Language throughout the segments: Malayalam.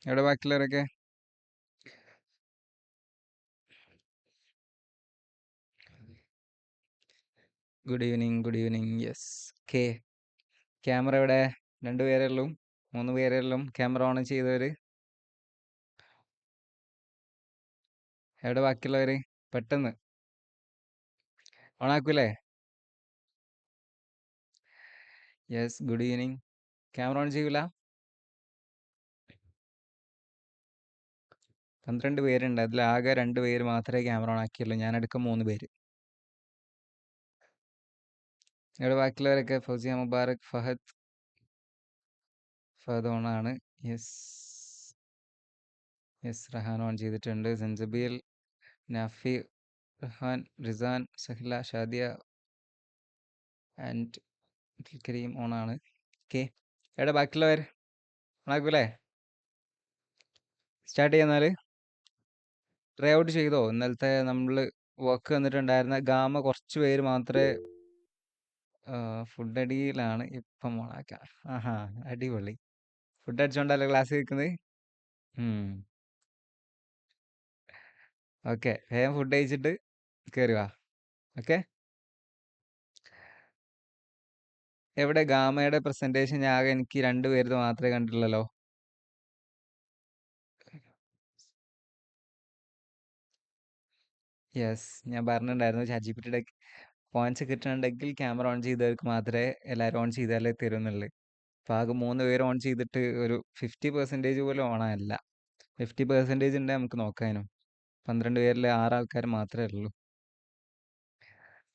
എവിടെ ബാക്കിയുള്ളവരൊക്കെ? Good evening, good evening. Yes. Okay. Camera എവിടെ? രണ്ടുപേരേ ഉള്ളൂ? മൂന്ന് പേരേ ഉള്ളൂ ക്യാമറ ഓൺ ചെയ്തവര്? എവിടെ ബാക്കിയുള്ളവര്? പെട്ടെന്ന് ഓൺ ആക്കൂലേ? Yes, good evening. Camera on ചെയ്യൂല? 12 പേരുണ്ട്, അതിൽ ആകെ 2 പേര് മാത്രമേ ക്യാമറ ഓൺ ആക്കിയുള്ളൂ. ഞാനടക്കം 3 പേര്. എവിടെ ബാക്കിയുള്ളവരൊക്കെ? ഫൗസിയ, മുബാറക്, ഫഹദ്. ഫഹദ് ഓൺ ആണ്. Yes, yes. റഹാൻ ഓൺ ചെയ്തിട്ടുണ്ട്. സഞ്ജബീൽ, നാഫി, റഹാൻ, റിസാൻ, സഹില, ഷാദിയ ആൻഡ് കരീം ഓൺ ആണ്. ഓക്കെ. എവിടെ ബാക്കിയുള്ളവർ? ഓൺ ആക്കൂലേ? സ്റ്റാർട്ട് ചെയ്യുന്നാല്. ട്രൈ ഔട്ട് ചെയ്തോ? ഇന്നലത്തെ നമ്മൾ വർക്ക് തന്നിട്ടുണ്ടായിരുന്ന ഗാമ കുറച്ച് പേര് മാത്രമേ ഫുഡ് അടിയിലാണ്. ഇപ്പം ഓണാക്കാം. ആഹാ, അടിപൊളി. ഫുഡ് അടിച്ചോണ്ടല്ലേ ക്ലാസ് കേൾക്കുന്നത്? ഓക്കെ, വേഗം ഫുഡ് കഴിച്ചിട്ട് കയറി വാ. ഓക്കെ. എവിടെ ഗാമയുടെ പ്രസന്റേഷൻ? ഞാൻ ആകെ എനിക്ക് 2 പേരത് മാത്രമേ കണ്ടിട്ടുള്ളല്ലോ. യെസ്, ഞാൻ പറഞ്ഞിട്ടുണ്ടായിരുന്നു ചാറ്റ്ജിപിറ്റിയുടെ പോയിന്റ്സ് കിട്ടുന്നുണ്ടെങ്കിൽ ക്യാമറ ഓൺ ചെയ്തവർക്ക് മാത്രമേ എല്ലാവരും ഓൺ ചെയ്താലേ തരുന്നുള്ളൂ. അപ്പോൾ ആകെ 3 പേര് ഓൺ ചെയ്തിട്ട് ഒരു 50% പോലും ഓണല്ല. 50% ഉണ്ടെങ്കിൽ നമുക്ക് നോക്കാനും. 12 പേരിൽ 6 ആൾക്കാർ മാത്രമേ ഉള്ളൂ.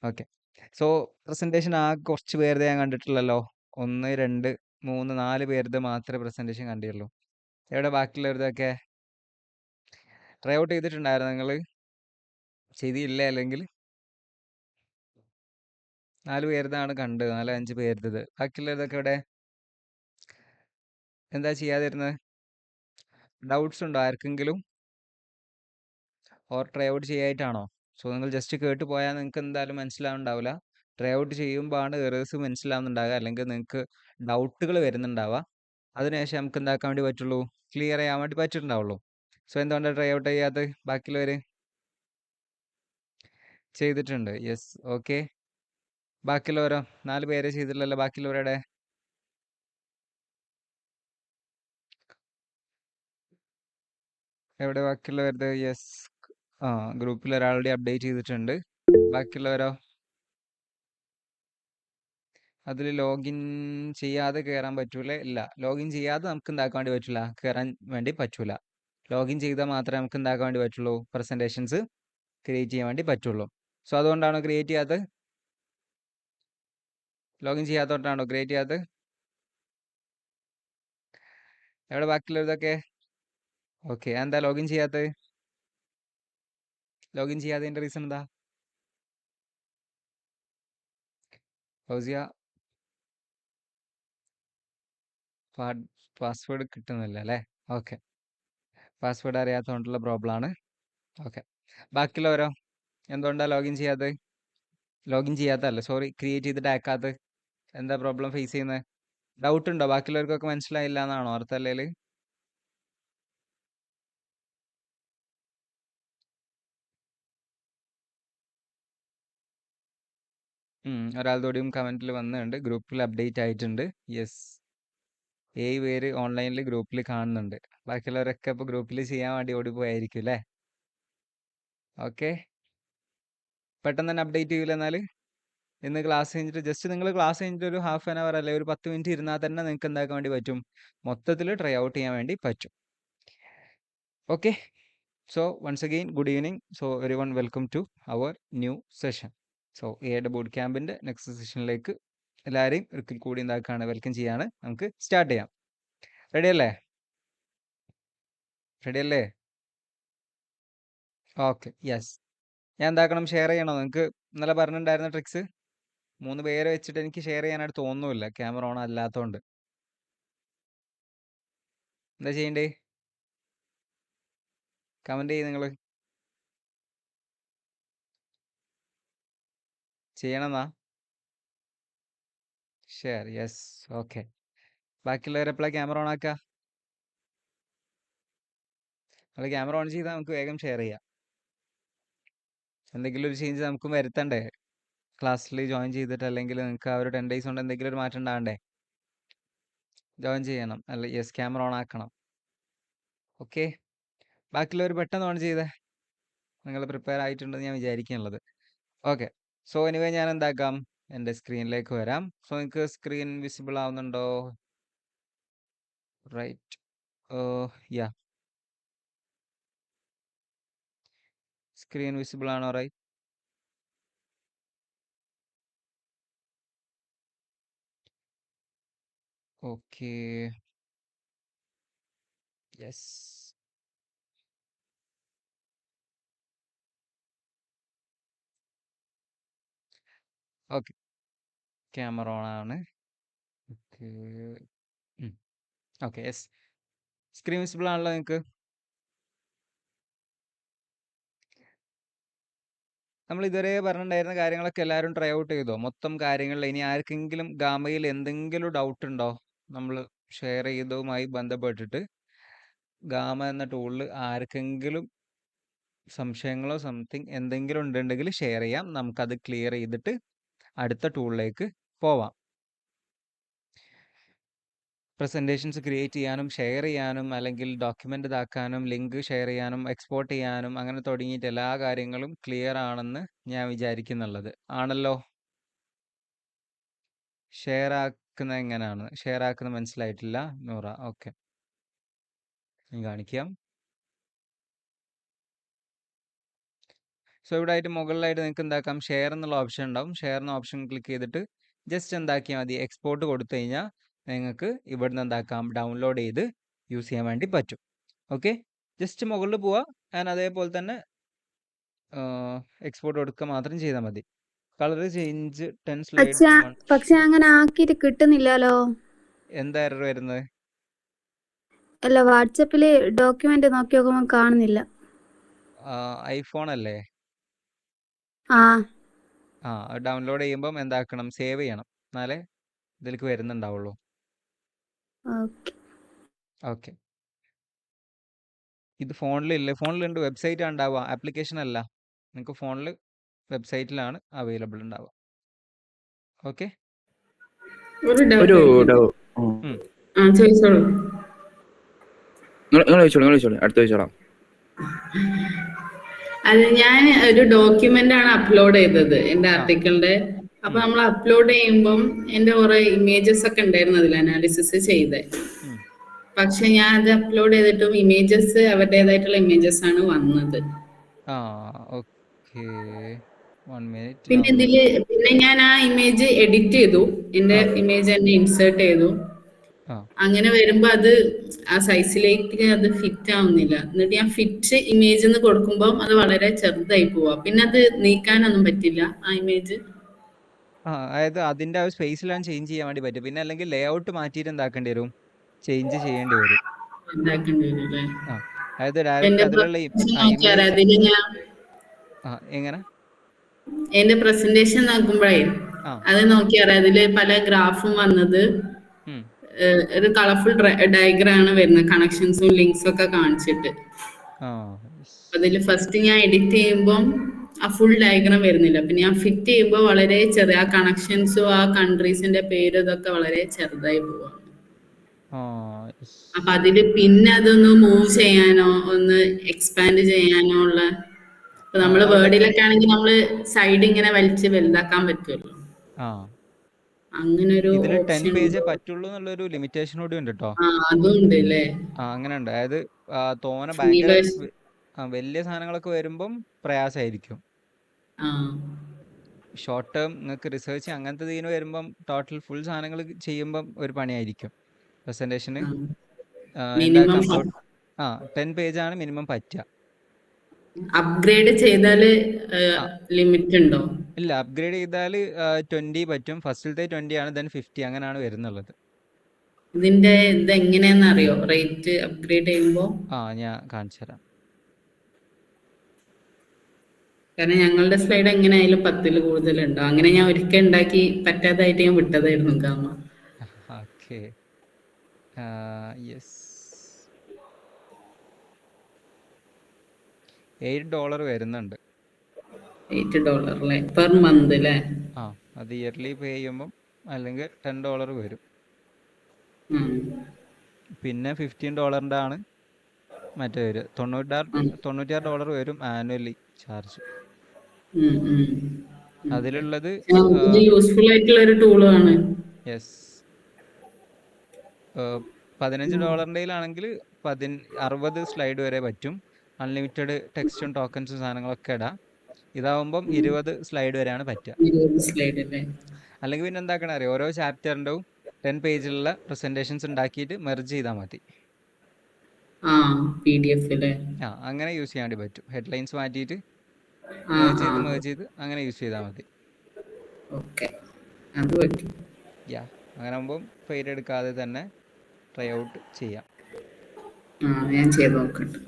ഓക്കെ. സോ പ്രസന്റേഷൻ ആകെ കുറച്ച് പേരുടെ ഞാൻ കണ്ടിട്ടുള്ളല്ലോ. 1, 2, 3, 4 പേരുടെ മാത്രമേ പ്രസന്റേഷൻ കണ്ടിട്ടുള്ളൂ. എവിടെ ബാക്കിയുള്ളവരുടെയൊക്കെ? ട്രൈ ഔട്ട് ചെയ്തിട്ടുണ്ടായിരുന്നു നിങ്ങൾ? ചെയ്തില്ലേ? അല്ലെങ്കിൽ 4 പേരുതാണ് കണ്ടത്, 4, 5 പേരുടേത്. ബാക്കിയുള്ളവരതൊക്കെ എവിടെ? എന്താ ചെയ്യാതിരുന്നത്? ഡൗട്ട്സ് ഉണ്ടോ ആർക്കെങ്കിലും? ഓർ ട്രൈ ഔട്ട് ചെയ്യായിട്ടാണോ? സോ നിങ്ങൾ ജസ്റ്റ് കേട്ട് പോയാൽ നിങ്ങൾക്ക് എന്തായാലും മനസ്സിലാവുന്നുണ്ടാവില്ല. ട്രൈ ഔട്ട് ചെയ്യുമ്പോഴാണ് എറേഴ്സ് മനസ്സിലാവുന്നുണ്ടാവുക, അല്ലെങ്കിൽ നിങ്ങൾക്ക് ഡൗട്ടുകൾ വരുന്നുണ്ടാവുക. അതിനുശേഷം നമുക്ക് എന്താക്കാൻ വേണ്ടി പറ്റുള്ളൂ? ക്ലിയർ ചെയ്യാൻ വേണ്ടി പറ്റിയിട്ടുണ്ടാവുള്ളൂ. സോ എന്തുകൊണ്ടാണ് ട്രൈ ഔട്ട് ചെയ്യാത്തത്? ബാക്കിയുള്ളവർ ചെയ്തിട്ടുണ്ട്. Yes, okay. ബാക്കിയുള്ളവരോ? 4 പേരെ ചെയ്തിട്ടില്ലല്ലോ. ബാക്കിയുള്ളവരുടെ? എവിടെ ബാക്കിയുള്ളവരുടെ? യെസ്. ആ, ഗ്രൂപ്പിൽ ഒരാളുടെ അപ്ഡേറ്റ് ചെയ്തിട്ടുണ്ട്. ബാക്കിയുള്ളവരോ? അതിൽ ലോഗിൻ ചെയ്യാതെ കയറാൻ പറ്റൂല? ഇല്ല, ലോഗിൻ ചെയ്യാതെ നമുക്ക് എന്താക്കാൻ വേണ്ടി പറ്റില്ല? കയറാൻ വേണ്ടി പറ്റൂല. ലോഗിൻ ചെയ്താൽ മാത്രമേ നമുക്ക് എന്താക്കാൻ വേണ്ടി പറ്റുള്ളൂ? പ്രസന്റേഷൻസ് ക്രിയേറ്റ് ചെയ്യാൻ വേണ്ടി പറ്റുള്ളൂ. സോ അതുകൊണ്ടാണോ ക്രിയേറ്റ് ചെയ്യാത്തത്? ലോഗിൻ ചെയ്യാത്തതുകൊണ്ടാണോ ക്രിയേറ്റ് ചെയ്യാത്തത്? എവിടെ ബാക്കിയുള്ളതൊക്കെ? ഓക്കെ, എന്താ ലോഗിൻ ചെയ്യാത്തത്? ലോഗിൻ ചെയ്യാത്തതിൻ്റെ റീസൺ എന്താ? ഫൗസിയ, പാസ്വേഡ് കിട്ടുന്നില്ല അല്ലേ? ഓക്കെ, പാസ്വേഡ് അറിയാത്തതുകൊണ്ടുള്ള പ്രോബ്ലമാണ്. ഓക്കെ. ബാക്കിയുള്ളവരോ? എന്തുകൊണ്ടാണ് ലോഗിൻ ചെയ്യാത്തത്? ലോഗിൻ ചെയ്യാത്തതല്ല, സോറി, ക്രിയേറ്റ് ചെയ്തിട്ട് അയക്കാത്തത്. എന്താ പ്രോബ്ലം ഫേസ് ചെയ്യുന്നത്? ഡൗട്ട് ഉണ്ടോ? ബാക്കിയുള്ളവർക്കൊക്കെ മനസ്സിലായില്ല എന്നാണോ അർത്ഥം? അല്ലെങ്കിൽ ഒരാളുടെ കമന്റിൽ വന്നിട്ടുണ്ട്, ഗ്രൂപ്പിൽ അപ്ഡേറ്റ് ആയിട്ടുണ്ട്. യെസ്, 7 പേര് ഓൺലൈനിൽ ഗ്രൂപ്പിൽ കാണുന്നുണ്ട്. ബാക്കിയുള്ളവരൊക്കെ ഇപ്പോൾ ഗ്രൂപ്പിൽ ചെയ്യാൻ വേണ്ടി ഓടിപ്പോയായിരിക്കും അല്ലേ? ഓക്കെ, പെട്ടെന്ന് തന്നെ അപ്ഡേറ്റ് ചെയ്യൂല എന്നാൽ. ഇന്ന് ക്ലാസ് കഴിഞ്ഞിട്ട് ജസ്റ്റ് നിങ്ങൾ ക്ലാസ് കഴിഞ്ഞിട്ട് ഒരു ഹാഫ് ആൻ അവർ അല്ലെങ്കിൽ ഒരു 10 മിനിറ്റ് ഇരുന്നാൽ തന്നെ നിങ്ങൾക്ക് എന്താക്കാൻ വേണ്ടി പറ്റും? മൊത്തത്തിൽ ട്രൈ ഔട്ട് ചെയ്യാൻ വേണ്ടി പറ്റും. Okay. So once again good evening. So everyone welcome to our new session. So എയുടെ ബോot ക്യാമ്പിൻ്റെ നെക്സ്റ്റ് സെഷനിലേക്ക് എല്ലാവരെയും ഒരിക്കൽ കൂടി എന്താക്കാണ് വെൽക്കം ചെയ്യാണ്. നമുക്ക് സ്റ്റാർട്ട് ചെയ്യാം. റെഡി അല്ലേ? റെഡി അല്ലേ? Okay, yes. ഞാൻ എന്താക്കണം? ഷെയർ ചെയ്യണോ നിങ്ങൾക്ക്? ഇന്നലെ പറഞ്ഞിട്ടുണ്ടായിരുന്ന ട്രിക്സ് 3 പേരെ വെച്ചിട്ട് എനിക്ക് ഷെയർ ചെയ്യാനായിട്ട് തോന്നുന്നില്ല, ക്യാമറ ഓൺ അല്ലാത്തതുകൊണ്ട്. എന്താ ചെയ്യണ്ടേ? കമൻറ്റ് ചെയ്യ് നിങ്ങൾ. ചെയ്യണമെന്നാ? Share, yes. ഓക്കെ. ബാക്കിയുള്ളവരെപ്പോഴാണ് ക്യാമറ ഓൺ ആക്കുക? അത് ക്യാമറ ഓൺ ചെയ്താൽ നമുക്ക് വേഗം ഷെയർ ചെയ്യാം. എന്തെങ്കിലും ഒരു ചേഞ്ച് നമുക്ക് വരുത്തണ്ടേ ക്ലാസ്സിൽ ജോയിൻ ചെയ്തിട്ട്, അല്ലെങ്കിൽ നിങ്ങൾക്ക് ആ ഒരു 10 days കൊണ്ട് എന്തെങ്കിലും ഒരു മാറ്റം ഉണ്ടാകണ്ടേ? ജോയിൻ ചെയ്യണം അല്ല? യെസ്, ക്യാമറ ഓൺ ആക്കണം. ഓക്കെ, ബാക്കിയുള്ളവർ പെട്ടെന്ന് ഓൺ ചെയ്തേ. നിങ്ങൾ പ്രിപ്പയർ ആയിട്ടുണ്ടെന്ന് ഞാൻ വിചാരിക്കുന്നുള്ളത്. ഓക്കെ, സോ എനിവേ ഞാൻ എന്താക്കാം, എൻ്റെ സ്ക്രീനിലേക്ക് വരാം. സോ നിങ്ങൾക്ക് സ്ക്രീൻ വിസിബിൾ ആവുന്നുണ്ടോ? റൈറ്റ്, യാ, സ്ക്രീൻ വിസിബിൾ ആണോ? Right, okay, yes, okay, camera on ആണ്. Okay, okay, yes, screen visible ആണല്ലോ നിങ്ങൾക്ക്? നമ്മൾ ഇതുവരെ പറഞ്ഞിട്ടുണ്ടായിരുന്ന കാര്യങ്ങളൊക്കെ എല്ലാവരും ട്രൈ ഔട്ട് ചെയ്തോ? മൊത്തം കാര്യങ്ങളിൽ ഇനി ആർക്കെങ്കിലും ഗാമയിൽ എന്തെങ്കിലും ഡൗട്ട് ഉണ്ടോ? നമ്മൾ ഷെയർ ചെയ്തതുമായി ബന്ധപ്പെട്ടിട്ട് ഗാമ എന്ന ടൂളിൽ ആർക്കെങ്കിലും സംശയങ്ങളോ സംതിങ് എന്തെങ്കിലും ഉണ്ടെങ്കിൽ ഷെയർ ചെയ്യാം. നമുക്കത് ക്ലിയർ ചെയ്തിട്ട് അടുത്ത ടൂളിലേക്ക് പോവാം. പ്രസൻറ്റേഷൻസ് ക്രിയേറ്റ് ചെയ്യാനും ഷെയർ ചെയ്യാനും, അല്ലെങ്കിൽ ഡോക്യുമെൻ്റ് ഇതാക്കാനും, ലിങ്ക് ഷെയർ ചെയ്യാനും, എക്സ്പോർട്ട് ചെയ്യാനും, അങ്ങനെ തുടങ്ങിയിട്ട് എല്ലാ കാര്യങ്ങളും ക്ലിയർ ആണെന്ന് ഞാൻ വിചാരിക്കുന്നുള്ളത് ആണല്ലോ. ഷെയർ ആക്കുന്ന എങ്ങനെയാണ്? ഷെയർ ആക്കുന്നത് മനസ്സിലായിട്ടില്ല നൂറ? ഓക്കെ, ഞാൻ കാണിക്കാം. സോ ഇവിടെ ആയിട്ട് മുകളിലായിട്ട് നിങ്ങൾക്ക് എന്താക്കാം, ഷെയർ എന്നുള്ള ഓപ്ഷൻ ഉണ്ടാവും. ഷെയർ എന്ന ഓപ്ഷൻ ക്ലിക്ക് ചെയ്തിട്ട് ജസ്റ്റ് എന്താക്കിയാൽ മതി, എക്സ്പോർട്ട് കൊടുത്തു കഴിഞ്ഞാൽ നിങ്ങൾക്ക് ഇവിടുന്ന് എന്താക്കാം, ഡൗൺലോഡ് ചെയ്ത് യൂസ് ചെയ്യാൻ വേണ്ടി പറ്റും. ഓക്കെ, ജസ്റ്റ് മുകളിൽ പോവുക, ആൻഡ് അതേപോലെ തന്നെ എക്സ്പോർട്ട് കൊടുക്കുക മാത്രം ചെയ്താൽ മതി. Colour change 10 slide. പക്ഷെ അങ്ങനെ ആക്കിയിട്ട് കിട്ടുന്നില്ലല്ലോ. എന്താ എറർ വരുന്നത്? അല്ല, വാട്സപ്പില് ഡോക്യുമെന്റ് നോക്കി നോക്കുമ്പോൾ കാണുന്നില്ല. ഐഫോൺ അല്ലേ? ആ, ഡൗൺലോഡ് ചെയ്യുമ്പം എന്താക്കണം, സേവ് ചെയ്യണം, എന്നാലേ ഇതിലേക്ക് വരുന്നുണ്ടാവുള്ളൂ. ഓക്കെ. ഓക്കെ, ഇത് ഫോണിലില്ലേ? ഫോണിലുണ്ട്, വെബ്സൈറ്റ് ഉണ്ടാവുക, ആപ്ലിക്കേഷൻ അല്ല. നിങ്ങൾക്ക് ഫോണിൽ വെബ്സൈറ്റിലാണ് അവൈലബിൾ ഉണ്ടാവുക. ഓക്കെ, ഒരു ചോദിച്ചോളൂ. അടുത്ത ചോദിച്ചോളാം. അത് ഞാൻ ഒരു ഡോക്യുമെന്റ് ആണ് അപ്ലോഡ് ചെയ്തത് എന്റെ ആർട്ടിക്കിളിന്റെ. അപ്പൊ നമ്മൾ അപ്ലോഡ് ചെയ്യുമ്പം എന്റെ കുറെ ഇമേജസ് ഒക്കെ ഉണ്ടായിരുന്നു അതിൽ അനാലിസിസ് ചെയ്തേ. പക്ഷെ ഞാൻ അത് അപ്ലോഡ് ചെയ്തിട്ടും ഇമേജസ് അവരുടേതായിട്ടുള്ള ഇമേജസ് ആണ് വന്നത്. Okay, 1 minute. പിന്നെ ഞാൻ ആ ഇമേജ് എഡിറ്റ് ചെയ്തു, എന്റെ ഇമേജ് തന്നെ ഇൻസേർട്ട് ചെയ്തു. അങ്ങനെ വരുമ്പോ അത് ആ സൈസിലേക്ക് അത് ഫിറ്റ് ആവുന്നില്ല. എന്നിട്ട് ഞാൻ ഫിറ്റ് ഇമേജ് എന്ന് കൊടുക്കുമ്പോൾ അത് വളരെ ചെറുതായി പോവാ. പിന്നെ അത് നീക്കാനൊന്നും പറ്റില്ല ആ ഇമേജ്. അതായത് അതിന്റെ ആ സ്പേസിലാണ് ചേഞ്ച് ചെയ്യാൻ വേണ്ടി പറ്റും. പിന്നെ അല്ലെങ്കിൽ ലേ ഔട്ട് മാറ്റിയിട്ട് എന്താക്കേണ്ടി വരും, ചേഞ്ച് ചെയ്യേണ്ടി വരും. അതായത് ഡയറക്റ്റ് അതിലുള്ള എങ്ങനെ എന്റെ പ്രസന്റേഷൻ നോക്കുമ്പോഴേ അത് നോക്കിയാൽ അതില് പല ഗ്രാഫും വന്നത് ഒരു കളർഫുൾ ഡയഗ്രാം ആണ് വരുന്നത്, കണക്ഷൻസും ലിങ്ക്സും ഒക്കെ കാണിച്ചിട്ട്. അതില് ഫസ്റ്റ് ഞാൻ എഡിറ്റ് ചെയ്യുമ്പോൾ ആ ഫുൾ ഡയഗ്രാം വരുന്നില്ല. പിന്നെ ഞാൻ ഫിറ്റ് ചെയ്യുമ്പോൾ വളരെ ചെറിയ ആ കണക്ഷൻസും ആ കൺട്രീസിന്റെ പേരും ഇതൊക്കെ വളരെ ചെറുതായി പോവാ. അപ്പൊ അതില് പിന്നെ അതൊന്ന് മൂവ് ചെയ്യാനോ ഒന്ന് എക്സ്പാൻഡ് ചെയ്യാനോ ഉള്ള, നമ്മള് വേർഡിലൊക്കെ ആണെങ്കിൽ നമ്മള് സൈഡ് ഇങ്ങനെ വലിച്ച് വലുതാക്കാൻ പറ്റുമല്ലോ. അങ്ങനെ ഒരു ഇതിൽ 10 പേജ് പറ്റുള്ളൂ എന്നുള്ളൊരു ലിമിറ്റേഷൻ കൂടി ഉണ്ട് കേട്ടോ. അതുണ്ട് അല്ലേ? അങ്ങനെ ഉണ്ട്. അതായത് തോനെ ഭയങ്കര വലിയ സാധനങ്ങളൊക്കെ വരുമ്പം പ്രയാസമായിരിക്കും. ഷോർട്ട് ടേം നിങ്ങൾക്ക് റിസർച്ച് അങ്ങനത്തെ ഇതിന് വരുമ്പം ടോട്ടൽ ഫുൾ സാധനങ്ങൾ ചെയ്യുമ്പം ഒരു പണിയായിരിക്കും. പ്രസന്റേഷന് എന്താക്കാം, 10 പേജാണ് മിനിമം പറ്റുക. അപ്ഗ്രേഡ് ചെയ്താല് ലിമിറ്റ് ഉണ്ടോ? ഇല്ല, അപ്ഗ്രേഡ് ചെയ്താൽ 20 പറ്റും. ഫസ്റ്റിലത്തെ 20 ആണ്, ദെൻ 50 അങ്ങനെയാണ് വരുന്നുള്ളത്. ഇതിന്റെ ഇത് എങ്ങനെയാന്ന് അറിയോ റേറ്റ് അപ്ഗ്രേഡ് ചെയ്യുമ്പോ? ഞാൻ കാണിച്ചു തരാം. കാരണം ഞങ്ങളുടെ സ്ലൈഡ് എങ്ങനെയായാലും 10-ൽ കൂടുതലുണ്ടോ. അങ്ങനെ ഞാൻ ഒരിക്കൽ ഉണ്ടാക്കി പറ്റാതായിട്ട് ഞാൻ വിട്ടതായിരുന്നു ഗാമ. ഓക്കെ, യെസ്, $8 വരുന്നുണ്ട്. $8 അല്ലേ പെർ മന്ത് അല്ലേ? ആ, അത് ഇയർലി പേ ചെയ്യുമ്പം അല്ലെങ്കിൽ $10 വരും. പിന്നെ $15 ആണ് മറ്റേ വരും. $96 വരും ആനുവലി ചാർജ്. അതിലുള്ളത് ഇത് യൂസ്ഫുൾ ആയിട്ടുള്ള ഒരു ടൂളാണ്. യെസ്, $15 60 സ്ലൈഡ് വരെ പറ്റും. അൺലിമിറ്റഡ് ടെക്സ്റ്റും ടോക്കൺസും സാധനങ്ങളൊക്കെ ഇടാം. ഇതാവുമ്പം 20 സ്ലൈഡ് വരെയാണ് പറ്റുക. 20 സ്ലൈഡ് അല്ലേ? അല്ലെങ്കിൽ പിന്നെ എന്താക്കണം അറിയാം, ഓരോ ചാപ്റ്ററിൻ്റെയും 10 പേജിലുള്ള പ്രസൻറ്റേഷൻസ് ഉണ്ടാക്കിയിട്ട് മെർജ് ചെയ്താൽ മതി. PDF അല്ലേ? അങ്ങനെ യൂസ് ചെയ്യാൻ വേണ്ടി പറ്റും. ഹെഡ്ലൈൻസ് മാറ്റിയിട്ട് merge ചെയ്ത് അങ്ങനെ യൂസ് ചെയ്താൽ മതി. ഓക്കെ, അത് പറ്റും. അങ്ങനെ ആകുമ്പം പെയ്ഡ് എടുക്കാതെ തന്നെ ട്രൈ ഔട്ട് ചെയ്യാം. ഞാൻ ചെയ്ത് നോക്കട്ടെ.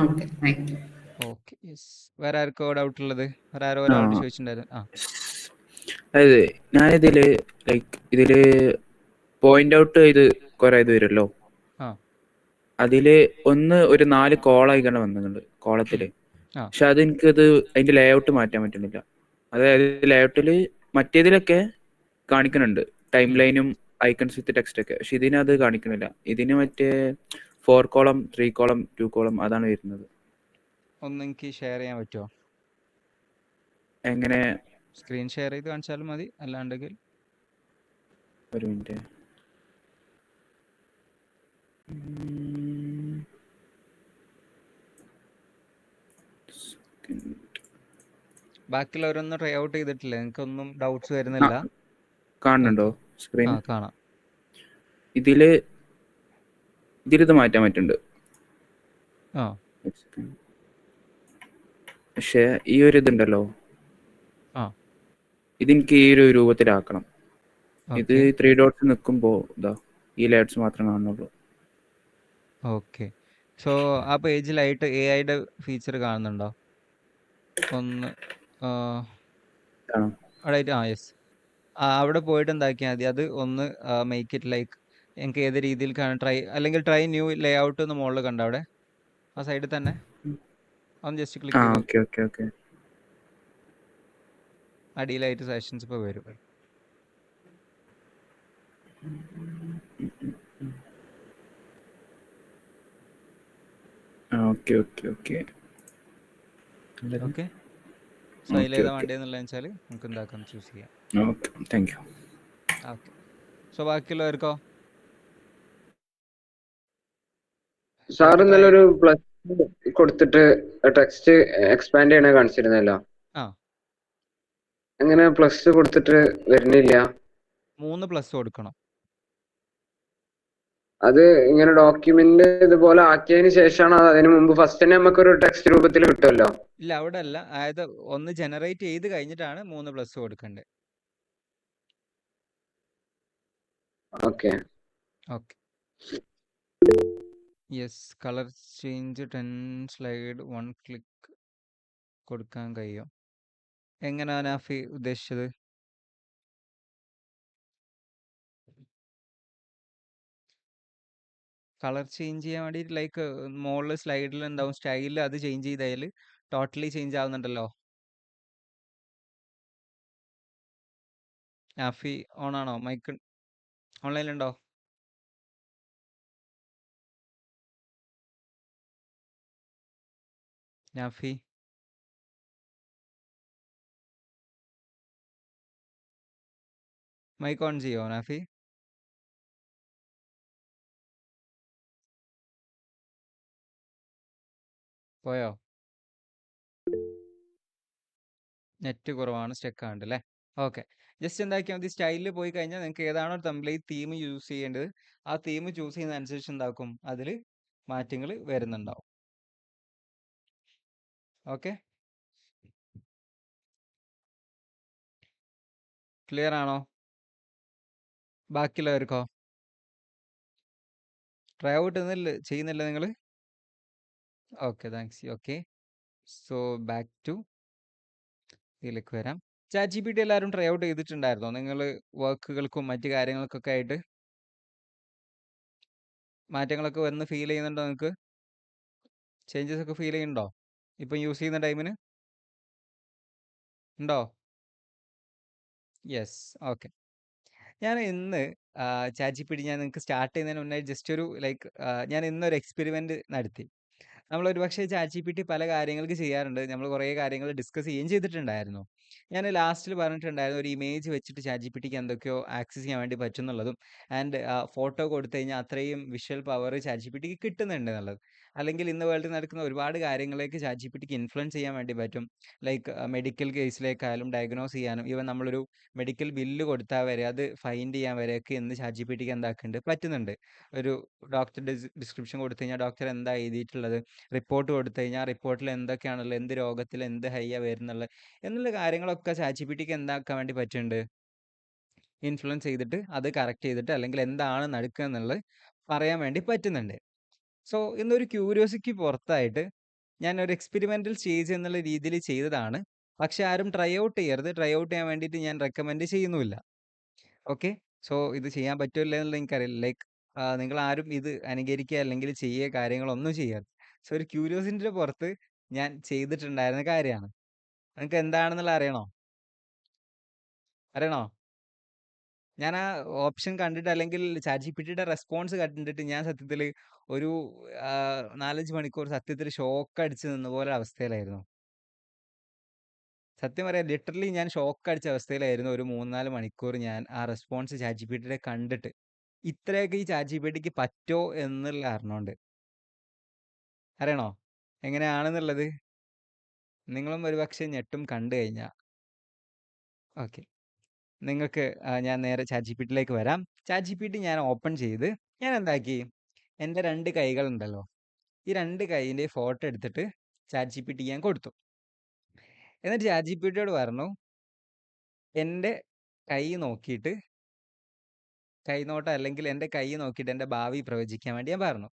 Okay, thank U. Okay, yes. വേറെ ആർക്കോ ഡൗട്ട് ഉള്ളത്? വേറെ ആരോ ഒരാളോട് ചോദിച്ചിട്ടുണ്ടായിരുന്നു. അതെ, ഞാനിതില് ഇതില് പോയിന്റ് ഔട്ട് ചെയ്ത് കുറെ ഇത് വരുമല്ലോ, അതില് ഒരു 4 കോളായിക്കാണ് വന്നിട്ടുണ്ട് കോളത്തില്. പക്ഷെ അതെനിക്കത് അതിന്റെ ലേ ഔട്ട് മാറ്റാൻ പറ്റുന്നില്ല. അതായത് ലേഔട്ടില് മറ്റേതിലൊക്കെ കാണിക്കുന്നുണ്ട് ടൈം ലൈനും ഐക്കൺസ് വിത്ത് ടെക്സ്റ്റ് ഒക്കെ, പക്ഷെ ഇതിനത് കാണിക്കുന്നില്ല. ഇതിന് മറ്റേ 4 കോളം 3 കോളം 2 കോളം അതാണ് വരുന്നത്. ഒന്ന് എനിക്ക് ഷെയർ ചെയ്യാൻ പറ്റുമോ? എങ്ങനെ? സ്ക്രീൻ ഷെയർ ചെയ്ത് കാണിച്ചാലും മതി, അല്ലാണ്ടെങ്കിൽ ഒരു മിനിറ്റ്. ബാക്കിയുള്ളവരൊന്നും ട്രൈ ഔട്ട് ചെയ്തിട്ടില്ല? നിങ്ങൾക്കൊന്നും ഡൗട്ട്സ് വരുന്നില്ല? കാണുന്നുണ്ടോ സ്ക്രീൻ? കാണാം. ഇതിലിത് മാറ്റാൻ പറ്റുന്നുണ്ട്. പക്ഷെ ഈ ഒരു ഇതുണ്ടല്ലോ, ഇതെനിക്ക് ഈ ഒരു രൂപത്തിലാക്കണം. ഇത് 3 ഡോട്ട്സ് നിൽക്കുമ്പോ ഈ ലേഔട്ട്സ് മാത്രം കാണുന്നുള്ളൂ. ഓക്കെ, സോ ആ പേജിലായിട്ട് AI-യുടെ ഫീച്ചർ കാണുന്നുണ്ടോ? ഒന്ന് യെസ്, അവിടെ പോയിട്ട് എന്താക്കിയാൽ മതി, അത് ഒന്ന് മേക്ക് ഇറ്റ് ലൈക്ക് എനിക്ക് ഏത് രീതിയിൽ ട്രൈ, അല്ലെങ്കിൽ ട്രൈ ന്യൂ ലേ ഔട്ട് എന്ന് മുകളിൽ കണ്ട അവിടെ ആ സൈഡിൽ തന്നെ ഒന്ന് ജസ്റ്റ് ക്ലിക്ക് ചെയ്ത് അടിയിലായിട്ട് സെഷൻസ് ഇപ്പോൾ വരും. ഓക്കെ, സോ അതിലേതാ വേണ്ടതെന്നുള്ള വെച്ചാൽ നമുക്ക് എന്താക്കാം ചൂസ് ചെയ്യാം. ഓക്കെ, സോ ബാക്കിയുള്ളവർക്കോ? സാർ ഇന്നലെ ഒരു പ്ലസ് കൊടുത്തിട്ട് ടെക്സ്റ്റ് എക്സ്പാൻഡ് ചെയ്യണ കാണിച്ചിരുന്നല്ലോ. അങ്ങനെ പ്ലസ് കൊടുത്തിട്ട് വരുന്നില്ല. 3 പ്ലസ് കൊടുക്കണം. അത് ഇങ്ങനെ ഡോക്യുമെന്റ് ഇതുപോലെ ആക്കിയതിന് ശേഷമാണ്, അതിന് മുമ്പ് ഫസ്റ്റ് തന്നെ നമുക്കൊരു ടെക്സ്റ്റ് രൂപത്തിൽ കിട്ടുമല്ലോ? ഇല്ല, അവിടെ അല്ല. അതായത് ഒന്ന് ജനറേറ്റ് ചെയ്ത് കഴിഞ്ഞിട്ടാണ് 3 പ്ലസ് കൊടുക്കേണ്ടത്. Okay, yes. Colour change 10 slide 1 click കൊടുക്കാൻ കഴിയും. എങ്ങനെയാണ് നാഫി ഉദ്ദേശിച്ചത്? കളർ ചേഞ്ച് ചെയ്യാൻ വേണ്ടിയിട്ട് ലൈക്ക് മുകളിൽ സ്ലൈഡിൽ ഉണ്ടാവും സ്റ്റൈലിൽ, അത് ചേഞ്ച് ചെയ്താൽ ടോട്ടലി ചേഞ്ച് ആവുന്നുണ്ടല്ലോ. നാഫി ഓൺ ആണോ? മൈക്ക് ഓൺലൈനിലുണ്ടോ? നാഫി മൈക്ക് ഓൺ ചെയ്യോ നാഫി? പോയോ? നെറ്റ് കുറവാണ്, സ്റ്റക്ക് ആവുന്നുണ്ട് അല്ലേ? ഓക്കെ, ജസ്റ്റ് എന്താക്കിയാൽ മതി, സ്റ്റൈലിൽ പോയി കഴിഞ്ഞാൽ നിങ്ങൾക്ക് ഏതാണോ ടെംപ്ലേറ്റ് തീം യൂസ് ചെയ്യേണ്ടത് ആ തീം ചൂസ് ചെയ്യുന്നതനുസരിച്ച് എന്താക്കും, അതിൽ മാറ്റങ്ങൾ വരുന്നുണ്ടാവും. ഓക്കെ, ക്ലിയർ ആണോ? ബാക്കിയുള്ളവർക്കോ? ട്രൈ ഔട്ട് ചെയ്യുന്നില്ല നിങ്ങൾ? Okay, thanks. Okay, so back to ഇതിലേക്ക് വരാം. ChatGPT എല്ലാവരും ട്രൈ ഔട്ട് ചെയ്തിട്ടുണ്ടായിരുന്നോ നിങ്ങൾ വർക്കുകൾക്കും മറ്റു കാര്യങ്ങൾക്കൊക്കെ ആയിട്ട്? മാറ്റങ്ങളൊക്കെ വന്ന് ഫീൽ ചെയ്യുന്നുണ്ടോ നിങ്ങൾക്ക്? ചേഞ്ചസ് ഒക്കെ ഫീൽ ചെയ്യുന്നുണ്ടോ ഇപ്പം യൂസ് ചെയ്യുന്ന ടൈമിന്? ഉണ്ടോ? യെസ്. ഓക്കെ. ഞാൻ ഇന്ന് ChatGPT ഞാൻ നിങ്ങൾക്ക് സ്റ്റാർട്ട് ചെയ്യുന്നതിന് മുന്നേ ജസ്റ്റ് ഒരു ലൈക്ക് ഞാൻ ഇന്നൊരു എക്സ്പെരിമെന്റ് നടത്തി. നമ്മൾ ഒരുപക്ഷെ ChatGPT പല കാര്യങ്ങൾക്ക് ചെയ്യാറുണ്ട്. നമ്മൾ കുറേ കാര്യങ്ങൾ ഡിസ്കസ് ചെയ്യുകയും ചെയ്തിട്ടുണ്ടായിരുന്നു. ഞാൻ ലാസ്റ്റിൽ പറഞ്ഞിട്ടുണ്ടായിരുന്നു ഒരു ഇമേജ് വെച്ചിട്ട് ChatGPTക്ക് എന്തൊക്കെയോ ആക്സസ് ചെയ്യാൻ വേണ്ടി പറ്റും എന്നുള്ളതും ആൻഡ് ഫോട്ടോ കൊടുത്തു കഴിഞ്ഞാൽ അത്രയും വിഷ്വൽ പവർ ChatGPTക്ക് കിട്ടുന്നുണ്ട് എന്നുള്ളത്. അല്ലെങ്കിൽ ഇന്ന് വേൾഡിൽ നടക്കുന്ന ഒരുപാട് കാര്യങ്ങളിലേക്ക് ChatGPTക്ക് ഇൻഫ്ലുവൻസ് ചെയ്യാൻ വേണ്ടി പറ്റും. ലൈക്ക് മെഡിക്കൽ കേസിലേക്കായാലും ഡയഗ്നോസ് ചെയ്യാനും ഈവൻ നമ്മളൊരു മെഡിക്കൽ ബില്ല് കൊടുത്താൽ വരെ അത് ഫൈൻഡ് ചെയ്യാൻ വരെയൊക്കെ ഇന്ന് ChatGPTക്ക് എന്താക്കുന്നുണ്ട് പറ്റുന്നുണ്ട്. ഒരു ഡോക്ടർ ഡിസ്ക്രിപ്ഷൻ കൊടുത്തു കഴിഞ്ഞാൽ ഡോക്ടർ എന്താ എഴുതിയിട്ടുള്ളത്, റിപ്പോർട്ട് കൊടുത്തു കഴിഞ്ഞാൽ ആ റിപ്പോർട്ടിൽ എന്തൊക്കെയാണുള്ളത്, എന്ത് രോഗത്തിൽ എന്ത് ഹൈയാ വരുന്നുള്ളത് എന്നുള്ള കാര്യങ്ങളൊക്കെ ChatGPTക്ക് എന്താക്കാൻ വേണ്ടി പറ്റുന്നുണ്ട്, ഇൻഫ്ലുവൻസ് ചെയ്തിട്ട് അത് കറക്റ്റ് ചെയ്തിട്ട് അല്ലെങ്കിൽ എന്താണ് നടക്കുക എന്നുള്ളത് പറയാൻ വേണ്ടി പറ്റുന്നുണ്ട്. സോ ഇന്നൊരു ക്യൂരിയോസിറ്റിക്ക് പുറത്തായിട്ട് ഞാൻ ഒരു എക്സ്പെരിമെന്റൽ സ്റ്റേജ് എന്നുള്ള രീതിയിൽ ചെയ്തതാണ്. പക്ഷെ ആരും ട്രൈ ഔട്ട് ചെയ്യരുത്. ട്രൈ ഔട്ട് ചെയ്യാൻ വേണ്ടിയിട്ട് ഞാൻ റെക്കമെൻഡ് ചെയ്യുന്നുമില്ല. ഓക്കെ. സോ ഇത് ചെയ്യാൻ പറ്റുമല്ലോ എന്നുള്ളത് എനിക്കറിയില്ല. ലൈക്ക് നിങ്ങൾ ആരും ഇത് അനുകരിക്കുക അല്ലെങ്കിൽ ചെയ്യുക കാര്യങ്ങളൊന്നും ചെയ്യരുത്. സോ ഒരു ക്യൂരിയോസിറ്റിയുടെ പുറത്ത് ഞാൻ ചെയ്തിട്ടുണ്ടായിരുന്ന കാര്യമാണ്. നിങ്ങൾക്ക് എന്താണെന്നുള്ളത് അറിയണോ? അറിയണോ? ഞാൻ ആ ഓപ്ഷൻ കണ്ടിട്ട് അല്ലെങ്കിൽ ChatGPTയുടെ റെസ്പോൺസ് കണ്ടിട്ട് ഞാൻ സത്യത്തിൽ ഒരു 4-5 മണിക്കൂർ സത്യത്തിൽ ഷോക്ക് അടിച്ച് നിന്ന പോലെ അവസ്ഥയിലായിരുന്നു. സത്യം പറയാം ലിറ്ററലി ഞാൻ ഷോക്ക് അടിച്ച അവസ്ഥയിലായിരുന്നു ഒരു 3-4 മണിക്കൂർ ഞാൻ ആ റെസ്പോൺസ് ChatGPTയുടെ കണ്ടിട്ട്. ഇത്രയൊക്കെ ഈ ChatGPTക്ക് പറ്റോ എന്നുള്ള അറിഞ്ഞോണ്ട്. അറിയണോ എങ്ങനെയാണെന്നുള്ളത്? നിങ്ങളും ഒരുപക്ഷെ ഞെട്ടും കണ്ടു കഴിഞ്ഞാൽ. ഓക്കെ. നിങ്ങൾക്ക് ഞാൻ നേരെ ChatGPTയിലേക്ക് വരാം. ChatGPT ഞാൻ ഓപ്പൺ ചെയ്ത് ഞാൻ എന്താക്കി, എൻ്റെ 2 കൈകളുണ്ടല്ലോ, ഈ 2 കൈയിൻ്റെ ഫോട്ടോ എടുത്തിട്ട് ChatGPTക്ക് ഞാൻ കൊടുത്തു. എന്നിട്ട് ChatGPTയോട് പറഞ്ഞു എൻ്റെ കൈ നോക്കിയിട്ട് കൈനോട്ടം അല്ലെങ്കിൽ എൻ്റെ കൈ നോക്കിയിട്ട് എൻ്റെ ഭാവി പ്രവചിക്കാൻ വേണ്ടി ഞാൻ പറഞ്ഞു.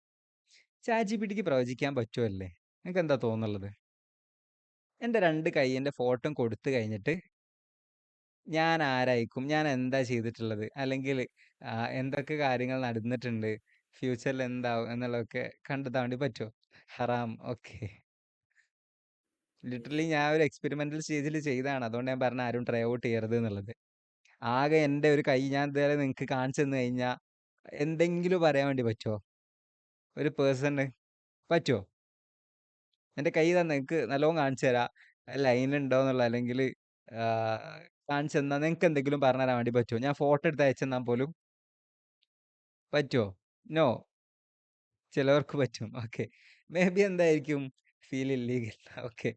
ChatGPTക്ക് പ്രവചിക്കാൻ പറ്റുമല്ലേ? നിങ്ങൾക്ക് എന്താ തോന്നുന്നത്? എൻ്റെ 2 കൈയിൻ്റെ ഫോട്ടോ കൊടുത്തു കഴിഞ്ഞിട്ട് ഞാൻ ആരായിരിക്കും, ഞാൻ എന്താ ചെയ്തിട്ടുള്ളത്, അല്ലെങ്കിൽ എന്തൊക്കെ കാര്യങ്ങൾ നടന്നിട്ടുണ്ട്, ഫ്യൂച്ചറിൽ എന്താവും എന്നുള്ളതൊക്കെ കണ്ടെത്താൻ വേണ്ടി പറ്റുമോ? ഹറാം. ഓക്കെ. ലിറ്ററലി ഞാൻ ഒരു എക്സ്പെരിമെന്റൽ സ്റ്റേജിൽ ചെയ്തതാണ്. അതുകൊണ്ട് ഞാൻ പറഞ്ഞ ആരും ട്രൈ ഔട്ട് ചെയ്യരുത് എന്നുള്ളത്. ആകെ എൻ്റെ ഒരു കൈ ഞാൻ ഇതുവരെ നിങ്ങൾക്ക് കാണിച്ചു തന്നു കഴിഞ്ഞാൽ എന്തെങ്കിലും പറയാൻ വേണ്ടി പറ്റുമോ ഒരു പേഴ്സണ്? പറ്റുമോ? എൻ്റെ കൈ തന്നെ നിങ്ങൾക്ക് നല്ലോണം കാണിച്ചു തരാം, ലൈൻ ഉണ്ടോ എന്നുള്ള, അല്ലെങ്കിൽ കാണിച്ചു തന്നാൽ നിങ്ങൾക്ക് എന്തെങ്കിലും പറഞ്ഞു തരാൻ വേണ്ടി പറ്റുമോ? ഞാൻ ഫോട്ടോ എടുത്ത് അയച്ചു തന്നാൽ പോലും പറ്റുമോ? നോ. ചിലവർക്ക് പറ്റും. ഓക്കെ. മേ ബി എന്തായിരിക്കും ഫീൽ ഇല്ലീഗൽ. ഓക്കെ.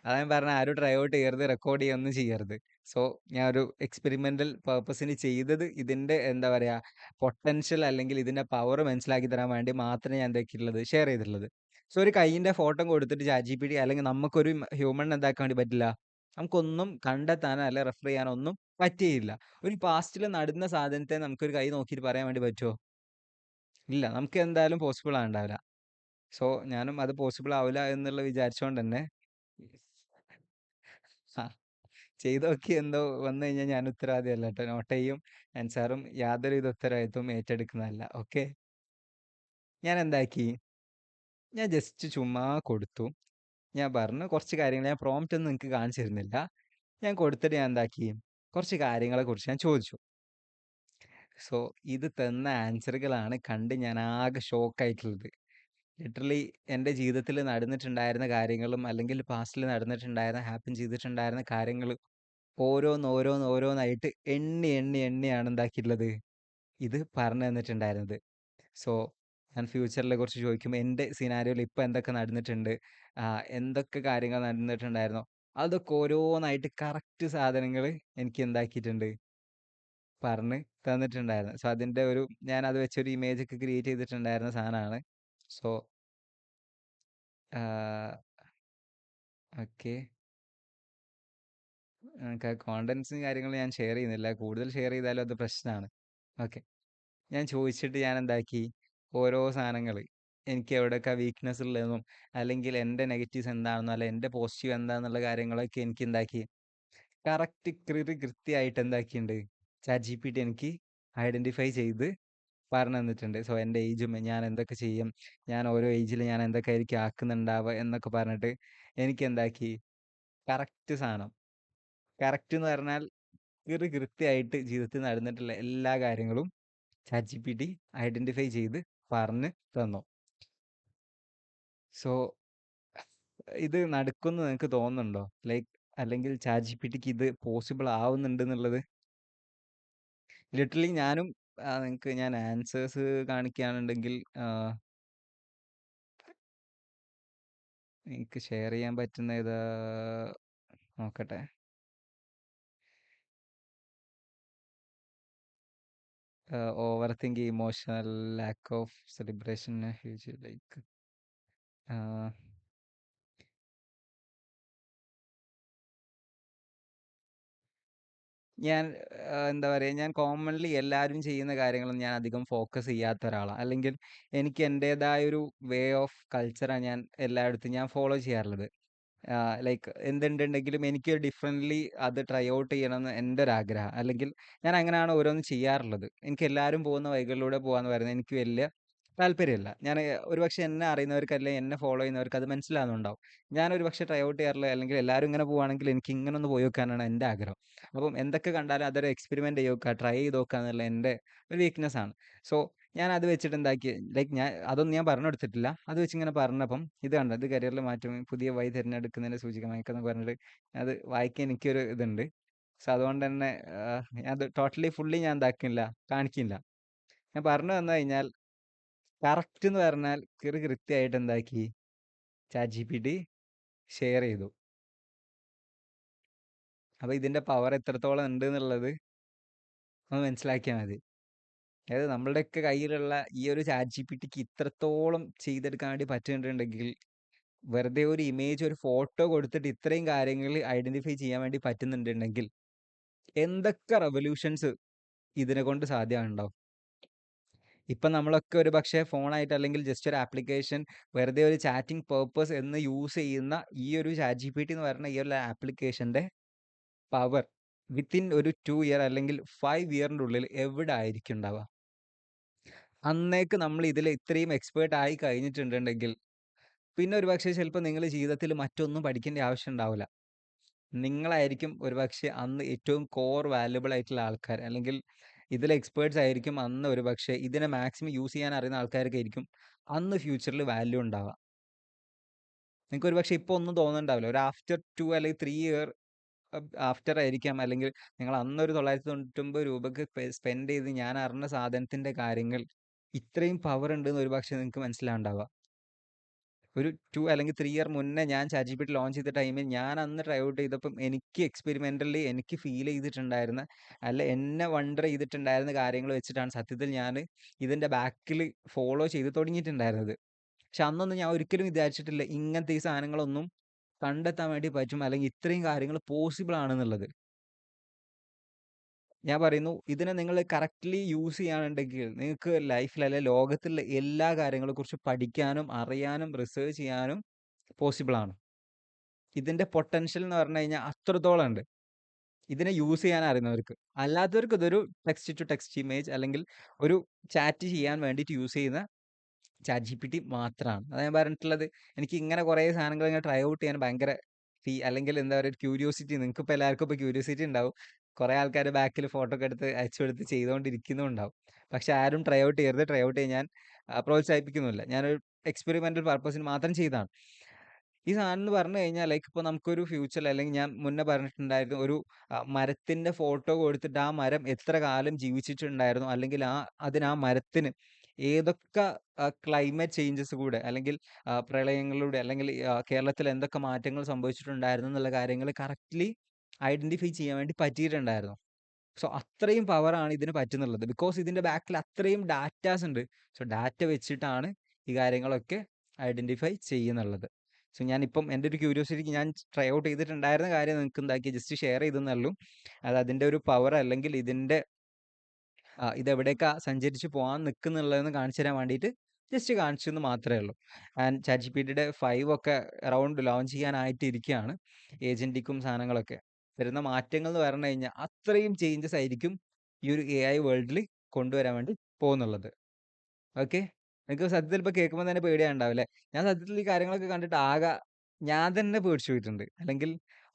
അതാ ഞാൻ പറഞ്ഞ ആരും ട്രൈ ഔട്ട് ചെയ്യരുത്, റെക്കോർഡ് ചെയ്യുകയൊന്നും ചെയ്യരുത്. സോ ഞാൻ ഒരു എക്സ്പെരിമെന്റൽ പർപ്പസിന് ചെയ്തത് ഇതിന്റെ എന്താ പറയാ പൊട്ടൻഷ്യൽ അല്ലെങ്കിൽ ഇതിന്റെ പവർ മനസ്സിലാക്കി തരാൻ വേണ്ടി മാത്രമേ ഞാൻ എന്താക്കിയിട്ടുള്ളത് ഷെയർ ചെയ്തിട്ടുള്ളത്. സോ ഒരു കൈയിന്റെ ഫോട്ടോ കൊടുത്തിട്ട് ChatGPT അല്ലെങ്കിൽ നമുക്കൊരു ഹ്യൂമൺ എന്താക്കാൻ വേണ്ടി പറ്റില്ല, നമുക്കൊന്നും കണ്ടെത്താനോ അല്ലെ റെഫർ ചെയ്യാനോ ഒന്നും പറ്റിയില്ല. ഒരു പാസ്റ്റിൽ നടന്ന സാധനത്തെ നമുക്കൊരു കൈ നോക്കിയിട്ട് പറയാൻ വേണ്ടി പറ്റുമോ? ഇല്ല. നമുക്ക് എന്തായാലും പോസിബിൾ ആണ്ടാവില്ല. സോ ഞാനും അത് പോസിബിൾ ആവില്ല എന്നുള്ള വിചാരിച്ചുകൊണ്ട് തന്നെ ആ ചെയ്ത് നോക്കി എന്തോ വന്നു കഴിഞ്ഞാൽ ഞാൻ ഉത്തരവാദിയല്ല കേട്ടോ. നോട്ട് ചെയ്യും. ആൻസറും യാതൊരുവിധ ഉത്തരവാദിത്വവും ഏറ്റെടുക്കുന്നതല്ല. ഓക്കെ. ഞാൻ എന്താക്കി, ഞാൻ ജസ്റ്റ് ചുമ്മാ കൊടുത്തു. ഞാൻ പറഞ്ഞു കുറച്ച് കാര്യങ്ങൾ, ഞാൻ പ്രോംപ്റ്റ് ഒന്നും നിങ്ങൾക്ക് കാണിച്ചു തരുന്നില്ല. ഞാൻ കൊടുത്തിട്ട് ഞാൻ എന്താക്കി, കുറച്ച് കാര്യങ്ങളെ കുറിച്ച് ഞാൻ ചോദിച്ചു. സോ ഇത് തന്ന ആൻസറുകളാണ് കണ്ട് ഞാൻ ആകെ ഷോക്കായിട്ടുള്ളത്. ലിറ്ററലി എൻ്റെ ജീവിതത്തിൽ നടന്നിട്ടുണ്ടായിരുന്ന കാര്യങ്ങളും അല്ലെങ്കിൽ പാസ്റ്റിൽ നടന്നിട്ടുണ്ടായിരുന്ന ഹാപ്പൻ ചെയ്തിട്ടുണ്ടായിരുന്ന കാര്യങ്ങൾ ഓരോന്നായിട്ട് എണ്ണിയാണ് എന്താക്കിയിട്ടുള്ളത് ഇത് പറഞ്ഞു തന്നിട്ടുണ്ടായിരുന്നത്. സോ ഞാൻ ഫ്യൂച്ചറിനെ കുറിച്ച് ചോദിക്കുമ്പോൾ എൻ്റെ സിനാരിയോയിൽ ഇപ്പം എന്തൊക്കെ നടന്നിട്ടുണ്ട്, എന്തൊക്കെ കാര്യങ്ങൾ നടന്നിട്ടുണ്ടായിരുന്നോ അതൊക്കെ ഓരോന്നായിട്ട് കറക്റ്റ് സാധനങ്ങൾ എനിക്ക് എന്താക്കിയിട്ടുണ്ട് പറഞ്ഞ് തന്നിട്ടുണ്ടായിരുന്നു. സോ അതിൻ്റെ ഒരു ഞാൻ അത് വെച്ചൊരു ഇമേജ് ഒക്കെ ക്രിയേറ്റ് ചെയ്തിട്ടുണ്ടായിരുന്ന സാധനമാണ്. So okay. കോണ്ടന്റ്സും കാര്യങ്ങളും ഞാൻ ഷെയർ ചെയ്യുന്നില്ല. കൂടുതൽ ഷെയർ ചെയ്താലും അത് പ്രശ്നമാണ്. ഓക്കെ. ഞാൻ ചോദിച്ചിട്ട് ഞാൻ എന്താക്കി, ഓരോ സാധനങ്ങൾ എനിക്ക് എവിടെയൊക്കെ വീക്ക്നെസ് ഉള്ളതെന്നും അല്ലെങ്കിൽ എൻ്റെ നെഗറ്റീവ്സ് എന്താണെന്നോ അല്ല എൻ്റെ പോസിറ്റീവ് എന്താണെന്നുള്ള കാര്യങ്ങളൊക്കെ എനിക്ക് എന്താക്കി കറക്റ്റ് കൃത്യമായിട്ട് എന്താക്കിയിട്ടുണ്ട് ChatGPT എനിക്ക് ഐഡൻറ്റിഫൈ ചെയ്ത് പറഞ്ഞു തന്നിട്ടുണ്ട്. സോ എൻ്റെ ഏജും ഞാൻ എന്തൊക്കെ ചെയ്യും, ഞാൻ ഓരോ ഏജിൽ ഞാൻ എന്തൊക്കെ ആയിരിക്കും ആക്കുന്നുണ്ടാവുക എന്നൊക്കെ പറഞ്ഞിട്ട് എനിക്ക് എന്താക്കി കറക്റ്റ് സാധനം. കറക്റ്റ് എന്ന് പറഞ്ഞാൽ കൃത്യമായിട്ട് ജീവിതത്തിൽ നടന്നിട്ടുള്ള എല്ലാ കാര്യങ്ങളും chat G P T identify ചെയ്ത് പറഞ്ഞ് തന്നു. സോ ഇത് നടക്കുമെന്ന് നിങ്ങൾക്ക് തോന്നുന്നുണ്ടോ? ലൈക്ക് അല്ലെങ്കിൽ ചാറ്റ് ജി പി ടിക്ക് ഇത് പോസിബിൾ ആവുന്നുണ്ട് എന്നുള്ളത്? ലിറ്ററലി ഞാനും നിങ്ങൾക്ക് ഞാൻ ആൻസേഴ്സ് കാണിക്കുകയാണെന്നുണ്ടെങ്കിൽ എനിക്ക് ഷെയർ ചെയ്യാൻ പറ്റുന്ന ഇത് നോക്കട്ടെ. Over think, emotional, lack of celebration, huge like ഞാൻ എന്താ പറയുക, ഞാൻ കോമൺലി എല്ലാവരും ചെയ്യുന്ന കാര്യങ്ങളും ഞാൻ അധികം ഫോക്കസ് ചെയ്യാത്ത ഒരാളാണ്. അല്ലെങ്കിൽ എനിക്ക് എൻ്റേതായൊരു വേ ഓഫ് കൾച്ചറാണ് ഞാൻ എല്ലായിടത്തും ഞാൻ ഫോളോ ചെയ്യാറുള്ളത്. ലൈക്ക് എന്തുണ്ടെങ്കിലും എനിക്ക് ഡിഫറെൻ്റ്ലി അത് ട്രൈ ഔട്ട് ചെയ്യണമെന്ന് എൻ്റെ ഒരു ആഗ്രഹം. അല്ലെങ്കിൽ ഞാൻ അങ്ങനെയാണ് ഓരോന്ന് ചെയ്യാറുള്ളത്. എനിക്ക് എല്ലാവരും പോകുന്ന വഴികളിലൂടെ പോകാന്ന് പറയുന്നത് എനിക്ക് വലിയ താല്പര്യമില്ല. ഞാൻ ഒരുപക്ഷെ എന്നെ അറിയുന്നവർക്ക് അല്ലെങ്കിൽ എന്നെ ഫോളോ ചെയ്യുന്നവർക്ക് അത് മനസ്സിലാകുന്നുണ്ടാവും. ഞാൻ ഒരുപക്ഷെ ട്രൈ ഔട്ട് ചെയ്യാറില്ല, അല്ലെങ്കിൽ എല്ലാവരും ഇങ്ങനെ പോവുകയാണെങ്കിൽ എനിക്ക് ഇങ്ങനെ ഒന്ന് പോയി നോക്കാനാണ് എൻ്റെ ആഗ്രഹം. അപ്പം എന്തൊക്കെ കണ്ടാലും അതൊരു എക്സ്പെരിമെൻ്റ് ചെയ്ത് നോക്കുക, ട്രൈ ചെയ്ത് നോക്കുക എന്നുള്ള എൻ്റെ ഒരു വീക്ക്നെസ് ആണ്. സോ ഞാൻ അത് വെച്ചിട്ട് എന്താക്കി, ലൈക്ക് ഞാൻ അതൊന്നും ഞാൻ പറഞ്ഞു കൊടുത്തിട്ടില്ല. അത് വെച്ച് ഇങ്ങനെ പറഞ്ഞപ്പം ഇത് കണ്ടോ, ഇത് കരിയറിൽ മാറ്റം, പുതിയ വഴി തിരഞ്ഞെടുക്കുന്നതിൻ്റെ സൂചകമായിക്കെന്ന് പറഞ്ഞിട്ട് അത് വായിക്കാൻ എനിക്കൊരു ഇതുണ്ട്. സോ അതുകൊണ്ട് തന്നെ ഞാൻ അത് ടോട്ടലി ഫുള്ളി ഞാൻ എന്താക്കില്ല, കാണിക്കില്ല. ഞാൻ പറഞ്ഞു വന്നു കഴിഞ്ഞാൽ കറക്റ്റ് എന്ന് പറഞ്ഞാൽ കൃത്യമായിട്ട് എന്താക്കി chat G P T share ചെയ്തു. അപ്പോൾ ഇതിൻ്റെ പവർ എത്രത്തോളം ഉണ്ട് എന്നുള്ളത് ഒന്ന് മനസ്സിലാക്കിയാൽ മതി. അതായത് നമ്മളുടെയൊക്കെ കയ്യിലുള്ള ഈ ഒരു ചാറ്റ് ജി പി ടിക്ക് ഇത്രത്തോളം ചെയ്തെടുക്കാൻ വേണ്ടി പറ്റുന്നുണ്ടെങ്കിൽ, വെറുതെ ഒരു ഇമേജ്, ഒരു ഫോട്ടോ കൊടുത്തിട്ട് ഇത്രയും കാര്യങ്ങൾ ഐഡന്റിഫൈ ചെയ്യാൻ വേണ്ടി പറ്റുന്നുണ്ടെങ്കിൽ എന്തൊക്കെ റെവല്യൂഷൻസ് ഇതിനെ കൊണ്ട് സാധ്യമാണുണ്ടാവും. ഇപ്പം നമ്മളൊക്കെ ഒരു പക്ഷേ ഫോണായിട്ട് അല്ലെങ്കിൽ ജസ്റ്റ് ഒരു ആപ്ലിക്കേഷൻ വെറുതെ ഒരു ചാറ്റിംഗ് പേർപ്പസ് എന്ന് യൂസ് ചെയ്യുന്ന ഈ ഒരു ചാറ്റ് ജി പി ടി എന്ന് പറയുന്ന ഈ ഒരു ആപ്ലിക്കേഷൻ്റെ പവർ വിത്തിൻ ഒരു 2 ഇയർ അല്ലെങ്കിൽ 5 ഇയറിൻ്റെ ഉള്ളിൽ എവിടെ ആയിരിക്കും ഉണ്ടാവുക? അന്നേക്ക് നമ്മൾ ഇതിൽ ഇത്രയും എക്സ്പേർട്ട് ആയി കഴിഞ്ഞിട്ടുണ്ടെങ്കിൽ പിന്നെ ഒരു പക്ഷേ ചിലപ്പോൾ നിങ്ങൾ ജീവിതത്തിൽ മറ്റൊന്നും പഠിക്കേണ്ട ആവശ്യം ഉണ്ടാവില്ല. നിങ്ങളായിരിക്കും ഒരുപക്ഷെ അന്ന് ഏറ്റവും കോർ വാല്യുബിൾ ആയിട്ടുള്ള ആൾക്കാർ, അല്ലെങ്കിൽ ഇതിൽ എക്സ്പേർട്സ് ആയിരിക്കും അന്ന് ഒരുപക്ഷെ ഇതിനെ മാക്സിമം യൂസ് ചെയ്യാൻ അറിയുന്ന ആൾക്കാർക്ക് ആയിരിക്കും അന്ന് ഫ്യൂച്ചറിൽ വാല്യൂ ഉണ്ടാവുക. നിങ്ങൾക്ക് ഒരുപക്ഷെ ഇപ്പോൾ ഒന്നും തോന്നുന്നുണ്ടാവില്ല. ഒരു ആഫ്റ്റർ 2 അല്ലെങ്കിൽ 3 ഇയർ ആഫ്റ്റർ ആയിരിക്കാം, അല്ലെങ്കിൽ നിങ്ങൾ അന്നൊരു 999 രൂപക്ക് സ്പെൻഡ് ചെയ്ത് ഞാൻ അറിഞ്ഞ സാധനത്തിൻ്റെ കാര്യങ്ങൾ ഇത്രയും പവർ ഉണ്ടെന്ന് ഒരുപക്ഷെ നിങ്ങൾക്ക് മനസ്സിലാണ്ടാവുക. ഒരു 2 അല്ലെങ്കിൽ 3 ഇയർ മുന്നേ ഞാൻ chat G P T launch ചെയ്ത ടൈമിൽ ഞാൻ അന്ന് ട്രൈ ഔട്ട് ചെയ്തപ്പം എനിക്ക് എക്സ്പെരിമെൻ്റലി എനിക്ക് ഫീൽ ചെയ്തിട്ടുണ്ടായിരുന്ന, അല്ല എന്നെ വണ്ടർ ചെയ്തിട്ടുണ്ടായിരുന്ന കാര്യങ്ങൾ വെച്ചിട്ടാണ് സത്യത്തിൽ ഞാൻ ഇതിൻ്റെ ബാക്കിൽ ഫോളോ ചെയ്ത് തുടങ്ങിയിട്ടുണ്ടായിരുന്നത്. പക്ഷെ അന്നൊന്നും ഞാൻ ഒരിക്കലും വിചാരിച്ചിട്ടില്ല ഇങ്ങനത്തെ ഈ സാധനങ്ങളൊന്നും കണ്ടെത്താൻ വേണ്ടി പറ്റും, അല്ലെങ്കിൽ ഇത്രയും കാര്യങ്ങൾ പോസിബിൾ ആണെന്നുള്ളത്. ഞാൻ പറയുന്നു, ഇതിനെ നിങ്ങൾ കറക്റ്റ്ലി യൂസ് ചെയ്യുകയാണെന്നുണ്ടെങ്കിൽ നിങ്ങൾക്ക് ലൈഫിൽ അല്ലെ ലോകത്തിലുള്ള എല്ലാ കാര്യങ്ങളെക്കുറിച്ച് പഠിക്കാനും അറിയാനും റിസർച്ച് ചെയ്യാനും പോസിബിൾ ആണ്. ഇതിൻ്റെ പൊട്ടൻഷ്യൽ എന്ന് പറഞ്ഞു കഴിഞ്ഞാൽ അത്രത്തോളം ഉണ്ട് ഇതിനെ യൂസ് ചെയ്യാൻ അറിയുന്നവർക്ക്. അല്ലാത്തവർക്ക് ഇതൊരു ടെക്സ്റ്റ് ടു ടെക്സ്റ്റ് ഇമേജ് അല്ലെങ്കിൽ ഒരു ചാറ്റ് ചെയ്യാൻ വേണ്ടിയിട്ട് യൂസ് ചെയ്യുന്ന ചാറ്റ് ജി പി ടി മാത്രമാണ്. അതാണ് ഞാൻ പറഞ്ഞിട്ടുള്ളത്. എനിക്ക് ഇങ്ങനെ കുറേ സാധനങ്ങൾ ഇങ്ങനെ ട്രൈ ഔട്ട് ചെയ്യാൻ ഭയങ്കര അല്ലെങ്കിൽ എന്താ പറയുക, ക്യൂരിയോസിറ്റി. നിങ്ങൾക്ക് ഇപ്പോൾ എല്ലാവർക്കും ഇപ്പോൾ ക്യൂരിയോസിറ്റി ഉണ്ടാവും. കുറേ ആൾക്കാർ ബാക്കിൽ ഫോട്ടോ ഒക്കെ എടുത്ത് അയച്ചു കൊടുത്ത് ചെയ്തുകൊണ്ടിരിക്കുന്നുണ്ടാവും. പക്ഷെ ആരും ട്രൈ ഔട്ട് ചെയ്യരുത്. ട്രൈ ഔട്ട് ചെയ്യാൻ ഞാൻ പ്രോത്സാഹിപ്പിക്കുന്നില്ല. ഞാനൊരു എക്സ്പെരിമെൻ്റൽ പർപ്പസിന് മാത്രം ചെയ്തതാണ്. ഈ സാധനം എന്ന് പറഞ്ഞു കഴിഞ്ഞാൽ ലൈക്ക് ഇപ്പോൾ നമുക്കൊരു ഫ്യൂച്ചറിൽ, അല്ലെങ്കിൽ ഞാൻ മുന്നേ പറഞ്ഞിട്ടുണ്ടായിരുന്നു, ഒരു മരത്തിൻ്റെ ഫോട്ടോ കൊടുത്തിട്ട് ആ മരം എത്ര കാലം ജീവിച്ചിട്ടുണ്ടായിരുന്നു, അല്ലെങ്കിൽ ആ മരത്തിന് ഏതൊക്കെ ക്ലൈമറ്റ് ചേഞ്ചസ് കൂടെ, അല്ലെങ്കിൽ പ്രളയങ്ങളിലൂടെ, അല്ലെങ്കിൽ കേരളത്തിൽ എന്തൊക്കെ മാറ്റങ്ങൾ സംഭവിച്ചിട്ടുണ്ടായിരുന്നു എന്നുള്ള കാര്യങ്ങൾ കറക്റ്റ്ലി ഐഡന്റിഫൈ ചെയ്യാൻ വേണ്ടി പറ്റിയിട്ടുണ്ടായിരുന്നു. സോ അത്രയും പവറാണ് ഇതിന് പറ്റുന്നുള്ളത്. ബിക്കോസ് ഇതിൻ്റെ ബാക്കിൽ അത്രയും ഡാറ്റാസ് ഉണ്ട്. സോ ഡാറ്റ വെച്ചിട്ടാണ് ഈ കാര്യങ്ങളൊക്കെ ഐഡന്റിഫൈ ചെയ്യുന്നുള്ളത്. സോ ഞാനിപ്പം എൻ്റെ ഒരു ക്യൂരിയോസിറ്റിക്ക് ഞാൻ ട്രൈ ഔട്ട് ചെയ്തിട്ടുണ്ടായിരുന്ന കാര്യം നിങ്ങൾക്ക് എന്താക്കി ജസ്റ്റ് ഷെയർ ചെയ്തെന്നുള്ളൂ. അത് അതിൻ്റെ ഒരു പവർ, അല്ലെങ്കിൽ ഇതിൻ്റെ ഇതെവിടേക്കാ സഞ്ചരിച്ച് പോകാൻ നിൽക്കുന്നുള്ളതെന്ന് കാണിച്ചു തരാൻ വേണ്ടിയിട്ട് ജസ്റ്റ് കാണിച്ചു എന്ന് മാത്രമേ ഉള്ളൂ. ആൻഡ് ചാറ്റ് ജി പി ടിയുടെ 5 ഒക്കെ അറൗണ്ട് ലോഞ്ച് ചെയ്യാനായിട്ട് ഇരിക്കുകയാണ്. ഏജൻറ്റിക്കും സാധനങ്ങളൊക്കെ വരുന്ന മാറ്റങ്ങൾ എന്ന് പറഞ്ഞു കഴിഞ്ഞാൽ അത്രയും ചേഞ്ചസ് ആയിരിക്കും ഈ ഒരു എ ഐ വേൾഡിൽ കൊണ്ടുവരാൻ വേണ്ടി പോകുന്നുള്ളത്. ഓക്കെ, എനിക്ക് സത്യത്തിൽ ഇപ്പോൾ കേൾക്കുമ്പോൾ തന്നെ പേടിയാണ്ടാവില്ലേ? ഞാൻ സത്യത്തിൽ ഈ കാര്യങ്ങളൊക്കെ കണ്ടിട്ട് ഞാൻ തന്നെ പേടിച്ചു പോയിട്ടുണ്ട്. അല്ലെങ്കിൽ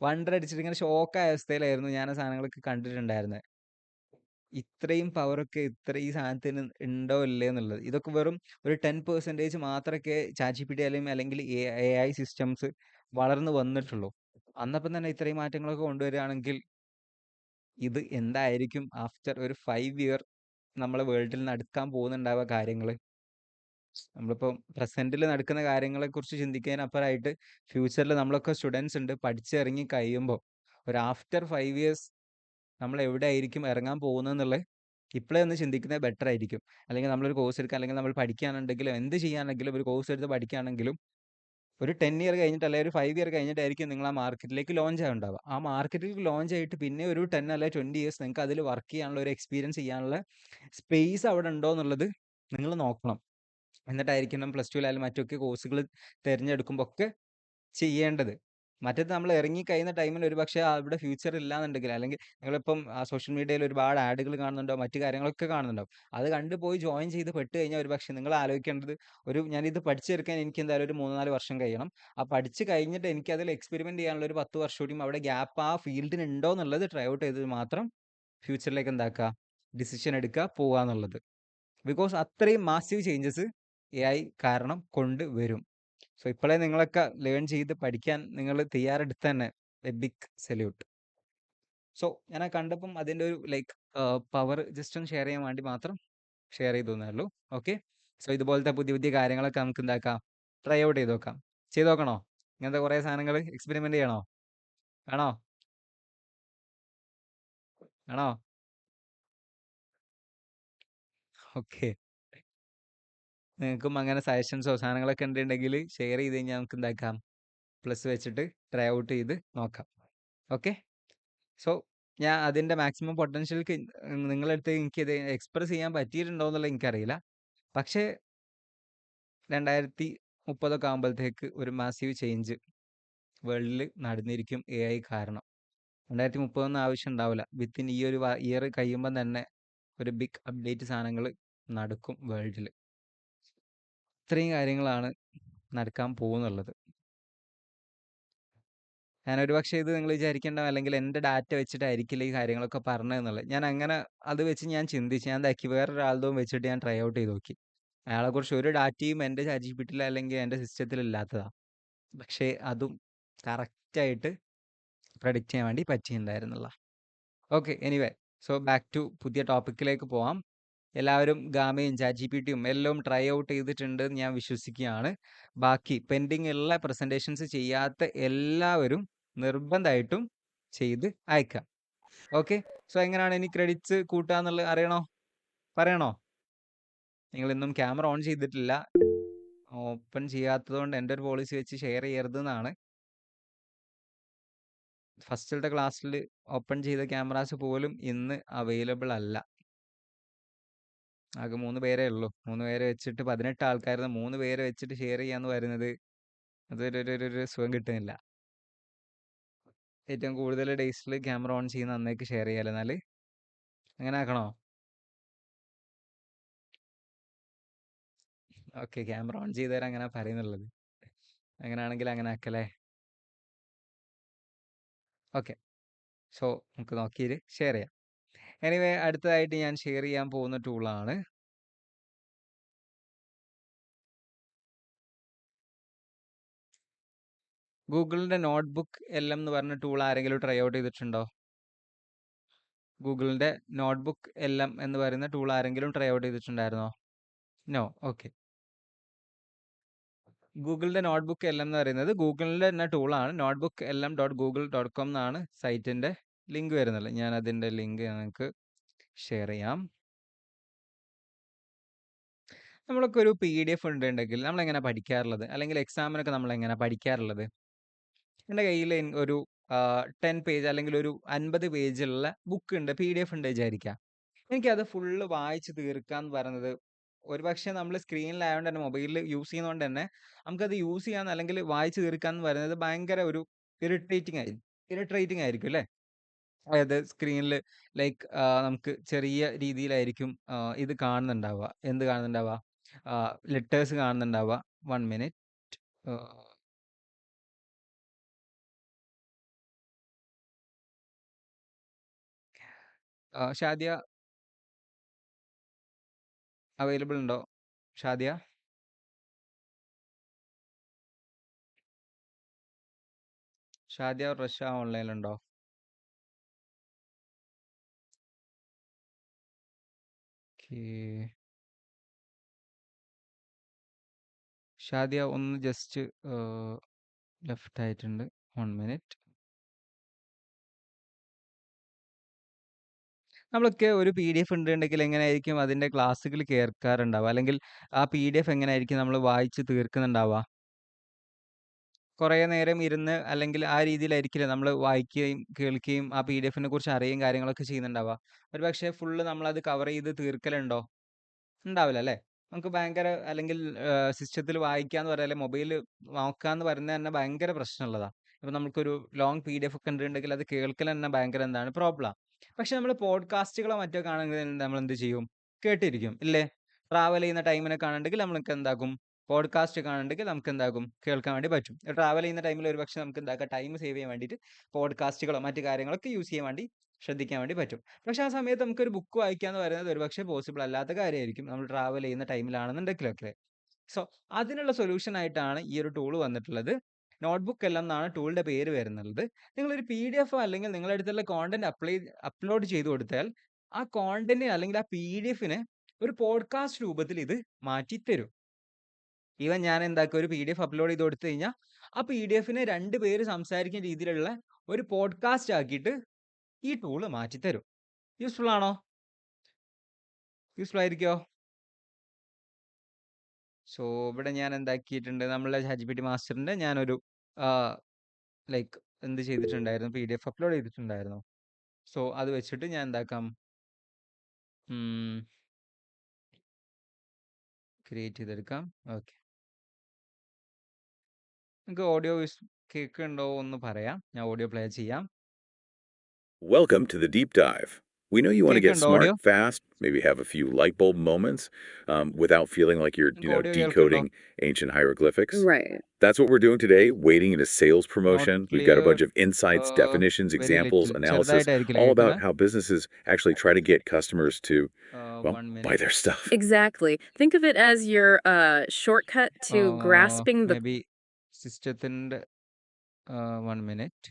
വണ്ടർ അടിച്ചിട്ട് ഇങ്ങനെ ഷോക്കായ അവസ്ഥയിലായിരുന്നു ഞാൻ ആ സാധനങ്ങളൊക്കെ കണ്ടിട്ടുണ്ടായിരുന്നത്. ഇത്രയും പവറൊക്കെ ഈ സാധനത്തിന് ഉണ്ടോ ഇല്ലേ എന്നുള്ളത്. ഇതൊക്കെ വെറും ഒരു 10% മാത്രമൊക്കെ ChatGPT അല്ലെങ്കിൽ AI സിസ്റ്റംസ് വളർന്നു വന്നിട്ടുള്ളൂ. അന്നപ്പം തന്നെ ഇത്രയും മാറ്റങ്ങളൊക്കെ കൊണ്ടുവരികയാണെങ്കിൽ ഇത് എന്തായിരിക്കും ആഫ്റ്റർ ഒരു 5 ഇയർ നമ്മളെ വേൾഡിൽ നടക്കാൻ പോകുന്നുണ്ടാവുക കാര്യങ്ങൾ. നമ്മളിപ്പോൾ പ്രസന്റിൽ നടക്കുന്ന കാര്യങ്ങളെക്കുറിച്ച് ചിന്തിക്കുന്നതിനപ്പുറമായിട്ട് ഫ്യൂച്ചറിൽ നമ്മളൊക്കെ സ്റ്റുഡൻസ് ഉണ്ട്, പഠിച്ചിറങ്ങി കഴിയുമ്പോൾ ഒരു ആഫ്റ്റർ 5 ഇയേഴ്സ് നമ്മൾ എവിടെ ആയിരിക്കും ഇറങ്ങാൻ പോകുന്നതെന്നുള്ളത് ഇപ്പോഴേ ഒന്ന് ചിന്തിക്കുന്നത് ബെറ്റർ ആയിരിക്കും. അല്ലെങ്കിൽ നമ്മളൊരു കോഴ്സ് എടുക്കുക, അല്ലെങ്കിൽ നമ്മൾ പഠിക്കുകയാണെങ്കിലും എന്ത് ചെയ്യുകയാണെങ്കിലും ഒരു കോഴ്സ് എടുത്ത് പഠിക്കുകയാണെങ്കിലും ഒരു 10 ഇയർ കഴിഞ്ഞിട്ട് അല്ലെങ്കിൽ ഒരു 5 ഇയർ കഴിഞ്ഞിട്ടായിരിക്കും നിങ്ങൾ ആ മാർക്കറ്റിലേക്ക് ലോഞ്ച് ആവുണ്ടാവുക. ആ മാർക്കറ്റിലേക്ക് ലോഞ്ച് ആയിട്ട് പിന്നെ ഒരു 10 അല്ലെങ്കിൽ 20 ഇയേഴ്സ് നിങ്ങൾക്ക് അതിൽ വർക്ക് ചെയ്യാനുള്ള ഒരു എക്സ്പീരിയൻസ് ചെയ്യാനുള്ള സ്പേസ് അവിടെ ഉണ്ടോ എന്നുള്ളത് നിങ്ങൾ നോക്കണം. എന്നിട്ടായിരിക്കണം പ്ലസ് ടുവിലായാലും മറ്റൊക്കെ കോഴ്സുകൾ തിരഞ്ഞെടുക്കുമ്പോൾ ഒക്കെ ചെയ്യേണ്ടത്. മറ്റേത് നമ്മൾ ഇറങ്ങി കഴിയുന്ന ടൈമിൽ ഒരു പക്ഷേ അവിടെ ഫ്യൂച്ചർ ഇല്ലാന്നുണ്ടെങ്കിൽ, അല്ലെങ്കിൽ നിങ്ങളിപ്പം സോഷ്യൽ മീഡിയയിൽ ഒരുപാട് ആഡുകൾ കാണുന്നുണ്ടോ, മറ്റു കാര്യങ്ങളൊക്കെ കാണുന്നുണ്ടാവും. അത് കണ്ടു പോയി ജോയിൻ ചെയ്ത് പെട്ട് കഴിഞ്ഞാൽ ഒരു പക്ഷേ നിങ്ങൾ ആലോചിക്കേണ്ടത് ഞാനിത് പഠിച്ചെടുക്കാൻ എനിക്ക് എന്തായാലും ഒരു 3-4 വർഷം കഴിയണം. ആ പഠിച്ച് കഴിഞ്ഞിട്ട് എനിക്ക് അതിൽ എക്സ്പെരിമെന്റ് ചെയ്യാനുള്ള ഒരു 10 വർഷം കൂടിയും അവിടെ ഗ്യാപ്പ് ആ ഫീൽഡിന് ഉണ്ടോ എന്നുള്ളത് ട്രൈ ഔട്ട് ചെയ്തത് മാത്രം ഫ്യൂച്ചറിലേക്ക് എന്താക്കുക, ഡിസിഷൻ എടുക്കുക, പോവുക എന്നുള്ളത്. ബിക്കോസ് അത്രയും മാസീവ് ചേഞ്ചസ് AI കാരണം കൊണ്ടുവരും. സോ ഇപ്പോഴേ നിങ്ങളൊക്കെ ലേൺ ചെയ്ത് പഠിക്കാൻ നിങ്ങൾ തയ്യാറെടുത്ത് തന്നെ എ ബിഗ് സല്യൂട്ട്. സോ ഞാൻ കണ്ടപ്പം അതിൻ്റെ ഒരു പവർ ജസ്റ്റ് ഒന്ന് ഷെയർ ചെയ്യാൻ വേണ്ടി മാത്രം ഷെയർ ചെയ്തു തന്നേ. ഓക്കെ, സോ ഇതുപോലത്തെ പുതിയ പുതിയ കാര്യങ്ങളൊക്കെ നമുക്ക് എന്താക്കാം, ട്രൈ ഔട്ട് ചെയ്ത് നോക്കാം. ചെയ്ത് നോക്കണോ? ഇങ്ങനത്തെ കുറേ സാധനങ്ങൾ എക്സ്പെരിമെന്റ് ചെയ്യണോ? ആണോ? ആണോ? ഓക്കെ, നിങ്ങൾക്കും അങ്ങനെ സജഷൻസോ സാധനങ്ങളൊക്കെ ഉണ്ടെങ്കിൽ ഷെയർ ചെയ്ത് കഴിഞ്ഞാൽ നമുക്ക് എന്താക്കാം, പ്ലസ് വെച്ചിട്ട് ട്രൈ ഔട്ട് ചെയ്ത് നോക്കാം. ഓക്കെ, സോ ഞാൻ അതിൻ്റെ മാക്സിമം പൊട്ടൻഷ്യൽ നിങ്ങളടുത്ത് എനിക്കിത് എക്സ്പ്രസ് ചെയ്യാൻ പറ്റിയിട്ടുണ്ടോ എന്നുള്ളത് എനിക്കറിയില്ല. പക്ഷേ 2030 ആകുമ്പോഴത്തേക്ക് ഒരു മാസീവ് ചേഞ്ച് വേൾഡിൽ നടന്നിരിക്കും AI കാരണം. 2030 ആവശ്യം ഉണ്ടാവില്ല, വിത്തിൻ ഈ ഒരു ഇയർ കഴിയുമ്പം തന്നെ ഒരു ബിഗ് അപ്ഡേറ്റ് സാധനങ്ങൾ നടക്കും വേൾഡിൽ. ഇത്രയും കാര്യങ്ങളാണ് നടക്കാൻ പോകുന്നുള്ളത്. ഞാനൊരു പക്ഷേ ഇത് നിങ്ങൾ വിചാരിക്കേണ്ട, അല്ലെങ്കിൽ എൻ്റെ ഡാറ്റ വെച്ചിട്ടായിരിക്കില്ല ഈ കാര്യങ്ങളൊക്കെ പറഞ്ഞതെന്നുള്ളത്. ഞാൻ അങ്ങനെ അത് വെച്ച് ഞാൻ ചിന്തിച്ച് ഞാൻ എന്താക്കി, വേറൊരാളുടെ വെച്ചിട്ട് ഞാൻ ട്രൈ ഔട്ട് ചെയ്ത് നോക്കി. അയാളെക്കുറിച്ച് ഒരു ഡാറ്റയും എൻ്റെ ChatGPT അല്ലെങ്കിൽ എൻ്റെ സിസ്റ്റത്തിൽ ഇല്ലാത്തതാണ്. പക്ഷേ അതും കറക്റ്റായിട്ട് പ്രഡിക്റ്റ് ചെയ്യാൻ വേണ്ടി പറ്റിയിട്ടുണ്ടായിരുന്നില്ല. Okay, anyway, so back to പുതിയ ടോപ്പിക്കിലേക്ക് പോവാം. എല്ലാവരും ഗാമയും ChatGPTയും എല്ലാം ട്രൈ ഔട്ട് ചെയ്തിട്ടുണ്ട് എന്ന് ഞാൻ വിശ്വസിക്കുകയാണ്. ബാക്കി പെൻഡിങ് ഉള്ള പ്രസൻറ്റേഷൻസ് ചെയ്യാത്ത എല്ലാവരും നിർബന്ധമായിട്ടും ചെയ്ത് അയക്കാം. ഓക്കെ, സോ എങ്ങനെയാണ് ഇനി ക്രെഡിറ്റ്സ് കൂട്ടാന്നുള്ളത് അറിയണോ? പറയണോ? നിങ്ങൾ ഇന്നും ക്യാമറ ഓൺ ചെയ്തിട്ടില്ല, ഓപ്പൺ ചെയ്യാത്തത് കൊണ്ട് എൻ്റെ ഒരു പോളിസി വെച്ച് ഷെയർ ചെയ്യരുതെന്നാണ്. ഫസ്റ്റിലത്തെ ക്ലാസ്സിൽ ഓപ്പൺ ചെയ്ത ക്യാമറാസ് പോലും ഇന്ന് അവൈലബിൾ അല്ല. ആകെ 3 പേരേ ഉള്ളൂ. 3 പേരെ വെച്ചിട്ട് 18 ആൾക്കാരുന്ന 3 പേരെ വെച്ചിട്ട് ഷെയർ ചെയ്യാന്ന് പറയുന്നത് അതൊരു സുഖം കിട്ടുന്നില്ല. ഏറ്റവും കൂടുതൽ ഡേയ്സിൽ ക്യാമറ ഓൺ ചെയ്യുന്ന അന്നേക്ക് ഷെയർ ചെയ്യാലോ. എന്നാൽ അങ്ങനെ ആക്കണോ? ഓക്കെ, ക്യാമറ ഓൺ ചെയ്ത് തരാൻ അങ്ങനെ പറയുന്നുള്ളത്. അങ്ങനെയാണെങ്കിൽ അങ്ങനെ ആക്കല്ലേ. ഓക്കെ, സോ നമുക്ക് നോക്കിയിട്ട് ഷെയർ ചെയ്യാം. എനിവേ, അടുത്തതായിട്ട് ഞാൻ ഷെയർ ചെയ്യാൻ പോകുന്ന ടൂളാണ് ഗൂഗിളിൻ്റെ നോട്ട്ബുക്ക് LM എന്ന് പറഞ്ഞ ടൂൾ. ആരെങ്കിലും ട്രൈ ഔട്ട് ചെയ്തിട്ടുണ്ടോ? ഗൂഗിളിൻ്റെ നോട്ട്ബുക്ക് LM എന്ന് പറയുന്ന ടൂൾ ആരെങ്കിലും ട്രൈ ഔട്ട് ചെയ്തിട്ടുണ്ടായിരുന്നോ? നോ. ഓക്കെ, ഗൂഗിളിൻ്റെ നോട്ട്ബുക്ക് LM എന്ന് പറയുന്നത് ഗൂഗിളിൻ്റെ തന്നെ ടൂളാണ്. notebookLM.google.com എന്നാണ് സൈറ്റിൻ്റെ ലിങ്ക് വരുന്നത്. ഞാൻ അതിൻ്റെ ലിങ്ക് നിങ്ങൾക്ക് ഷെയർ ചെയ്യാം. നമ്മളൊക്കെ ഒരു PDF ഉണ്ടെങ്കിൽ നമ്മളെങ്ങനെ പഠിക്കാറുള്ളത്, അല്ലെങ്കിൽ എക്സാമിനൊക്കെ നമ്മളെങ്ങനെ പഠിക്കാറുള്ളത്? എൻ്റെ കയ്യിൽ ഒരു 10 പേജ് അല്ലെങ്കിൽ ഒരു 50 പേജുള്ള ബുക്ക് ഉണ്ട്, PDF ഉണ്ട് വിചാരിക്കുക. എനിക്കത് ഫുള്ള് വായിച്ച് തീർക്കാന്ന് പറയുന്നത്, ഒരു പക്ഷേ നമ്മൾ സ്ക്രീനിലായതുകൊണ്ട് തന്നെ, മൊബൈലിൽ യൂസ് ചെയ്യുന്നതുകൊണ്ട് തന്നെ നമുക്കത് യൂസ് ചെയ്യാൻ അല്ലെങ്കിൽ വായിച്ച് തീർക്കാന്ന് പറയുന്നത് ഭയങ്കര ഒരു ഇറിറ്റേറ്റിംഗ് ആയിരിക്കും അല്ലേ? അതായത് സ്ക്രീനിൽ ലൈക്ക് നമുക്ക് ചെറിയ രീതിയിലായിരിക്കും ഇത് കാണുന്നുണ്ടാവുക. എന്ത് കാണുന്നുണ്ടാവുക? ലെറ്റേഴ്സ് കാണുന്നുണ്ടാവുക. 1 മിനിറ്റ്. ഷാദിയ അവൈലബിൾ ഉണ്ടോ? ഷാദിയ? ഷാദിയ റഷ ഓൺലൈനിലുണ്ടോ? ഓക്കേ. ഷാദിയ ഒന്ന് ജസ്റ്റ് ലെഫ്റ്റ് ആയിട്ടുണ്ട്. 1 മിനിറ്റ്. നമ്മളൊക്കെ ഒരു PDF ഉണ്ടെങ്കിൽ എങ്ങനെയായിരിക്കും അതിൻ്റെ ക്ലാസ്സുകൾ കേൾക്കാറുണ്ടാവുക? അല്ലെങ്കിൽ ആ PDF എങ്ങനെയായിരിക്കും നമ്മൾ വായിച്ച് തീർക്കുന്നുണ്ടാവുക? കുറേ നേരം ഇരുന്ന് അല്ലെങ്കിൽ ആ രീതിയിലായിരിക്കില്ല നമ്മൾ വായിക്കുകയും കേൾക്കുകയും ആ PDFനെ കുറിച്ച് അറിയുകയും കാര്യങ്ങളൊക്കെ ചെയ്യുന്നുണ്ടാവുക. ഒരുപക്ഷെ ഫുള്ള് നമ്മളത് കവർ ചെയ്ത് തീർക്കലുണ്ടോ? ഉണ്ടാവില്ല അല്ലേ? നമുക്ക് ഭയങ്കര അല്ലെങ്കിൽ സിസ്റ്റത്തിൽ വായിക്കാന്ന് പറയാൻ മൊബൈൽ നോക്കാന്ന് പറയുന്നത് തന്നെ ഭയങ്കര പ്രശ്നമുള്ളതാണ്. ഇപ്പം നമുക്കൊരു ലോങ് PDF ഒക്കെ ഉണ്ടെങ്കിൽ അത് കേൾക്കൽ തന്നെ ഭയങ്കര എന്താണ് പ്രോബ്ലം. പക്ഷെ നമ്മൾ പോഡ്കാസ്റ്റുകളോ മറ്റോ കാണുന്നതിൽ നമ്മൾ എന്ത് ചെയ്യും? കേട്ടിരിക്കും ഇല്ലേ? ട്രാവൽ ചെയ്യുന്ന ടൈമിനൊക്കെ ആണെങ്കിൽ നമുക്ക് എന്താക്കും? പോഡ്കാസ്റ്റ് കാണുന്നുണ്ടെങ്കിൽ നമുക്ക് എന്താകും? കേൾക്കാൻ വേണ്ടി പറ്റും. ട്രാവൽ ചെയ്യുന്ന ടൈമിൽ ഒരുപക്ഷെ നമുക്ക് എന്താക്കാം? ടൈം സേവ് ചെയ്യാൻ വേണ്ടിയിട്ട് പോഡ്കാസ്റ്റുകളോ മറ്റു കാര്യങ്ങളൊക്കെ യൂസ് ചെയ്യാൻ വേണ്ടി ശ്രദ്ധിക്കാൻ വേണ്ടി പറ്റും. പക്ഷെ ആ സമയത്ത് നമുക്കൊരു ബുക്ക് വായിക്കുക എന്ന് പറയുന്നത് ഒരുപക്ഷെ പോസിബിൾ അല്ലാത്ത കാര്യമായിരിക്കും നമ്മൾ ട്രാവൽ ചെയ്യുന്ന ടൈമിലാണെന്നുണ്ടെങ്കിലൊക്കെ. സോ അതിനുള്ള സൊല്യൂഷൻ ആയിട്ടാണ് ഈ ഒരു ടൂൾ വന്നിട്ടുള്ളത്. നോട്ട്ബുക്ക് എല്ലാം എന്നാണ് ടൂളിന്റെ പേര് വരുന്നത്. നിങ്ങളൊരു PDF അല്ലെങ്കിൽ നിങ്ങളുടെ അടുത്തുള്ള കോണ്ടന്റ് അപ്ലോഡ് ചെയ്ത് കൊടുത്താൽ ആ കോണ്ടന്റ് അല്ലെങ്കിൽ ആ PDFനെ ഒരു പോഡ്കാസ്റ്റ് രൂപത്തിൽ ഇത് മാറ്റി തരും. ഈവൻ ഞാൻ എന്താക്കുക ഒരു PDF അപ്ലോഡ് ചെയ്ത് കൊടുത്തു കഴിഞ്ഞാൽ ആ PDFനെ 2 പേര് സംസാരിക്കുന്ന രീതിയിലുള്ള ഒരു പോഡ്കാസ്റ്റ് ആക്കിയിട്ട് ഈ ടൂള് മാറ്റിത്തരും. യൂസ്ഫുൾ ആണോ? യൂസ്ഫുൾ ആയിരിക്കോ? സോ ഇവിടെ ഞാൻ എന്താക്കിയിട്ടുണ്ട് നമ്മളുടെ ChatGPT മാസ്റ്ററിന്റെ ഞാനൊരു ലൈക്ക് എന്ത് ചെയ്തിട്ടുണ്ടായിരുന്നു? PDF അപ്ലോഡ് ചെയ്തിട്ടുണ്ടായിരുന്നു. സോ അത് വെച്ചിട്ട് ഞാൻ എന്താക്കാം? ക്രിയേറ്റ് ചെയ്തെടുക്കാം. ഓക്കെ. നിങ്ങൾക്ക് ഓഡിയോ കേൾക്കുന്നുണ്ടോ എന്ന് പറയാം. ഞാൻ ഓഡിയോ പ്ലേ ചെയ്യാം. Welcome to the deep dive. We know you want to get കേൾക്കുന്നുണ്ടോ smart audio? fast, maybe have a few light bulb moments without feeling like you're, നിങ്ങൾക്ക് ഓഡിയോ കേൾക്കുന്നുണ്ടോ? decoding ancient hieroglyphics. Right. That's what we're doing today, waiting in a sales note promotion. We've got a bunch clear. of insights, definitions, very examples, little analysis, ചെറുതായിട്ടായിരിക്കില്ല all about കേൾക്കുന്നത്. how businesses actually try to get customers to, well, 1 buy minute. their stuff. Exactly. Think of it as your shortcut to grasping the may be സിസ്റ്റത്തിൻ്റെ 1 മിനിറ്റ്.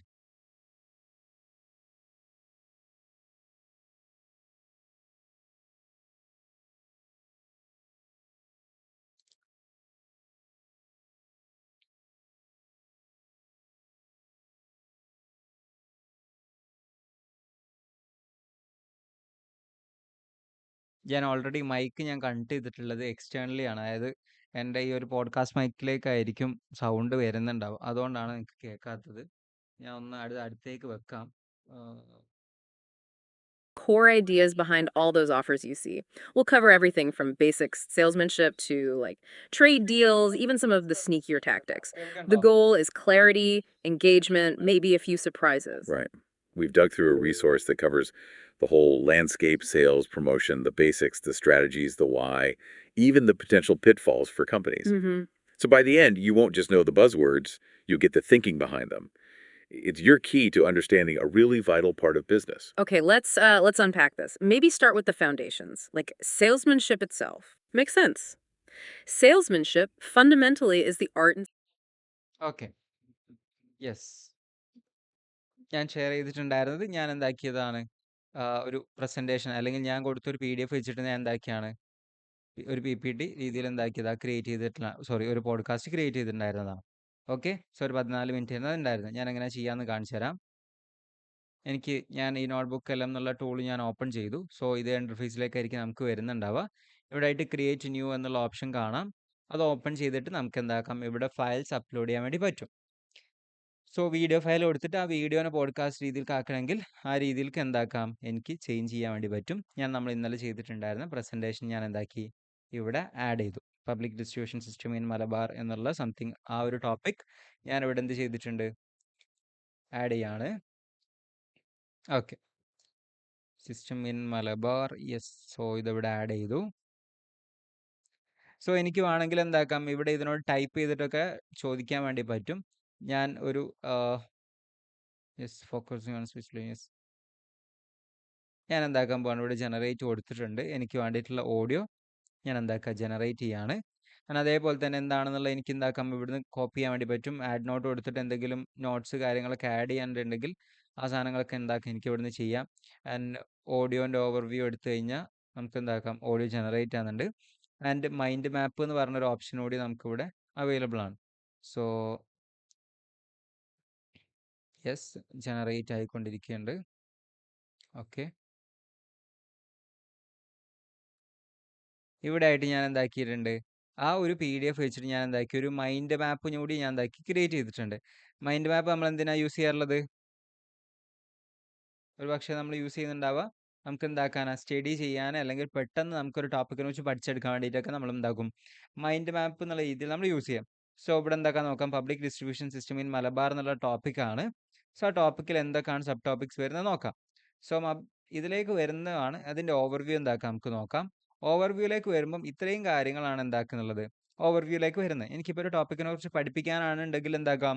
ഞാൻ ഓൾറെഡി മൈക്ക് ഞാൻ കണക്ട് ചെയ്തിട്ടുള്ളത് എക്സ്റ്റേണലി ആണ്. അതായത് എൻ്റെ ഈ ഒരു പോഡ്കാസ്റ്റ് മൈക്കിലേക്കായിരിക്കും സൗണ്ട് വരുന്നുണ്ടാവും. അതുകൊണ്ടാണ് എനിക്ക് കേൾക്കാത്തത്. ഞാൻ ഒന്ന് അടുത്തേക്ക് വെക്കാം. core ideas behind all those offers you see. We'll cover everything from basic salesmanship to like trade deals, even some of the sneakier tactics. The കേൾക്കണ്ടോ? goal is clarity, engagement, maybe a few surprises. Right. We've dug through a resource that covers the whole landscape, sales, promotion, the basics, the strategies, the why, even the potential pitfalls for companies. Mm-hmm. So by the end, you won't just know the buzzwords, you'll get the thinking behind them. It's your key to understanding a really vital part of business. Okay, let's unpack this. Maybe start with the foundations, like salesmanship itself. Makes sense. Salesmanship fundamentally is the art and okay. Yes. ഞാൻ ഷെയർ ചെയ്തിട്ടുണ്ടായിരുന്നത് ഞാൻ എന്താക്കിയതാണ് ഒരു പ്രസൻറ്റേഷൻ അല്ലെങ്കിൽ ഞാൻ കൊടുത്തൊരു PDF വെച്ചിട്ട് ഞാൻ എന്താക്കിയാണ് ഒരു PPT രീതിയിൽ എന്താക്കിയതാണ് ക്രിയേറ്റ് ചെയ്തിട്ടുള്ള ഒരു പോഡ്കാസ്റ്റ് ക്രിയേറ്റ് ചെയ്തിട്ടുണ്ടായിരുന്നതാണ്. ഓക്കെ. സോ ഒരു 14 മിനിറ്റ് ഉണ്ടായിരുന്നു. ഞാൻ എങ്ങനെ ചെയ്യാമെന്ന് കാണിച്ചു തരാം. ഞാൻ ഈ നോട്ട്ബുക്ക് എല്ലാം എന്നുള്ള ടൂൾ ഞാൻ ഓപ്പൺ ചെയ്തു. സോ ഇതേ ഇൻ്റർഫേസിലേക്കായിരിക്കും നമുക്ക് വരുന്നുണ്ടാവുക. ഇവിടെ ആയിട്ട് ക്രിയേറ്റ് ന്യൂ എന്നുള്ള ഓപ്ഷൻ കാണാം. അത് ഓപ്പൺ ചെയ്തിട്ട് നമുക്ക് എന്താക്കാം ഇവിടെ ഫയൽസ് അപ്ലോഡ് ചെയ്യാൻ വേണ്ടി പറ്റും. സോ വീഡിയോ ഫയൽ കൊടുത്തിട്ട് ആ വീഡിയോനെ പോഡ്കാസ്റ്റ് രീതിയിലേക്ക് ആക്കണമെങ്കിൽ ആ രീതിയിലേക്ക് എന്താക്കാം എനിക്ക് ചേഞ്ച് ചെയ്യാൻ വേണ്ടി പറ്റും. നമ്മൾ ഇന്നലെ ചെയ്തിട്ടുണ്ടായിരുന്ന പ്രസൻറ്റേഷൻ ഞാൻ എന്താക്കി ഇവിടെ ആഡ് ചെയ്തു. Public distribution system in Malabar എന്നുള്ള സംതിങ് ആ ഒരു ടോപ്പിക് ഞാൻ ഇവിടെ എന്ത് ചെയ്തിട്ടുണ്ട് ആഡ് ചെയ്യാണ്. Okay. System in Malabar. Yes. So ഇതിവിടെ ആഡ് ചെയ്തു. സോ എനിക്ക് വേണമെങ്കിൽ എന്താക്കാം, ഇവിടെ ഇതിനോട് ടൈപ്പ് ചെയ്തിട്ടൊക്കെ ചോദിക്കാൻ വേണ്ടി പറ്റും. ഞാൻ ഒരു yes focusing on specially yes ഞാൻ എന്താക്കാൻ പോകണം, ഇവിടെ ജനറേറ്റ് കൊടുത്തിട്ടുണ്ട്. എനിക്ക് വേണ്ടിയിട്ടുള്ള ഓഡിയോ ഞാൻ എന്താക്കുക ജനറേറ്റ് ചെയ്യാണ്. ഞാൻ അതേപോലെ തന്നെ എന്താണെന്നുള്ളത് എനിക്ക് എന്താക്കാം ഇവിടുന്ന് കോപ്പി ചെയ്യാൻ വേണ്ടി പറ്റും. ആഡ് നോട്ട് കൊടുത്തിട്ട് എന്തെങ്കിലും നോട്ട്സ് കാര്യങ്ങളൊക്കെ ആഡ് ചെയ്യാനുണ്ടെങ്കിൽ ആ സാധനങ്ങളൊക്കെ എന്താക്കാം എനിക്ക് ഇവിടുന്ന് ചെയ്യാം. ആൻഡ് ഓഡിയോൻ്റെ ഓവർവ്യൂ എടുത്തു കഴിഞ്ഞാൽ നമുക്ക് എന്താക്കാം ഓഡിയോ ജനറേറ്റ് ആകുന്നുണ്ട്. ആൻഡ് മൈൻഡ് മാപ്പ് എന്ന് പറഞ്ഞൊരു ഓപ്ഷൻ കൂടി നമുക്കിവിടെ അവൈലബിൾ ആണ്. സോ യെസ് ജനറേറ്റ് ആയിക്കൊണ്ടിരിക്കുന്നുണ്ട്. ഓക്കെ, ഇവിടെ ആയിട്ട് ഞാൻ എന്താക്കിയിട്ടുണ്ട്, ആ ഒരു PDF വെച്ചിട്ട് ഞാൻ എന്താക്കി ഒരു മൈൻഡ് മാപ്പ് കൂടി ഞാൻ എന്താക്കി ക്രിയേറ്റ് ചെയ്തിട്ടുണ്ട്. മൈൻഡ് മാപ്പ് നമ്മൾ എന്തിനാണ് യൂസ് ചെയ്യാറുള്ളത്? ഒരു പക്ഷേ നമ്മൾ യൂസ് ചെയ്യുന്നുണ്ടാവുക നമുക്ക് എന്താക്കാനാ സ്റ്റഡി ചെയ്യാൻ, അല്ലെങ്കിൽ പെട്ടെന്ന് നമുക്കൊരു ടോപ്പിക്കിനെ കുറിച്ച് പഠിച്ചെടുക്കാൻ വേണ്ടിയിട്ടൊക്കെ നമ്മൾ എന്താക്കും മൈൻഡ് മാപ്പ് എന്നുള്ള രീതിയിൽ നമ്മൾ യൂസ് ചെയ്യാം. സോ ഇവിടെ എന്താക്കാൻ നോക്കാം, public distribution system in Malabar എന്നുള്ള ടോപ്പിക്കാണ്. സോ ആ ടോപ്പിക്കിൽ എന്തൊക്കെയാണ് സബ് ടോപ്പിക്സ് വരുന്നത് നോക്കാം. സോ ഇതിലേക്ക് വരുന്നതാണ് അതിൻ്റെ ഓവർവ്യൂ എന്താക്കാം നമുക്ക് നോക്കാം. ഓവർവ്യൂയിലേക്ക് വരുമ്പം ഇത്രയും കാര്യങ്ങളാണ് എന്താക്കുന്നുള്ളത് ഓവർവ്യൂയിലേക്ക് വരുന്നത്. എനിക്കിപ്പോൾ ഒരു ടോപ്പിക്കിനെ കുറിച്ച് പഠിപ്പിക്കാനാണെന്നുണ്ടെങ്കിൽ എന്താക്കാം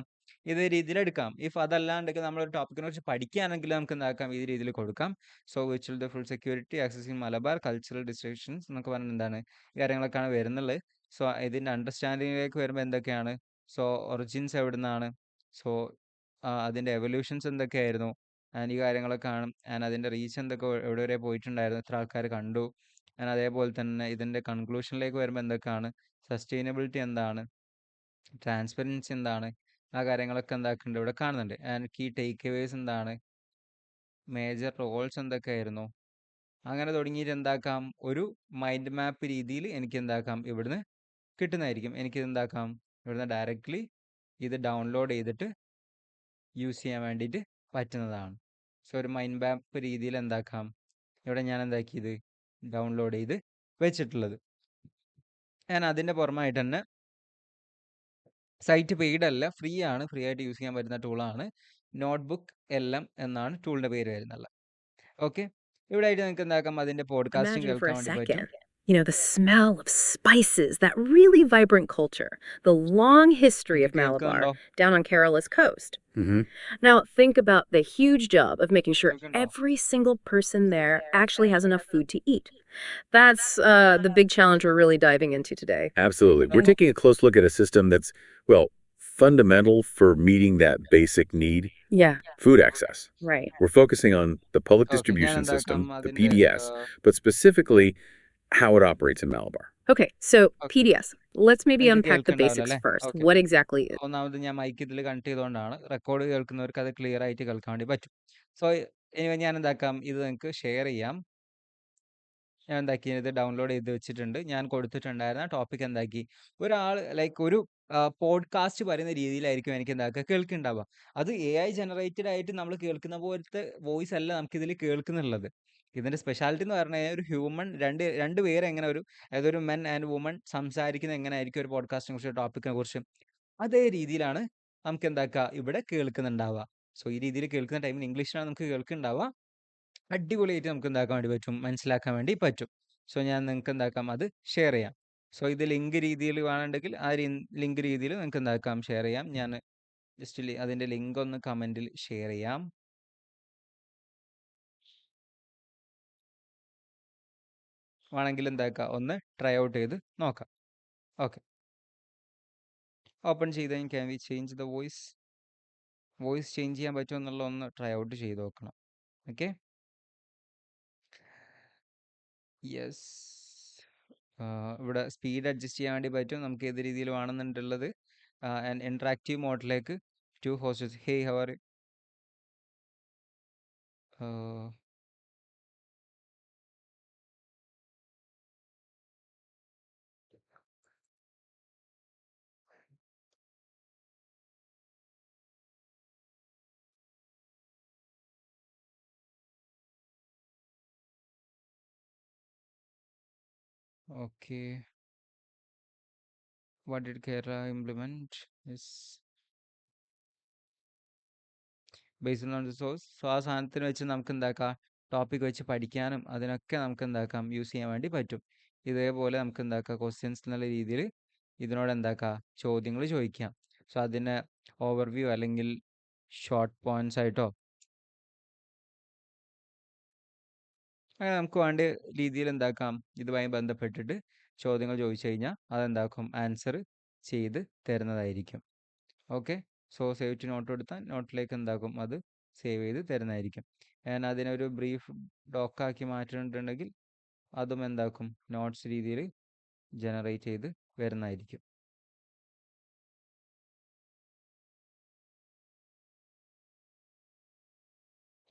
ഇതേ രീതിയിൽ എടുക്കാം. ഇഫ് അതല്ലാണ്ടെങ്കിൽ നമ്മളൊരു ടോപ്പിക്കിനെ കുറിച്ച് പഠിക്കുകയാണെങ്കിൽ നമുക്ക് എന്താക്കാം ഈ രീതിയിൽ കൊടുക്കാം. So virtual the full security accessing Malabar cultural destructions എന്നൊക്കെ പറഞ്ഞാൽ എന്താണ് ഈ കാര്യങ്ങളൊക്കെയാണ് വരുന്നുള്ളത്. സോ ഇതിൻ്റെ അണ്ടർസ്റ്റാൻഡിങ്ങിലേക്ക് വരുമ്പോൾ എന്തൊക്കെയാണ്, സോ ഒറിജിൻസ് എവിടെ നിന്നാണ്, സോ അതിൻ്റെ എവല്യൂഷൻസ് എന്തൊക്കെയായിരുന്നു, ആൻഡ് ഈ കാര്യങ്ങളൊക്കെ കാണും. ആൻഡ് അതിൻ്റെ റീച്ച് എന്തൊക്കെ എവിടെ വരെ പോയിട്ടുണ്ടായിരുന്നു, എത്ര ആൾക്കാർ കണ്ടു. ആൻഡ് അതേപോലെ തന്നെ ഇതിൻ്റെ കൺക്ലൂഷനിലേക്ക് വരുമ്പോൾ എന്തൊക്കെയാണ്, സസ്റ്റൈനബിലിറ്റി എന്താണ്, ട്രാൻസ്പെറൻസി എന്താണ്, ആ കാര്യങ്ങളൊക്കെ എന്താക്കുന്നുണ്ട് ഇവിടെ കാണുന്നുണ്ട്. ആൻഡ് കീ ടേക്ക് അവേസ് എന്താണ്, മേജർ റോൾസ് എന്തൊക്കെയായിരുന്നു, അങ്ങനെ തുടങ്ങിയിട്ട് എന്താക്കാം ഒരു മൈൻഡ് മാപ്പ് രീതിയിൽ എനിക്ക് എന്താക്കാം ഇവിടുന്ന് കിട്ടുന്നതായിരിക്കും. എനിക്കിത് എന്താക്കാം ഇവിടുന്ന് ഡയറക്റ്റ്ലി ഇത് ഡൗൺലോഡ് ചെയ്തിട്ട് യൂസ് ചെയ്യാൻ വേണ്ടിയിട്ട് പറ്റുന്നതാണ്. സോ ഒരു മൈൻഡ് മാപ്പ് രീതിയിൽ എന്താക്കാം ഇവിടെ ഞാൻ എന്താക്കിയത് ഡൗൺലോഡ് ചെയ്ത് വെച്ചിട്ടുള്ളത്. ഞാൻ അതിൻ്റെ പുറമായിട്ട് തന്നെ സൈറ്റ് പെയ്ഡ് അല്ല, ഫ്രീ ആണ്, ഫ്രീ ആയിട്ട് യൂസ് ചെയ്യാൻ പറ്റുന്ന ടൂളാണ്. നോട്ട്ബുക്ക് LM എന്നാണ് ടൂളിൻ്റെ പേര് വരുന്നത്. ഓക്കെ, ഇവിടെ ആയിട്ട് നിങ്ങൾക്ക് എന്താക്കാം അതിൻ്റെ പോഡ്കാസ്റ്റും Imagine for കേൾക്കാൻ a വേണ്ടി പറ്റും. second, you know, the smell of spices, that really vibrant culture, the long history of Malabar കേൾക്കുന്നുണ്ടോ? down on Kerala's coast. Mm-hmm. Now, think about the huge job of making sure കേൾക്കുന്നുണ്ടോ? every single person there actually has enough food to eat. That's the big challenge we're really diving into today. Absolutely. We're taking a close look at a system that's, well, fundamental for meeting that basic need, Yeah, food access. right. We're focusing on the public okay, ഞാൻ distribution എന്താക്കാം system, the അതിൻ്റെ PDS, but specifically how it operates in Malabar. Okay, so Okay. PDS. Let's maybe നിങ്ങൾക്ക് unpack the കേൾക്കുന്നുണ്ടാവില്ല basics അല്ലേ? first. Okay, What exactly is? ഒന്നാമത് ഞാൻ മൈക്ക് ഇതിൽ കണക്ട് ചെയ്തുകൊണ്ടാണ് റെക്കോർഡ് കേൾക്കുന്നവർക്ക് അത് ക്ലിയർ ആയിട്ട് കേൾക്കാൻ വേണ്ടി പറ്റും. സോ ഞാൻ എന്താക്കാം ഇത് നിങ്ങൾക്ക് ഷെയർ ചെയ്യാം. ഞാൻ എന്താക്കി ഇത് ഡൗൺലോഡ് ചെയ്ത് വെച്ചിട്ടുണ്ട്. ഞാൻ കൊടുത്തിട്ടുണ്ടായിരുന്ന ടോപ്പിക് എന്താക്കി ഒരാൾ ലൈക്ക് ഒരു പോഡ്കാസ്റ്റ് പറയുന്ന രീതിയിലായിരിക്കും എനിക്ക് എന്താക്കുക കേൾക്കുന്നുണ്ടാവുക. അത് AI ജനറേറ്റഡ് ആയിട്ട് നമ്മൾ കേൾക്കുന്ന പോലത്തെ വോയിസ് അല്ല നമുക്കിതിൽ കേൾക്കുന്നുള്ളത്. ഇതിൻ്റെ സ്പെഷ്യാലിറ്റി എന്ന് പറഞ്ഞു കഴിഞ്ഞാൽ ഒരു ഹ്യൂമൻ രണ്ട് പേര് എങ്ങനെ അതായത് ഒരു മെൻ ആൻഡ് വുമൺ സംസാരിക്കുന്നത് എങ്ങനെ ആയിരിക്കും ഒരു പോഡ്കാസ്റ്റിനെ കുറിച്ച് ടോപ്പിക്കിനെ കുറിച്ച് അതേ രീതിയിലാണ് നമുക്ക് എന്താക്കുക ഇവിടെ കേൾക്കുന്നുണ്ടാവുക. സോ ഈ രീതിയിൽ കേൾക്കുന്ന ടൈമിൽ ഇംഗ്ലീഷിലാണ് നമുക്ക് കേൾക്കുന്നുണ്ടാവുക. അടിപൊളിയായിട്ട് നമുക്ക് എന്താക്കാൻ വേണ്ടി പറ്റും, മനസ്സിലാക്കാൻ വേണ്ടി പറ്റും. സോ ഞാൻ നിങ്ങൾക്ക് എന്താക്കാം അത് ഷെയർ ചെയ്യാം. സോ ഇത് ലിങ്ക് രീതിയിൽ വേണമെങ്കിൽ ആ ലിങ്ക് രീതിയിൽ നിങ്ങൾക്ക് എന്താക്കാം ഷെയർ ചെയ്യാം. ഞാൻ ജസ്റ്റ് അതിൻ്റെ ലിങ്ക് ഒന്ന് കമൻറ്റിൽ ഷെയർ ചെയ്യാം. വേണമെങ്കിൽ എന്താക്കാം ഒന്ന് ട്രൈ ഔട്ട് ചെയ്ത് നോക്കാം. ഓക്കെ, ഓപ്പൺ ചെയ്ത് can we change the voice change ചെയ്യാൻ പറ്റുമോ എന്നുള്ള ഒന്ന് ട്രൈ ഔട്ട് ചെയ്ത് നോക്കണം. Okay, yes. ഇവിടെ സ്പീഡ് അഡ്ജസ്റ്റ് ചെയ്യാൻ വേണ്ടി പറ്റും നമുക്ക് ഏത് രീതിയിൽ വേണമെന്നുണ്ടുള്ളത്. ആൻഡ് ഇൻട്രാക്റ്റീവ് മോഡിലേക്ക് 2 hostess hey hour okay. What did Kerala implement? Yes. Based on the source. So ആ സാധനത്തിന് വെച്ച് നമുക്ക് എന്താക്കാം, ടോപ്പിക് വെച്ച് പഠിക്കാനും അതിനൊക്കെ നമുക്ക് എന്താക്കാം, യൂസ് ചെയ്യാൻ വേണ്ടി പറ്റും. ഇതേപോലെ നമുക്ക് എന്താക്കാം, ക്വസ്റ്റ്യൻസ് എന്നുള്ള രീതിയിൽ ഇതിനോട് എന്താക്കാം, ചോദ്യങ്ങൾ ചോദിക്കാം. സോ അതിനെ ഓവർവ്യൂ അല്ലെങ്കിൽ ഷോർട്ട് പോയിന്റ്സ് ആയിട്ടോ അങ്ങനെ നമുക്ക് വേണ്ട രീതിയിൽ എന്താക്കാം, ഇതുമായി ബന്ധപ്പെട്ടിട്ട് ചോദ്യങ്ങൾ ചോദിച്ചു കഴിഞ്ഞാൽ അതെന്താക്കും, ആൻസർ ചെയ്ത് തരുന്നതായിരിക്കും. Okay, so save to note എടുത്താൽ നോട്ടിലേക്ക് എന്താക്കും, അത് സേവ് ചെയ്ത് തരുന്നതായിരിക്കും. ഞാൻ അതിനൊരു ബ്രീഫ് ഡോക്കാക്കി മാറ്റിയിട്ടുണ്ടെങ്കിൽ അതും എന്താക്കും, നോട്ട്സ് രീതിയിൽ ജനറേറ്റ് ചെയ്ത് വരുന്നതായിരിക്കും.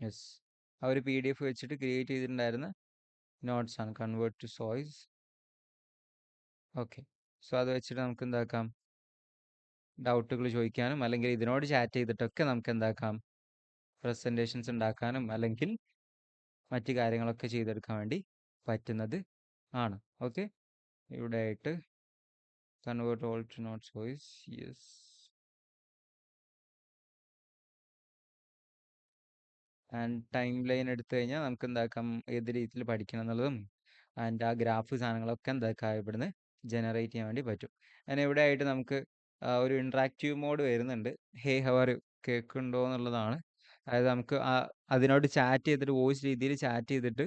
യെസ്, ആ ഒരു PDF വെച്ചിട്ട് ക്രിയേറ്റ് ചെയ്തിട്ടുണ്ടായിരുന്ന നോട്ട്സ് ആണ് കൺവേർട്ട് ടു സോയ്സ്. ഓക്കെ, സോ അത് വെച്ചിട്ട് നമുക്ക് എന്താക്കാം, ഡൗട്ടുകൾ ചോദിക്കാനും അല്ലെങ്കിൽ ഇതിനോട് ചാറ്റ് ചെയ്തിട്ടൊക്കെ നമുക്ക് എന്താക്കാം, പ്രസൻറ്റേഷൻസ് ഉണ്ടാക്കാനും അല്ലെങ്കിൽ മറ്റു കാര്യങ്ങളൊക്കെ ചെയ്തെടുക്കാൻ വേണ്ടി പറ്റുന്നത് ആണ്. ഓക്കെ, ഇവിടെ ആയിട്ട് convert all to notes voice. Yes, and timeline എടുത്തു കഴിഞ്ഞാൽ നമുക്ക് എന്താക്കാം, ഏത് രീതിയിൽ പഠിക്കണം എന്നുള്ളതും ആൻഡ് ആ ഗ്രാഫ് സാധനങ്ങളൊക്കെ എന്താക്കാം ഇവിടുന്ന് ജനറേറ്റ് ചെയ്യാൻ വേണ്ടി പറ്റും. അങ്ങനെ ഇവിടെ ആയിട്ട് നമുക്ക് ഒരു ഇൻട്രാക്റ്റീവ് മോഡ് വരുന്നുണ്ട്. ഹേ ഹവർ കേൾക്കുന്നുണ്ടോ എന്നുള്ളതാണ്. അതായത് നമുക്ക് അതിനോട് ചാറ്റ് ചെയ്തിട്ട് വോയിസ് രീതിയിൽ ചാറ്റ് ചെയ്തിട്ട്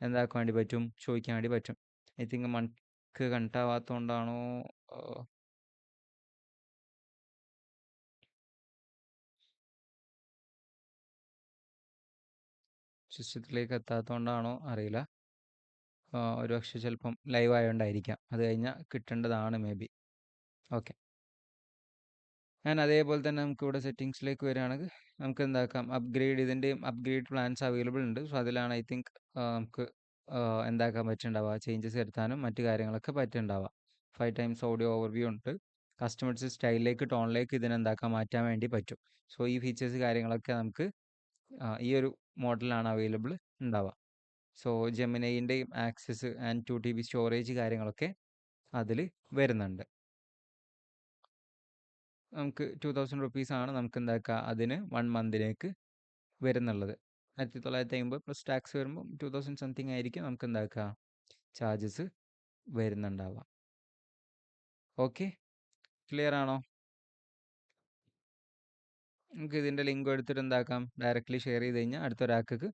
എന്താക്കാൻ വേണ്ടി പറ്റും, ചോദിക്കാൻ വേണ്ടി പറ്റും. ഐ തിങ്ക് മൺക്ക് കണ്ടാവാത്തതുകൊണ്ടാണോ സിസ്റ്റത്തിലേക്ക് എത്താത്തതുകൊണ്ടാണോ അറിയില്ല. ഒരു പക്ഷെ ചിലപ്പം ലൈവ് ആയതുകൊണ്ടായിരിക്കാം. അത് കഴിഞ്ഞാൽ കിട്ടേണ്ടതാണ് മേ ബി. ഓക്കെ, ഞാൻ അതേപോലെ തന്നെ നമുക്ക് ഇവിടെ സെറ്റിങ്സിലേക്ക് വരികയാണെങ്കിൽ നമുക്ക് എന്താക്കാം, അപ്ഗ്രേഡ്, ഇതിൻ്റെയും അപ്ഗ്രേഡ് പ്ലാൻസ് അവൈലബിൾ ഉണ്ട്. സോ അതിലാണ് ഐ തിങ്ക് നമുക്ക് എന്താക്കാൻ പറ്റുന്നുണ്ടാവുക, ചേഞ്ചസ് വരുത്താനും മറ്റു കാര്യങ്ങളൊക്കെ പറ്റുന്നുണ്ടാവുക. 5 ടൈംസ് ഓഡിയോ ഓവർവ്യൂ ഉണ്ട്. കസ്റ്റമേഴ്സ് സ്റ്റൈലിലേക്ക് ടോണിലേക്ക് ഇതിനെന്താക്കാൻ മാറ്റാൻ വേണ്ടി പറ്റും. സോ ഈ ഫീച്ചേഴ്സ് കാര്യങ്ങളൊക്കെ നമുക്ക് ഈ ഒരു മോഡലാണ് അവൈലബിൾ ഉണ്ടാവുക. സോ ജെമിനൈൻ്റെയും ആക്സസ് ആൻഡ് 2 TB സ്റ്റോറേജ് കാര്യങ്ങളൊക്കെ അതിൽ വരുന്നുണ്ട്. നമുക്ക് 2000 റുപ്പീസാണ് നമുക്ക് എന്താക്കുക, അതിന് 1 മന്തിലേക്ക് വരുന്നുള്ളത്. 1950 പ്ലസ് ടാക്സ് വരുമ്പോൾ 2000 സംതിങ് ആയിരിക്കും നമുക്ക് എന്താക്കുക, ചാർജസ് വരുന്നുണ്ടാവുക. ഓക്കെ, ക്ലിയർ ആണോ? നമുക്ക് ഇതിൻ്റെ ലിങ്ക് എടുത്തിട്ട് എന്താക്കാം, ഡയറക്റ്റ്ലി ഷെയർ ചെയ്ത് കഴിഞ്ഞാൽ അടുത്തൊരാൾക്ക്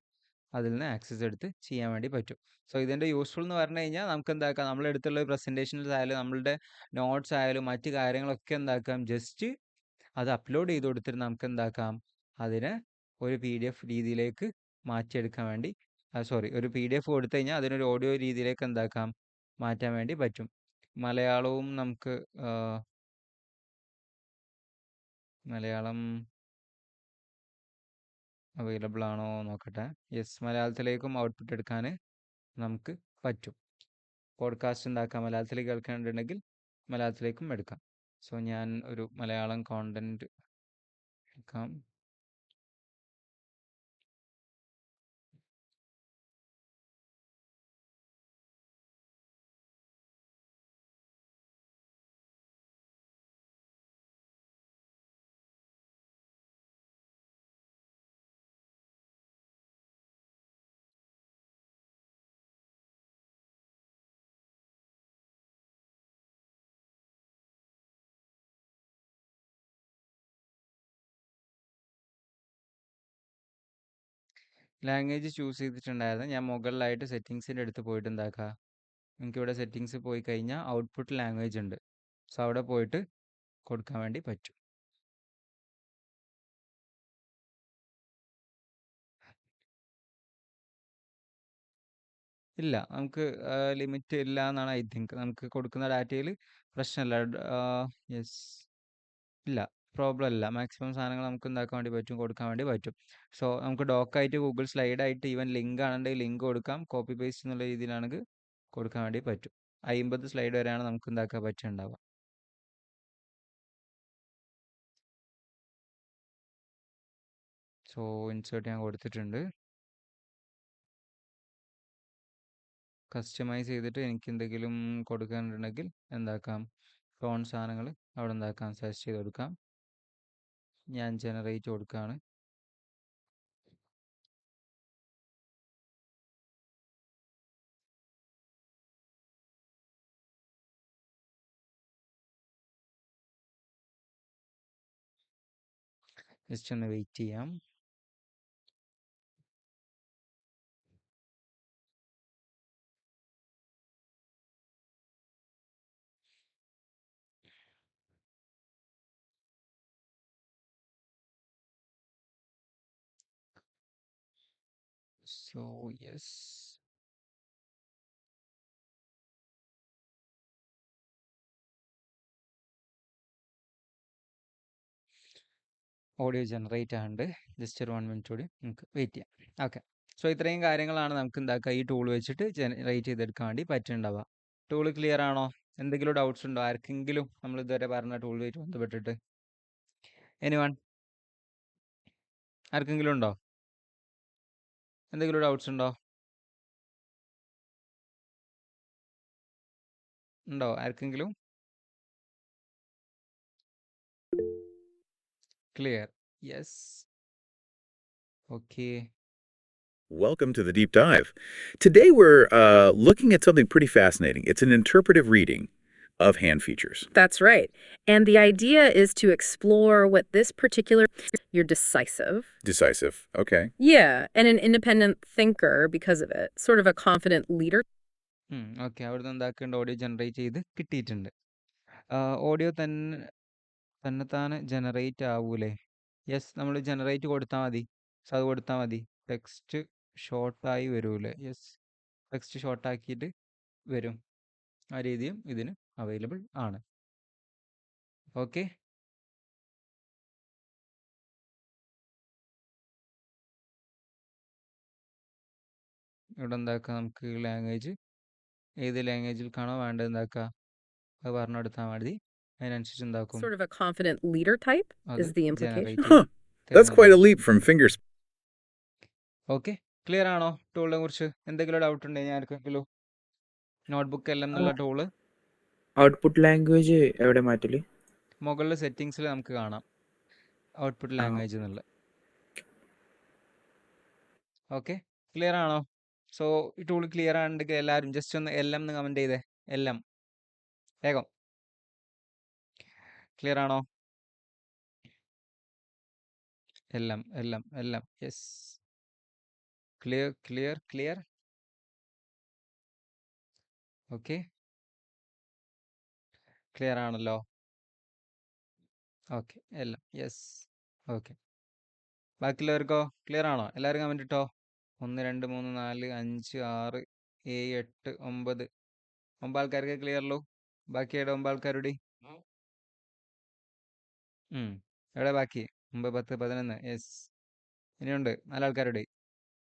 അതിൽ നിന്ന് ആക്സസ് എടുത്ത് ചെയ്യാൻ വേണ്ടി പറ്റും. സോ ഇതിൻ്റെ യൂസ്ഫുൾ എന്ന് പറഞ്ഞു കഴിഞ്ഞാൽ നമുക്ക് എന്താക്കാം, നമ്മളെടുത്തുള്ള പ്രസൻറ്റേഷൻസ് ആയാലും നമ്മളുടെ നോട്ട്സ് ആയാലും മറ്റു കാര്യങ്ങളൊക്കെ എന്താക്കാം, ജസ്റ്റ് അത് അപ്ലോഡ് ചെയ്ത് കൊടുത്തിട്ട് നമുക്ക് എന്താക്കാം, അതിനെ ഒരു PDF രീതിയിലേക്ക് മാറ്റിയെടുക്കാൻ വേണ്ടി, ഒരു PDF കൊടുത്തു കഴിഞ്ഞാൽ അതിനൊരു ഓഡിയോ രീതിയിലേക്ക് എന്താക്കാം, മാറ്റാൻ വേണ്ടി പറ്റും. മലയാളവും നമുക്ക് മലയാളം അവൈലബിൾ ആണോ നോക്കട്ടെ. യെസ്, മലയാളത്തിലേക്കും ഔട്ട്പുട്ട് എടുക്കാൻ നമുക്ക് പറ്റും. പോഡ്കാസ്റ്റ് ഉണ്ടാക്കാം, മലയാളത്തിൽ കേൾക്കേണ്ടതുണ്ടെങ്കിൽ മലയാളത്തിലേക്കും എടുക്കാം. സോ ഞാൻ ഒരു മലയാളം കോണ്ടന്റ് എടുക്കാം. ലാംഗ്വേജ് ചൂസ് ചെയ്തിട്ടുണ്ടായിരുന്നു. ഞാൻ മുകളിലായിട്ട് സെറ്റിങ്സിൻ്റെ അടുത്ത് പോയിട്ട് എന്താക്കുക, എനിക്കിവിടെ സെറ്റിങ്സ് പോയി കഴിഞ്ഞാൽ ഔട്ട്പുട്ട് ലാംഗ്വേജ് ഉണ്ട്. സോ അവിടെ പോയിട്ട് കൊടുക്കാൻ വേണ്ടി പറ്റും. ഇല്ല, നമുക്ക് ലിമിറ്റ് ഇല്ല എന്നാണ് ഐ തിങ്ക്. നമുക്ക് കൊടുക്കുന്ന ഡാറ്റയിൽ പ്രശ്നമില്ല. യെസ്, ഇല്ല, പ്രോബ്ലം ഇല്ല. മാക്സിമം സാധനങ്ങൾ നമുക്ക് എന്താക്കാൻ വേണ്ടി പറ്റും, കൊടുക്കാൻ വേണ്ടി പറ്റും. സോ നമുക്ക് ഡോക്കായിട്ട് ഗൂഗിൾ സ്ലൈഡായിട്ട് ഈവൻ ലിങ്ക് ആണെങ്കിൽ ലിങ്ക് കൊടുക്കാം. കോപ്പി പേസ്റ്റ് എന്നുള്ള രീതിയിലാണെങ്കിൽ കൊടുക്കാൻ വേണ്ടി പറ്റും. 50 സ്ലൈഡ് വരെയാണ് നമുക്ക് എന്താക്കാൻ പറ്റുന്നുണ്ടാവുക. സോ ഇൻസേർട്ട് ഞാൻ കൊടുത്തിട്ടുണ്ട്. കസ്റ്റമൈസ് ചെയ്തിട്ട് എനിക്ക് എന്തെങ്കിലും കൊടുക്കാനുണ്ടെങ്കിൽ എന്താക്കാം, ടോൺ സാധനങ്ങൾ അവിടെ എന്താക്കാം, സെർച്ച് ചെയ്ത് കൊടുക്കാം. ഞാൻ ജനറേറ്റ് കൊടുക്കുകയാണ്. ജസ്റ്റ് ഒന്ന് വെയിറ്റ് ചെയ്യാം. സോ യെസ്, ഓഡിയോ ജനറേറ്റ് ആകുന്നുണ്ട്. ജസ്റ്റ് ഒരു 1 മിനിറ്റ് കൂടി നമുക്ക് വെയിറ്റ് ചെയ്യാം. ഓക്കെ, സോ ഇത്രയും കാര്യങ്ങളാണ് നമുക്ക് എന്താക്കുക ഈ ടൂൾ വെച്ചിട്ട് ജനറേറ്റ് ചെയ്തെടുക്കാൻ വേണ്ടി പറ്റുന്നുണ്ടാവുക. ടൂൾ ക്ലിയർ ആണോ? എന്തെങ്കിലും ഡൗട്ട്സ് ഉണ്ടോ ആർക്കെങ്കിലും നമ്മൾ ഇതുവരെ പറഞ്ഞ ടൂളുമായിട്ട് ബന്ധപ്പെട്ടിട്ട്? എനിവൺ? ആർക്കെങ്കിലും ഉണ്ടോ? എന്തെങ്കിലും ഡൗട്ട്സ് ഉണ്ടോ? ഉണ്ടോ ആർക്കെങ്കിലും? Clear? Yes. Okay. Welcome to the deep dive. Today we're looking at something pretty fascinating. It's an interpretive reading of hand features. That's right. And the idea is to explore what this particular... You're decisive. Decisive. Okay. Yeah, and an independent thinker because of it. Sort of a confident leader. Okay, അവിടുന്ന് എന്താക്കുന്നുണ്ട്? ഓഡിയോ ജനറേറ്റ് ചെയ്ത് കിട്ടിയിട്ടുണ്ട്. ഓഡിയോ തന്നെത്താനെ ജനറേറ്റ് ആവൂലേ? യെസ്, നമ്മൾ ജനറേറ്റ് കൊടുത്താൽ മതി. സോ അത് കൊടുത്താൽ മതി. ടെക്സ്റ്റ് ഷോർട്ടായി വരൂലേ? യെസ്, ടെക്സ്റ്റ് ഷോർട്ടാക്കിയിട്ട് വരും. ആ രീതിയും ഇതിന് അവൈലബിൾ ആണ്. ഓക്കെ, ഇവിടെ എന്താക്കുക, നമുക്ക് ലാംഗ്വേജ് ഏത് ലാംഗ്വേജിൽ കാണോ വേണ്ടത് എന്താക്കുക അത് പറഞ്ഞെടുത്താൽ മതി. അതിനനുസരിച്ച് എന്താക്കും Sort of a confident leader type അത് is the implication. Generate Huh. That's quite a leap from fingers. Okay, clear ആണോ ടൂളിനെ കുറിച്ച്? എന്തെങ്കിലും ഡൗട്ട് ഉണ്ടെങ്കിൽ ആർക്കെങ്കിലും? നോട്ട്ബുക്ക് എല്ലാം എന്നുള്ള ടൂള് ഔട്ട്പുട്ട് ലാംഗ്വേജ് എവിടെ മാറ്റല്? മുകളിൽ സെറ്റിങ്സിൽ നമുക്ക് കാണാം ഔട്ട്പുട്ട് ലാംഗ്വേജ് എന്നുള്ളത്. ഓക്കെ, ക്ലിയർ ആണോ? സോ ഈ ടൂൾ ക്ലിയർ ആണെങ്കിൽ എല്ലാവരും ജസ്റ്റ് ഒന്ന് എല്ലാം എന്ന് കമൻറ്റ് ചെയ്തേ. എല്ലാം വേഗം. ക്ലിയർ ആണോ? എല്ലാം എല്ലാം എല്ലാം. Yes, clear clear clear. Okay, clear ആണല്ലോ. ഓക്കെ, എല്ലാം യെസ്. ഓക്കെ, ബാക്കിയുള്ളവർക്കോ ക്ലിയർ ആണോ? എല്ലാവരും കമൻറ്റ് ഇട്ടോ. 1 2 3 4 5 6 7 8 9 9 ആൾക്കാർക്ക് ക്ലിയർ ഉള്ളൂ. ബാക്കിയുടെ 9 ആൾക്കാരുടെ എവിടെ ബാക്കി? 9 10 11. യെസ്, ഇനിയുണ്ട് 4 ആൾക്കാരുടെ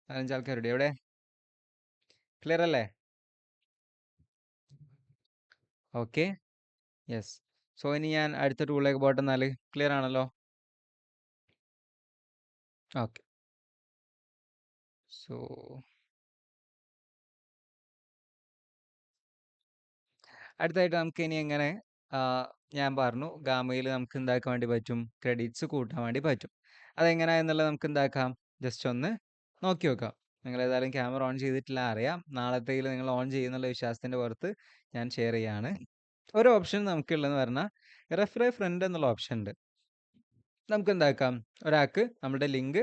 5 ആൾക്കാരുടെ. എവിടെ? ക്ലിയർ അല്ലേ? Okay, yes. സോ ഇനി ഞാൻ അടുത്ത ടൂളിലേക്ക് പോട്ടെ. 4 ക്ലിയർ ആണല്ലോ. ഓക്കെ, സോ അടുത്തായിട്ട് നമുക്ക് ഇനി എങ്ങനെ ഞാൻ പറഞ്ഞു ഗാമയിൽ നമുക്ക് എന്താക്കാൻ വേണ്ടി പറ്റും? ക്രെഡിറ്റ്സ് കൂട്ടാൻ വേണ്ടി പറ്റും. അതെങ്ങനെയാണെന്നുള്ളത് നമുക്ക് എന്താക്കാം? ജസ്റ്റ് ഒന്ന് നോക്കി നോക്കാം. നിങ്ങൾ ഏതായാലും ക്യാമറ ഓൺ ചെയ്തിട്ടില്ല അറിയാം. നാളത്തേക്ക് നിങ്ങൾ ഓൺ ചെയ്യുന്നുള്ള വിശ്വാസത്തിൻ്റെ പുറത്ത് ഞാൻ ഷെയർ ചെയ്യാണ്. ഒരു ഓപ്ഷൻ നമുക്കുള്ളതെന്ന് പറഞ്ഞാൽ റെഫർ എ ഫ്രണ്ട് എന്നുള്ള ഓപ്ഷൻ ഉണ്ട്. നമുക്ക് എന്താക്കാം? ഒരാൾക്ക് നമ്മുടെ ലിങ്ക്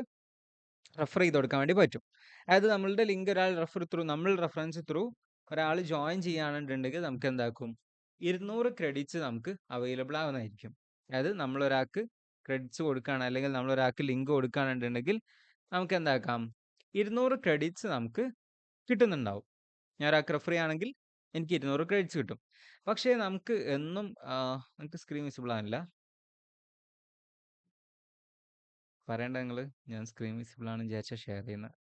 റെഫർ ചെയ്ത് കൊടുക്കാൻ വേണ്ടി പറ്റും. അതായത് നമ്മളുടെ ലിങ്ക് ഒരാൾ നമ്മൾ റെഫറൻസ് ത്രൂ ഒരാൾ ജോയിൻ ചെയ്യുകയാണെന്നുണ്ടെങ്കിൽ നമുക്ക് എന്താക്കും? 200 ക്രെഡിറ്റ്സ് നമുക്ക് അവൈലബിൾ ആവുന്നതായിരിക്കും. അതായത് നമ്മളൊരാൾക്ക് ക്രെഡിറ്റ്സ് കൊടുക്കുകയാണ് അല്ലെങ്കിൽ നമ്മളൊരാൾക്ക് ലിങ്ക് കൊടുക്കുകയാണെന്നുണ്ടെങ്കിൽ നമുക്ക് എന്താക്കാം? 200 ക്രെഡിറ്റ്സ് നമുക്ക് കിട്ടുന്നുണ്ടാവും. ഞാൻ ഒരാൾക്ക് റെഫർ ചെയ്യുകയാണെങ്കിൽ എനിക്ക് 200 ക്രെഡിറ്റ്സ് കിട്ടും. പക്ഷേ നമുക്ക് എന്നും നമുക്ക് സ്ക്രീൻ വിസിബിൾ ആണില്ല. പറയണ്ട നിങ്ങൾ, ഞാൻ സ്ക്രീൻ വിസിബിൾ ആണ് വിചാരിച്ചാൽ ഷെയർ ചെയ്യുന്നത്.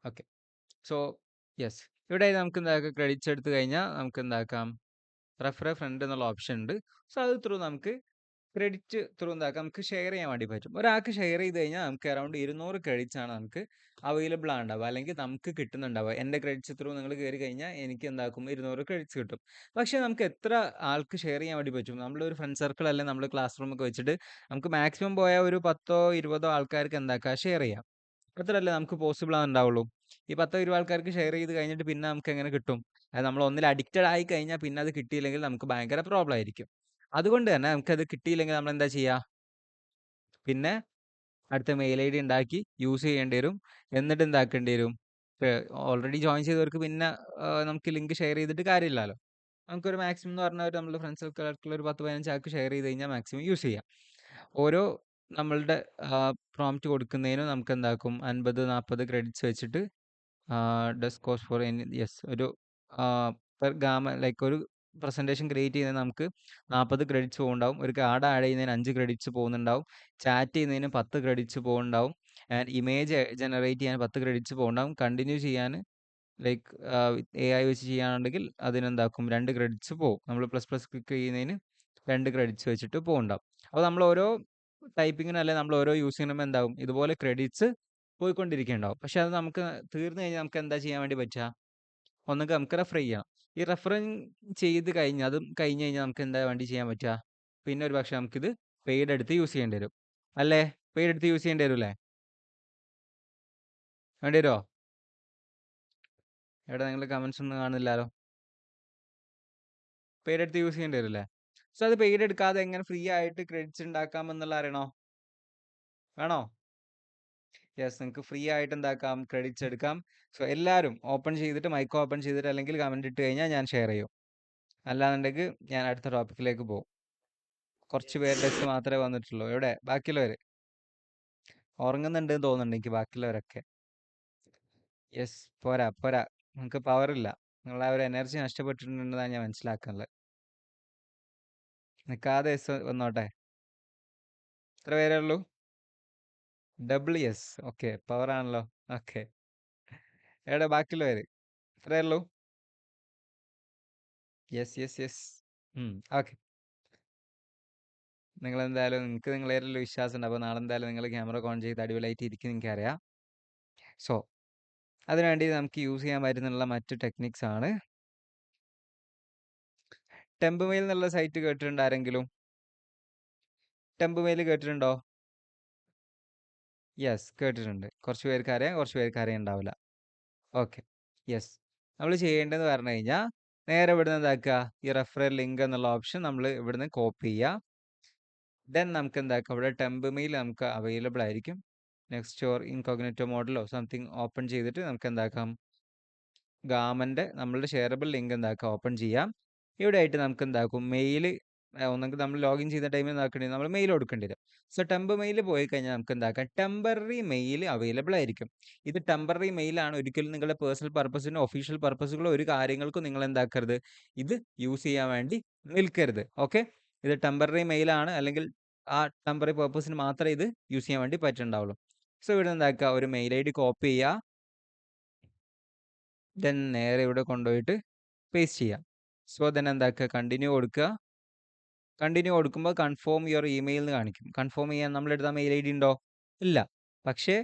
ഓക്കെ, സോ യെസ്, ഇവിടെ നമുക്ക് എന്താക്കാം? ക്രെഡിറ്റ്സ് എടുത്തു കഴിഞ്ഞാൽ നമുക്ക് എന്താക്കാം? റെഫർ എ ഫ്രണ്ട് എന്നുള്ള ഓപ്ഷൻ ഉണ്ട്. സോ അത് ത്രൂ നമുക്ക് ക്രെഡിറ്റ് ത്രൂ എന്താക്കാം? നമുക്ക് ഷെയർ ചെയ്യാൻ വേണ്ടി പറ്റും. ഒരാൾക്ക് ഷെയർ ചെയ്ത് കഴിഞ്ഞാൽ നമുക്ക് അറൗണ്ട് 200 ക്രെഡിറ്റ്സ് ആണ് നമുക്ക് അവൈലബിൾ ആണ്ടാവുക അല്ലെങ്കിൽ നമുക്ക് കിട്ടുന്നുണ്ടാവുക. എൻ്റെ ക്രെഡിറ്റ്സ് ത്രൂ നിങ്ങൾ കയറി കഴിഞ്ഞാൽ എനിക്ക് എന്താക്കും? 200 ക്രെഡിറ്റ്സ് കിട്ടും. പക്ഷേ നമുക്ക് എത്ര ആൾക്ക് ഷെയർ ചെയ്യാൻ വേണ്ടി പറ്റും? നമ്മളൊരു ഫ്രണ്ട് സർക്കിൾ അല്ലെങ്കിൽ നമ്മൾ ക്ലാസ് റൂമൊക്കെ വെച്ചിട്ട് നമുക്ക് മാക്സിമം പോയാൽ ഒരു 10 20 ആൾക്കാർക്ക് എന്താക്കാം? ഷെയർ ചെയ്യാം. അത്രയല്ലേ നമുക്ക് പോസിബിൾ ആവുന്നുണ്ടാവുള്ളൂ. ഈ 10-20 ആൾക്കാർക്ക് ഷെയർ ചെയ്ത് കഴിഞ്ഞിട്ട് പിന്നെ നമുക്ക് എങ്ങനെ കിട്ടും? അത് നമ്മൾ ഒന്നിൽ അഡിക്റ്റഡ് ആയി കഴിഞ്ഞാൽ പിന്നെ അത് കിട്ടിയില്ലെങ്കിൽ നമുക്ക് ഭയങ്കര പ്രോബ്ലം ആയിരിക്കും. അതുകൊണ്ട് തന്നെ നമുക്കത് കിട്ടിയില്ലെങ്കിൽ നമ്മൾ എന്താ ചെയ്യുക? പിന്നെ അടുത്ത മെയിൽ ഐ ഡി ഉണ്ടാക്കി യൂസ് ചെയ്യേണ്ടി വരും. എന്നിട്ട് എന്താക്കേണ്ടി വരും? ഓൾറെഡി ജോയിൻ ചെയ്തവർക്ക് പിന്നെ നമുക്ക് ലിങ്ക് ഷെയർ ചെയ്തിട്ട് കാര്യമില്ലല്ലോ. നമുക്കൊരു മാക്സിമം എന്ന് പറഞ്ഞാൽ നമ്മുടെ ഫ്രണ്ട്സ് സർക്കിളിൽ ഒരു 10-15 ആൾക്ക് ഷെയർ ചെയ്ത് കഴിഞ്ഞാൽ മാക്സിമം യൂസ് ചെയ്യാം. ഓരോ നമ്മളുടെ പ്രോംപ്റ്റ് കൊടുക്കുന്നതിനും നമുക്ക് എന്താക്കും 50-40 ക്രെഡിറ്റ്സ് വെച്ചിട്ട് ഡസ് കോസ്റ്റ് ഫോർ യെസ് ഒരു പെർ ഗാമ ലൈക്ക് ഒരു പ്രസൻറ്റേഷൻ ക്രിയേറ്റ് ചെയ്യുന്നതിന് നമുക്ക് 40 ക്രെഡിറ്റ്സ് പോകുന്നുണ്ടാവും. ഒരു കാർഡ് ആഡ് ചെയ്യുന്നതിന് 5 ക്രെഡിറ്റ്സ് പോകുന്നുണ്ടാവും. ചാറ്റ് ചെയ്യുന്നതിന് 10 ക്രെഡിറ്റ്സ് പോകുന്നുണ്ടാവും. ആൻഡ് ഇമേജ് ജനറേറ്റ് ചെയ്യാൻ 10 ക്രെഡിറ്റ്സ് പോകുന്നുണ്ടാവും. കണ്ടിന്യൂ ചെയ്യാൻ ലൈക്ക് AI വെച്ച് ചെയ്യുകയാണെങ്കിൽ അതിനെന്താക്കും 2 ക്രെഡിറ്റ്സ് പോകും. നമ്മൾ ++ ക്ലിക്ക് ചെയ്യുന്നതിന് 2 ക്രെഡിറ്റ്സ് വെച്ചിട്ട് പോകുന്നുണ്ടാവും. അപ്പോൾ നമ്മൾ ഓരോ ടൈപ്പിങ്ങിനും അല്ലെങ്കിൽ നമ്മൾ ഓരോ യൂസ് ചെയ്യുമ്പോൾ എന്താവും ഇതുപോലെ ക്രെഡിറ്റ്സ് പോയിക്കൊണ്ടിരിക്കുന്നുണ്ടാവും. പക്ഷെ അത് നമുക്ക് തീർന്നു കഴിഞ്ഞാൽ നമുക്ക് എന്താ ചെയ്യാൻ വേണ്ടി പറ്റുക? ഒന്നുകിൽ നമുക്ക് റെഫർ ചെയ്യാം. ഈ റെഫറിങ് ചെയ്ത് കഴിഞ്ഞാൽ അതും കഴിഞ്ഞ് കഴിഞ്ഞാൽ നമുക്ക് എന്താ വേണ്ടി ചെയ്യാൻ പറ്റുക? പിന്നെ ഒരു പക്ഷെ നമുക്കിത് പെയ്ഡ് എടുത്ത് യൂസ് ചെയ്യേണ്ടി വരും. അല്ലേ? പെയ്ഡ് എടുത്ത് യൂസ് ചെയ്യേണ്ടി വരും അല്ലേ? വേണ്ടി വരുമോ? എവിടെ നിങ്ങൾ കമൻസ് ഒന്നും കാണുന്നില്ലല്ലോ. പെയ്ഡ് എടുത്ത് യൂസ് ചെയ്യേണ്ടി വരും അല്ലേ? സോ അത് പെയ്ഡ് എടുക്കാതെ എങ്ങനെ ഫ്രീ ആയിട്ട് ക്രെഡിറ്റ്സ് ഉണ്ടാക്കാമെന്നുള്ള അറിയണോ? വേണോ? യെസ്, നിങ്ങൾക്ക് ഫ്രീ ആയിട്ട് എന്താക്കാം ക്രെഡിറ്റ്സ് എടുക്കാം. സോ എല്ലാവരും ഓപ്പൺ ചെയ്തിട്ട് മൈക്ക് ഓപ്പൺ ചെയ്തിട്ട് അല്ലെങ്കിൽ കമൻറ്റ് ഇട്ട് കഴിഞ്ഞാൽ ഞാൻ ഷെയർ ചെയ്യും. അല്ലാന്നുണ്ടെങ്കിൽ ഞാൻ അടുത്ത ടോപ്പിക്കിലേക്ക് പോകും. കുറച്ച് പേരുടെ മാത്രമേ വന്നിട്ടുള്ളൂ. എവിടെ ബാക്കിയുള്ളവർ? ഉറങ്ങുന്നുണ്ട് എന്ന് തോന്നുന്നുണ്ട് എനിക്ക് ബാക്കിയുള്ളവരൊക്കെ. യെസ്, പോരാ പോരാ, നിങ്ങൾക്ക് പവറില്ല. നിങ്ങളെ ആ ഒരു എനർജി നഷ്ടപ്പെട്ടിട്ടുണ്ടെന്നാണ് ഞാൻ മനസ്സിലാക്കുന്നത്. നിൽക്കാതെ യെസ് വന്നോട്ടെ. എത്ര പേരേ ഉള്ളൂ? Double yes. ഓക്കെ, പവർ ആണല്ലോ. ഓക്കെ, എവിടെ ബാക്കിയുള്ളവർ? എത്രയേ ഉള്ളൂ? Yes yes yes. ഓക്കെ, നിങ്ങളെന്തായാലും നിങ്ങൾക്ക് നിങ്ങളേലുള്ള വിശ്വാസമുണ്ട്. അപ്പോൾ നാളെ എന്തായാലും നിങ്ങൾ ക്യാമറ ഓൺ ചെയ്ത് അടിപൊളിയായിട്ട് ഇരിക്കും, എനിക്കറിയാം. സോ അതിനുവേണ്ടി നമുക്ക് യൂസ് ചെയ്യാൻ പറ്റുന്നുള്ള മറ്റു ടെക്നിക്സ് ആണ് ടെമ്പ് മെയിൽ എന്നുള്ള സൈറ്റ്. കേട്ടിട്ടുണ്ടോ ആരെങ്കിലും? ടെമ്പ് മെയിൽ കേട്ടിട്ടുണ്ടോ? യെസ്, കേട്ടിട്ടുണ്ട്. കുറച്ച് പേർക്ക് അറിയാം, കുറച്ച് പേർക്ക് അറിയുണ്ടാവില്ല. Okay, yes. നമ്മൾ ചെയ്യേണ്ടതെന്ന് പറഞ്ഞു കഴിഞ്ഞാൽ നേരെ ഇവിടുന്ന് എന്താക്കുക, ഈ റെഫറൽ ലിങ്ക് എന്നുള്ള ഓപ്ഷൻ നമ്മൾ ഇവിടുന്ന് കോപ്പി ചെയ്യുക. ദെൻ നമുക്ക് എന്താക്കാം, ഇവിടെ ടെമ്പ് മെയിൽ നമുക്ക് അവൈലബിൾ ആയിരിക്കും. നെക്സ്റ്റ് ഓർ ഇൻകോഗ്നിറ്റോ മോഡലോ സംതിങ് ഓപ്പൺ ചെയ്തിട്ട് നമുക്ക് എന്താക്കാം, ഗാമൻ്റെ നമ്മളുടെ ഷെയറബിൾ ലിങ്ക് എന്താക്കാം ഓപ്പൺ ചെയ്യാം. ഇവിടെ ആയിട്ട് നമുക്ക് എന്താക്കും മെയിൽ ഒന്നെങ്കിൽ നമ്മൾ ലോഗിൻ ചെയ്യുന്ന ടൈമിൽ എന്താക്കേണ്ടി നമ്മൾ മെയിൽ കൊടുക്കേണ്ടി വരും. സോ ടെമ്പ് മെയിൽ പോയി കഴിഞ്ഞാൽ നമുക്ക് എന്താക്കാം, ടെമ്പററി മെയിൽ അവൈലബിൾ ആയിരിക്കും. ഇത് ടെമ്പററി മെയിലാണ്. ഒരിക്കലും നിങ്ങളുടെ പേഴ്സണൽ പർപ്പസിനോ ഒഫീഷ്യൽ പർപ്പസുകളോ ഒരു കാര്യങ്ങൾക്കും നിങ്ങൾ എന്താക്കരുത്, ഇത് യൂസ് ചെയ്യാൻ വേണ്ടി നിൽക്കരുത്. ഓക്കെ, ഇത് ടെമ്പററി മെയിലാണ്, അല്ലെങ്കിൽ ആ ടെമ്പററി പർപ്പസിന് മാത്രമേ ഇത് യൂസ് ചെയ്യാൻ വേണ്ടി പറ്റുന്നുണ്ടാവുള്ളൂ. സോ ഇവിടെ എന്താക്കുക, ഒരു മെയിൽ ഐ ഡി കോപ്പി ചെയ്യുക. ദെൻ നേരെ ഇവിടെ കൊണ്ടുപോയിട്ട് പേസ്റ്റ് ചെയ്യാം. സോ ദെൻ എന്താക്കുക, കണ്ടിന്യൂ കൊടുക്കുക. കണ്ടിന്യൂ കൊടുക്കുമ്പോൾ കൺഫേം യുവർ ഇമെയിൽ എന്ന് കാണിക്കും. കൺഫേം ചെയ്യാൻ നമ്മളെടുത്ത മെയിൽ ഐ ഡി ഉണ്ടോ? ഇല്ല. പക്ഷേ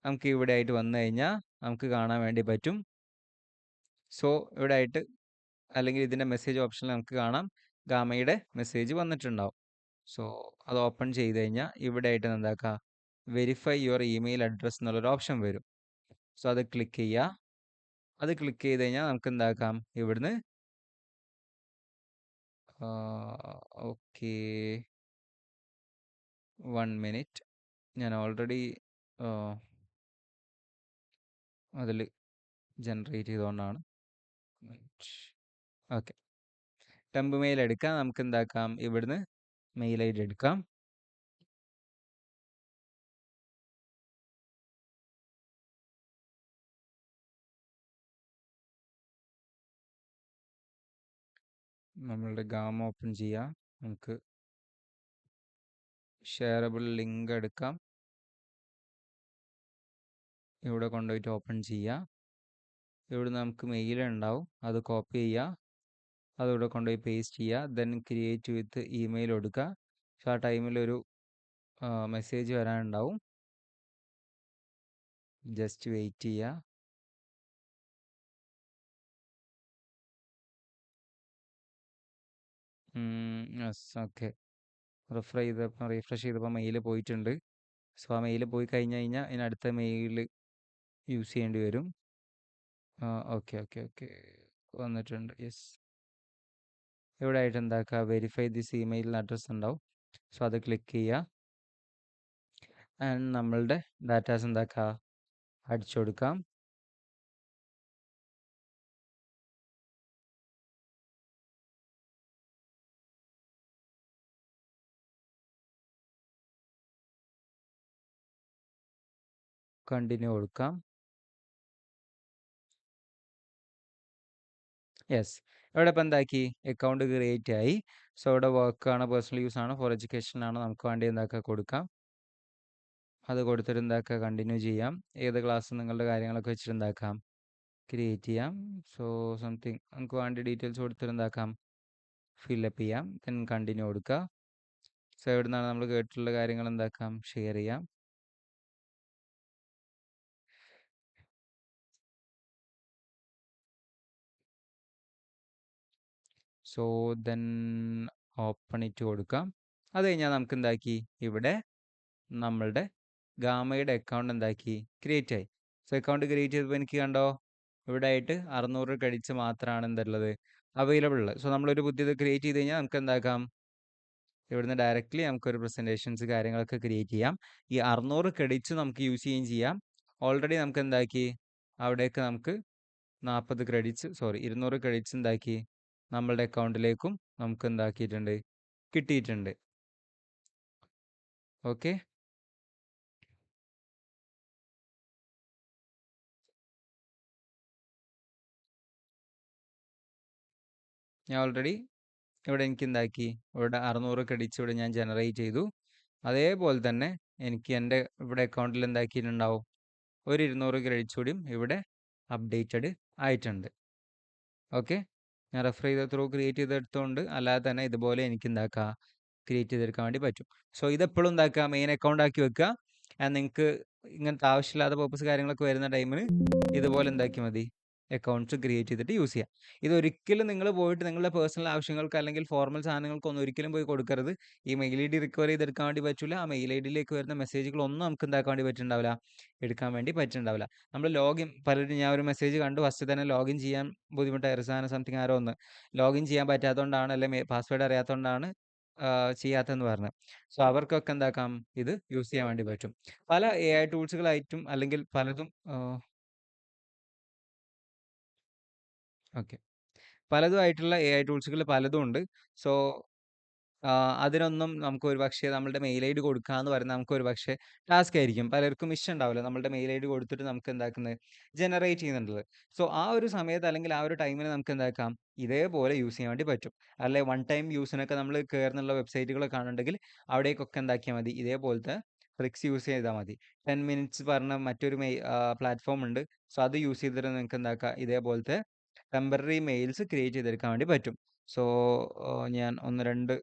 നമുക്ക് ഇവിടെ ആയിട്ട് വന്നു കഴിഞ്ഞാൽ നമുക്ക് കാണാൻ വേണ്ടി പറ്റും. സോ ഇവിടെ ആയിട്ട് അല്ലെങ്കിൽ ഇതിൻ്റെ മെസ്സേജ് ഓപ്ഷനിൽ നമുക്ക് കാണാം ഗാമയുടെ മെസ്സേജ് വന്നിട്ടുണ്ടാവും. സോ അത് ഓപ്പൺ ചെയ്ത് കഴിഞ്ഞാൽ ഇവിടെ ആയിട്ട് എന്താക്കുക, വെരിഫൈ യുവർ ഇമെയിൽ അഡ്രസ്സ് എന്നുള്ളൊരു ഓപ്ഷൻ വരും. സോ അത് ക്ലിക്ക് ചെയ്യുക. അത് ക്ലിക്ക് ചെയ്ത് കഴിഞ്ഞാൽ നമുക്ക് എന്താക്കാം, ഇവിടുന്ന് ഓക്കെ 1 മിനിറ്റ്, ഞാൻ ഓൾറെഡി അതിൽ ജനറേറ്റ് ചെയ്തുകൊണ്ടാണ്. ഓക്കെ, ടെമ്പ് മെയിൽ എടുക്കാം. നമുക്ക് എന്താക്കാം, ഇവിടുന്ന് മെയിൽ ഐ ഡി എടുക്കാം. നമ്മളുടെ ഗാമ ഓപ്പൺ ചെയ്യാം. നമുക്ക് ഷെയറബിൾ ലിങ്ക് എടുക്കാം. ഇവിടെ കൊണ്ടുപോയിട്ട് ഓപ്പൺ ചെയ്യാം. ഇവിടെ നമുക്ക് മെയിൽ ഉണ്ടാവും, അത് കോപ്പി ചെയ്യുക. അതിവിടെ കൊണ്ടുപോയി പേസ്റ്റ് ചെയ്യുക. ദെൻ ക്രിയേറ്റ് വിത്ത് ഇമെയിൽ കൊടുക്കുക. സോ ആ ടൈമിലൊരു മെസ്സേജ് വരാനുണ്ടാവും. ജസ്റ്റ് വെയിറ്റ് ചെയ്യുക. Yes, okay. റീഫ്രഷ് ചെയ്തപ്പോൾ മെയിൽ പോയിട്ടുണ്ട്. സോ ആ മെയിൽ പോയി കഴിഞ്ഞ് കഴിഞ്ഞാൽ ഇനി അടുത്ത മെയിൽ യൂസ് ചെയ്യേണ്ടി വരും. ഓക്കെ ഓക്കെ ഓക്കെ വന്നിട്ടുണ്ട്. യെസ്, ഇവിടെ ആയിട്ട് എന്താക്കുക, വെരിഫൈ ദിസ് ഇമെയിൽ അഡ്രസ്സ് ഉണ്ടാവും. സോ അത് ക്ലിക്ക് ചെയ്യുക. ആൻഡ് നമ്മളുടെ ഡാറ്റാസ് എന്താക്കുക, അടിച്ചു കൊടുക്കാം. കണ്ടിന്യൂ കൊടുക്കാം. യെസ്, ഇവിടെ ഇപ്പം എന്താക്കി, അക്കൗണ്ട് ക്രിയേറ്റ് ആയി. സോ ഇവിടെ വർക്ക് ആണ്, പേഴ്സണൽ യൂസ് ആണ്, ഫോർ എഡ്യൂക്കേഷൻ ആണ്, നമുക്ക് വേണ്ടി എന്താക്കുക കൊടുക്കാം. അത് കൊടുത്തിട്ട് എന്താക്കുക, കണ്ടിന്യൂ ചെയ്യാം. ഏത് ക്ലാസ് നിങ്ങളുടെ കാര്യങ്ങളൊക്കെ വെച്ചിട്ട് എന്താക്കാം, ക്രിയേറ്റ് ചെയ്യാം. സോ സംതിങ് നമുക്ക് വേണ്ടി ഡീറ്റെയിൽസ് കൊടുത്തിട്ട് എന്താക്കാം, ഫില്ലപ്പ് ചെയ്യാം. ദെൻ കണ്ടിന്യൂ കൊടുക്കുക. സോ ഇവിടെ നിന്നാണ് നമ്മൾ കേട്ടിട്ടുള്ള കാര്യങ്ങൾ എന്താക്കാം, ഷെയർ ചെയ്യാം. സോ ദെൻ ഓപ്പൺ ഇറ്റ് കൊടുക്കാം. അത് കഴിഞ്ഞാൽ നമുക്ക് എന്താക്കി, ഇവിടെ നമ്മളുടെ ഗാമയുടെ അക്കൗണ്ട് എന്താക്കി, ക്രിയേറ്റ് ആയി. സോ അക്കൗണ്ട് ക്രിയേറ്റ് ചെയ്തപ്പോൾ എനിക്ക് കണ്ടോ, ഇവിടെ ആയിട്ട് 600 ക്രെഡിറ്റ്സ് മാത്രമാണ് എന്തുള്ളത്, അവൈലബിൾ ഉള്ളത്. സോ നമ്മളൊരു പുതിയത് ക്രിയേറ്റ് ചെയ്ത് കഴിഞ്ഞാൽ നമുക്ക് എന്താക്കാം, ഇവിടുന്ന് ഡയറക്റ്റ്ലി നമുക്കൊരു പ്രസൻറ്റേഷൻസ് കാര്യങ്ങളൊക്കെ ക്രിയേറ്റ് ചെയ്യാം. ഈ 600 ക്രെഡിറ്റ്സ് നമുക്ക് യൂസ് ചെയ്യുകയും ചെയ്യാം. ഓൾറെഡി നമുക്ക് എന്താക്കി, അവിടേക്ക് നമുക്ക് 200 ക്രെഡിറ്റ്സ് എന്താക്കി, നമ്മളുടെ അക്കൗണ്ടിലേക്കും നമുക്ക് എന്താക്കിയിട്ടുണ്ട്, കിട്ടിയിട്ടുണ്ട്. ഓക്കെ, ഞാൻ ഓൾറെഡി ഇവിടെ എനിക്ക് എന്താക്കി, ഇവിടെ 600 ക്രെഡിറ്റ്സ് ഇവിടെ ഞാൻ ജനറേറ്റ് ചെയ്തു. അതേപോലെ തന്നെ എനിക്ക് എൻ്റെ ഇവിടെ അക്കൗണ്ടിൽ എന്താക്കിയിട്ടുണ്ടാവും, ഒരു 200 ക്രെഡിറ്റ്സ് കൂടിയും ഇവിടെ അപ്ഡേറ്റഡ് ആയിട്ടുണ്ട്. ഓക്കെ, ഞാൻ റെഫർ ചെയ്ത ത്രൂ ക്രിയേറ്റ് ചെയ്തെടുത്തുകൊണ്ട് അല്ലാതെ തന്നെ ഇതുപോലെ എനിക്ക് എന്താക്കുക, ക്രിയേറ്റ് ചെയ്തെടുക്കാൻ വേണ്ടി പറ്റും. സോ ഇതെപ്പോഴും എന്താക്കുക, മെയിൻ അക്കൗണ്ട് ആക്കി വെക്കുക. നിങ്ങൾക്ക് ഇങ്ങനത്തെ ആവശ്യമില്ലാത്ത പർപ്പസ് കാര്യങ്ങളൊക്കെ വരുന്ന ടൈമിൽ ഇതുപോലെ എന്താക്കി മതി, അക്കൗണ്ട്സ് ക്രിയേറ്റ് ചെയ്തിട്ട് യൂസ് ചെയ്യാം. ഇതൊരിക്കലും നിങ്ങൾ പോയിട്ട് നിങ്ങളുടെ പേഴ്സണൽ ആവശ്യങ്ങൾക്ക് അല്ലെങ്കിൽ ഫോർമൽ സാധനങ്ങൾക്കൊന്നും ഒരിക്കലും പോയി കൊടുക്കരുത്. ഈ മെയിൽ ഐ ഡി റിക്കവർ ചെയ്തെടുക്കാൻ വേണ്ടി പറ്റില്ല. ആ മെയിൽ ഐ ഡിയിലേക്ക് വരുന്ന മെസ്സേജുകളൊന്നും നമുക്ക് എന്താക്കാൻ വേണ്ടി പറ്റുന്നുണ്ടാവില്ല, എടുക്കാൻ വേണ്ടി പറ്റുന്നുണ്ടാവില്ല. നമ്മൾ ലോഗിൻ, പലരും ഞാൻ ഒരു മെസ്സേജ് കണ്ടു, ഫസ്റ്റ് തന്നെ ലോഗിൻ ചെയ്യാൻ ബുദ്ധിമുട്ടായി, റിസാന സംതിങ് ആരോ ഒന്ന് ലോഗിൻ ചെയ്യാൻ പറ്റാത്തതുകൊണ്ടാണ്, അല്ലെങ്കിൽ പാസ്വേഡ് അറിയാത്തതുകൊണ്ടാണ് ചെയ്യാത്തതെന്ന് പറഞ്ഞത്. സോ അവർക്കൊക്കെ എന്താക്കാം, ഇത് യൂസ് ചെയ്യാൻ വേണ്ടി പറ്റും. പല AI ടൂൾസുകളായിട്ടും അല്ലെങ്കിൽ പലതും ഓക്കെ, പലതുമായിട്ടുള്ള AI ടൂൾസുകൾ പലതും ഉണ്ട്. സോ അതിനൊന്നും നമുക്ക് ഒരു പക്ഷേ നമ്മളുടെ മെയിൽ ഐ ഡി കൊടുക്കുക എന്ന് പറയുന്നത് നമുക്ക് ഒരു പക്ഷേ ടാസ്ക് ആയിരിക്കും. പലർക്കും ഇഷ്ടം ഉണ്ടാവില്ല നമ്മളുടെ മെയിൽ ഐ ഡി കൊടുത്തിട്ട് നമുക്ക് എന്താക്കുന്നത്, ജനറേറ്റ് ചെയ്യുന്നുള്ളത്. സോ ആ ഒരു സമയത്ത് അല്ലെങ്കിൽ ആ ഒരു ടൈമിന് നമുക്ക് എന്താക്കാം, ഇതേപോലെ യൂസ് ചെയ്യാൻ വേണ്ടി പറ്റും. അല്ലെ വൺ ടൈം യൂസിനൊക്കെ നമ്മൾ കയറുന്നുള്ള വെബ്സൈറ്റുകളൊക്കെ കാണുന്നുണ്ടെങ്കിൽ അവിടേക്കൊക്കെ എന്താക്കിയാൽ മതി, ഇതേപോലത്തെ ട്രിക്സ് യൂസ് ചെയ്താൽ മതി. 10 മിനിറ്റ്സ് പറഞ്ഞ മറ്റൊരു പ്ലാറ്റ്ഫോം ഉണ്ട്. സോ അത് യൂസ് ചെയ്തിട്ട് നിങ്ങൾക്ക് എന്താക്കാം, ഇതേപോലത്തെ ടെമ്പററി മെയിൽസ് ക്രിയേറ്റ് ചെയ്തെടുക്കാൻ വേണ്ടി പറ്റും. സോ ഞാൻ ഒന്ന് രണ്ട്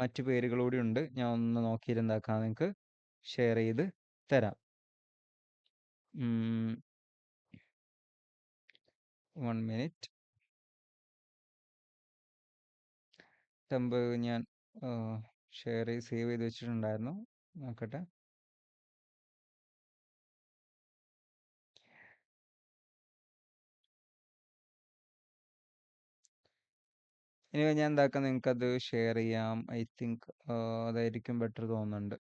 മറ്റു പേരുകൾ കൂടി ഉണ്ട്, ഞാൻ ഒന്ന് നോക്കിയിട്ട് എന്താക്കാം, നിങ്ങൾക്ക് ഷെയർ ചെയ്ത് തരാം. 1 മിനിറ്റ്. ടെമ്പ് ഞാൻ സേവ് ചെയ്ത് വെച്ചിട്ടുണ്ടായിരുന്നു, നോക്കട്ടെ. ഇനി ഞാൻ എന്താക്കാം, നിങ്ങൾക്കത് ഷെയർ ചെയ്യാം. ഐ തിങ്ക് അതായിരിക്കും ബെറ്റർ തോന്നുന്നുണ്ട്.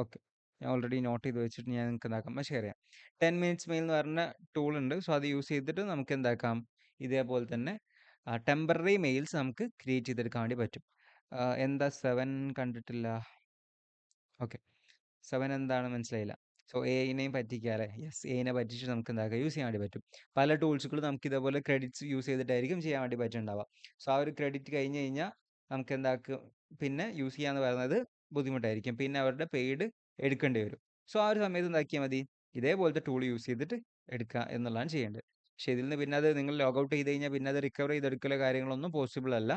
ഓക്കെ, ഞാൻ ഓൾറെഡി നോട്ട് ചെയ്ത് വെച്ചിട്ട് ഞാൻ നിങ്ങൾക്ക് എന്താക്കാം, ഷെയർ ചെയ്യാം. 10 മിനിറ്റ്സ് മെയിൽ എന്ന് പറഞ്ഞ ടൂൾ ഉണ്ട്. സോ അത് യൂസ് ചെയ്തിട്ട് നമുക്ക് എന്താക്കാം, ഇതേപോലെ തന്നെ ടെമ്പററി മെയിൽസ് നമുക്ക് ക്രിയേറ്റ് ചെയ്തെടുക്കാൻ വേണ്ടി പറ്റും. എന്താ 7 കണ്ടിട്ടില്ല? ഓക്കെ, 7 എന്താണ് മനസ്സിലായില്ല. സോ എഐനെയും പറ്റിക്കാല്ലേ? യെസ്, എഐനെ പറ്റിച്ച് നമുക്ക് എന്താക്കാം, യൂസ് ചെയ്യാൻ വേണ്ടി പറ്റും. പല ടൂൾസുകളും നമുക്ക് ഇതേപോലെ ക്രെഡിറ്റ്സ് യൂസ് ചെയ്തിട്ടായിരിക്കും ചെയ്യാൻ വേണ്ടി പറ്റുന്നുണ്ടാവുക. സോ ആ ഒരു ക്രെഡിറ്റ് കഴിഞ്ഞ് കഴിഞ്ഞാൽ നമുക്ക് എന്താക്കും, പിന്നെ യൂസ് ചെയ്യാന്ന് പറയുന്നത് ബുദ്ധിമുട്ടായിരിക്കും. പിന്നെ അവരുടെ പെയ്ഡ് എടുക്കേണ്ടി വരും. സോ ആ ഒരു സമയത്ത് എന്താക്കിയാൽ മതി, ഇതേപോലത്തെ ടൂൾ യൂസ് ചെയ്തിട്ട് എടുക്കുക എന്നുള്ളതാണ് ചെയ്യേണ്ടത്. പക്ഷേ ഇതിൽ നിന്ന് പിന്നെ അത് നിങ്ങൾ ലോഗൗട്ട് ചെയ്ത് കഴിഞ്ഞാൽ പിന്നെ അത് റിക്കവർ ചെയ്തെടുക്കലോ കാര്യങ്ങളൊന്നും പോസിബിൾ അല്ല.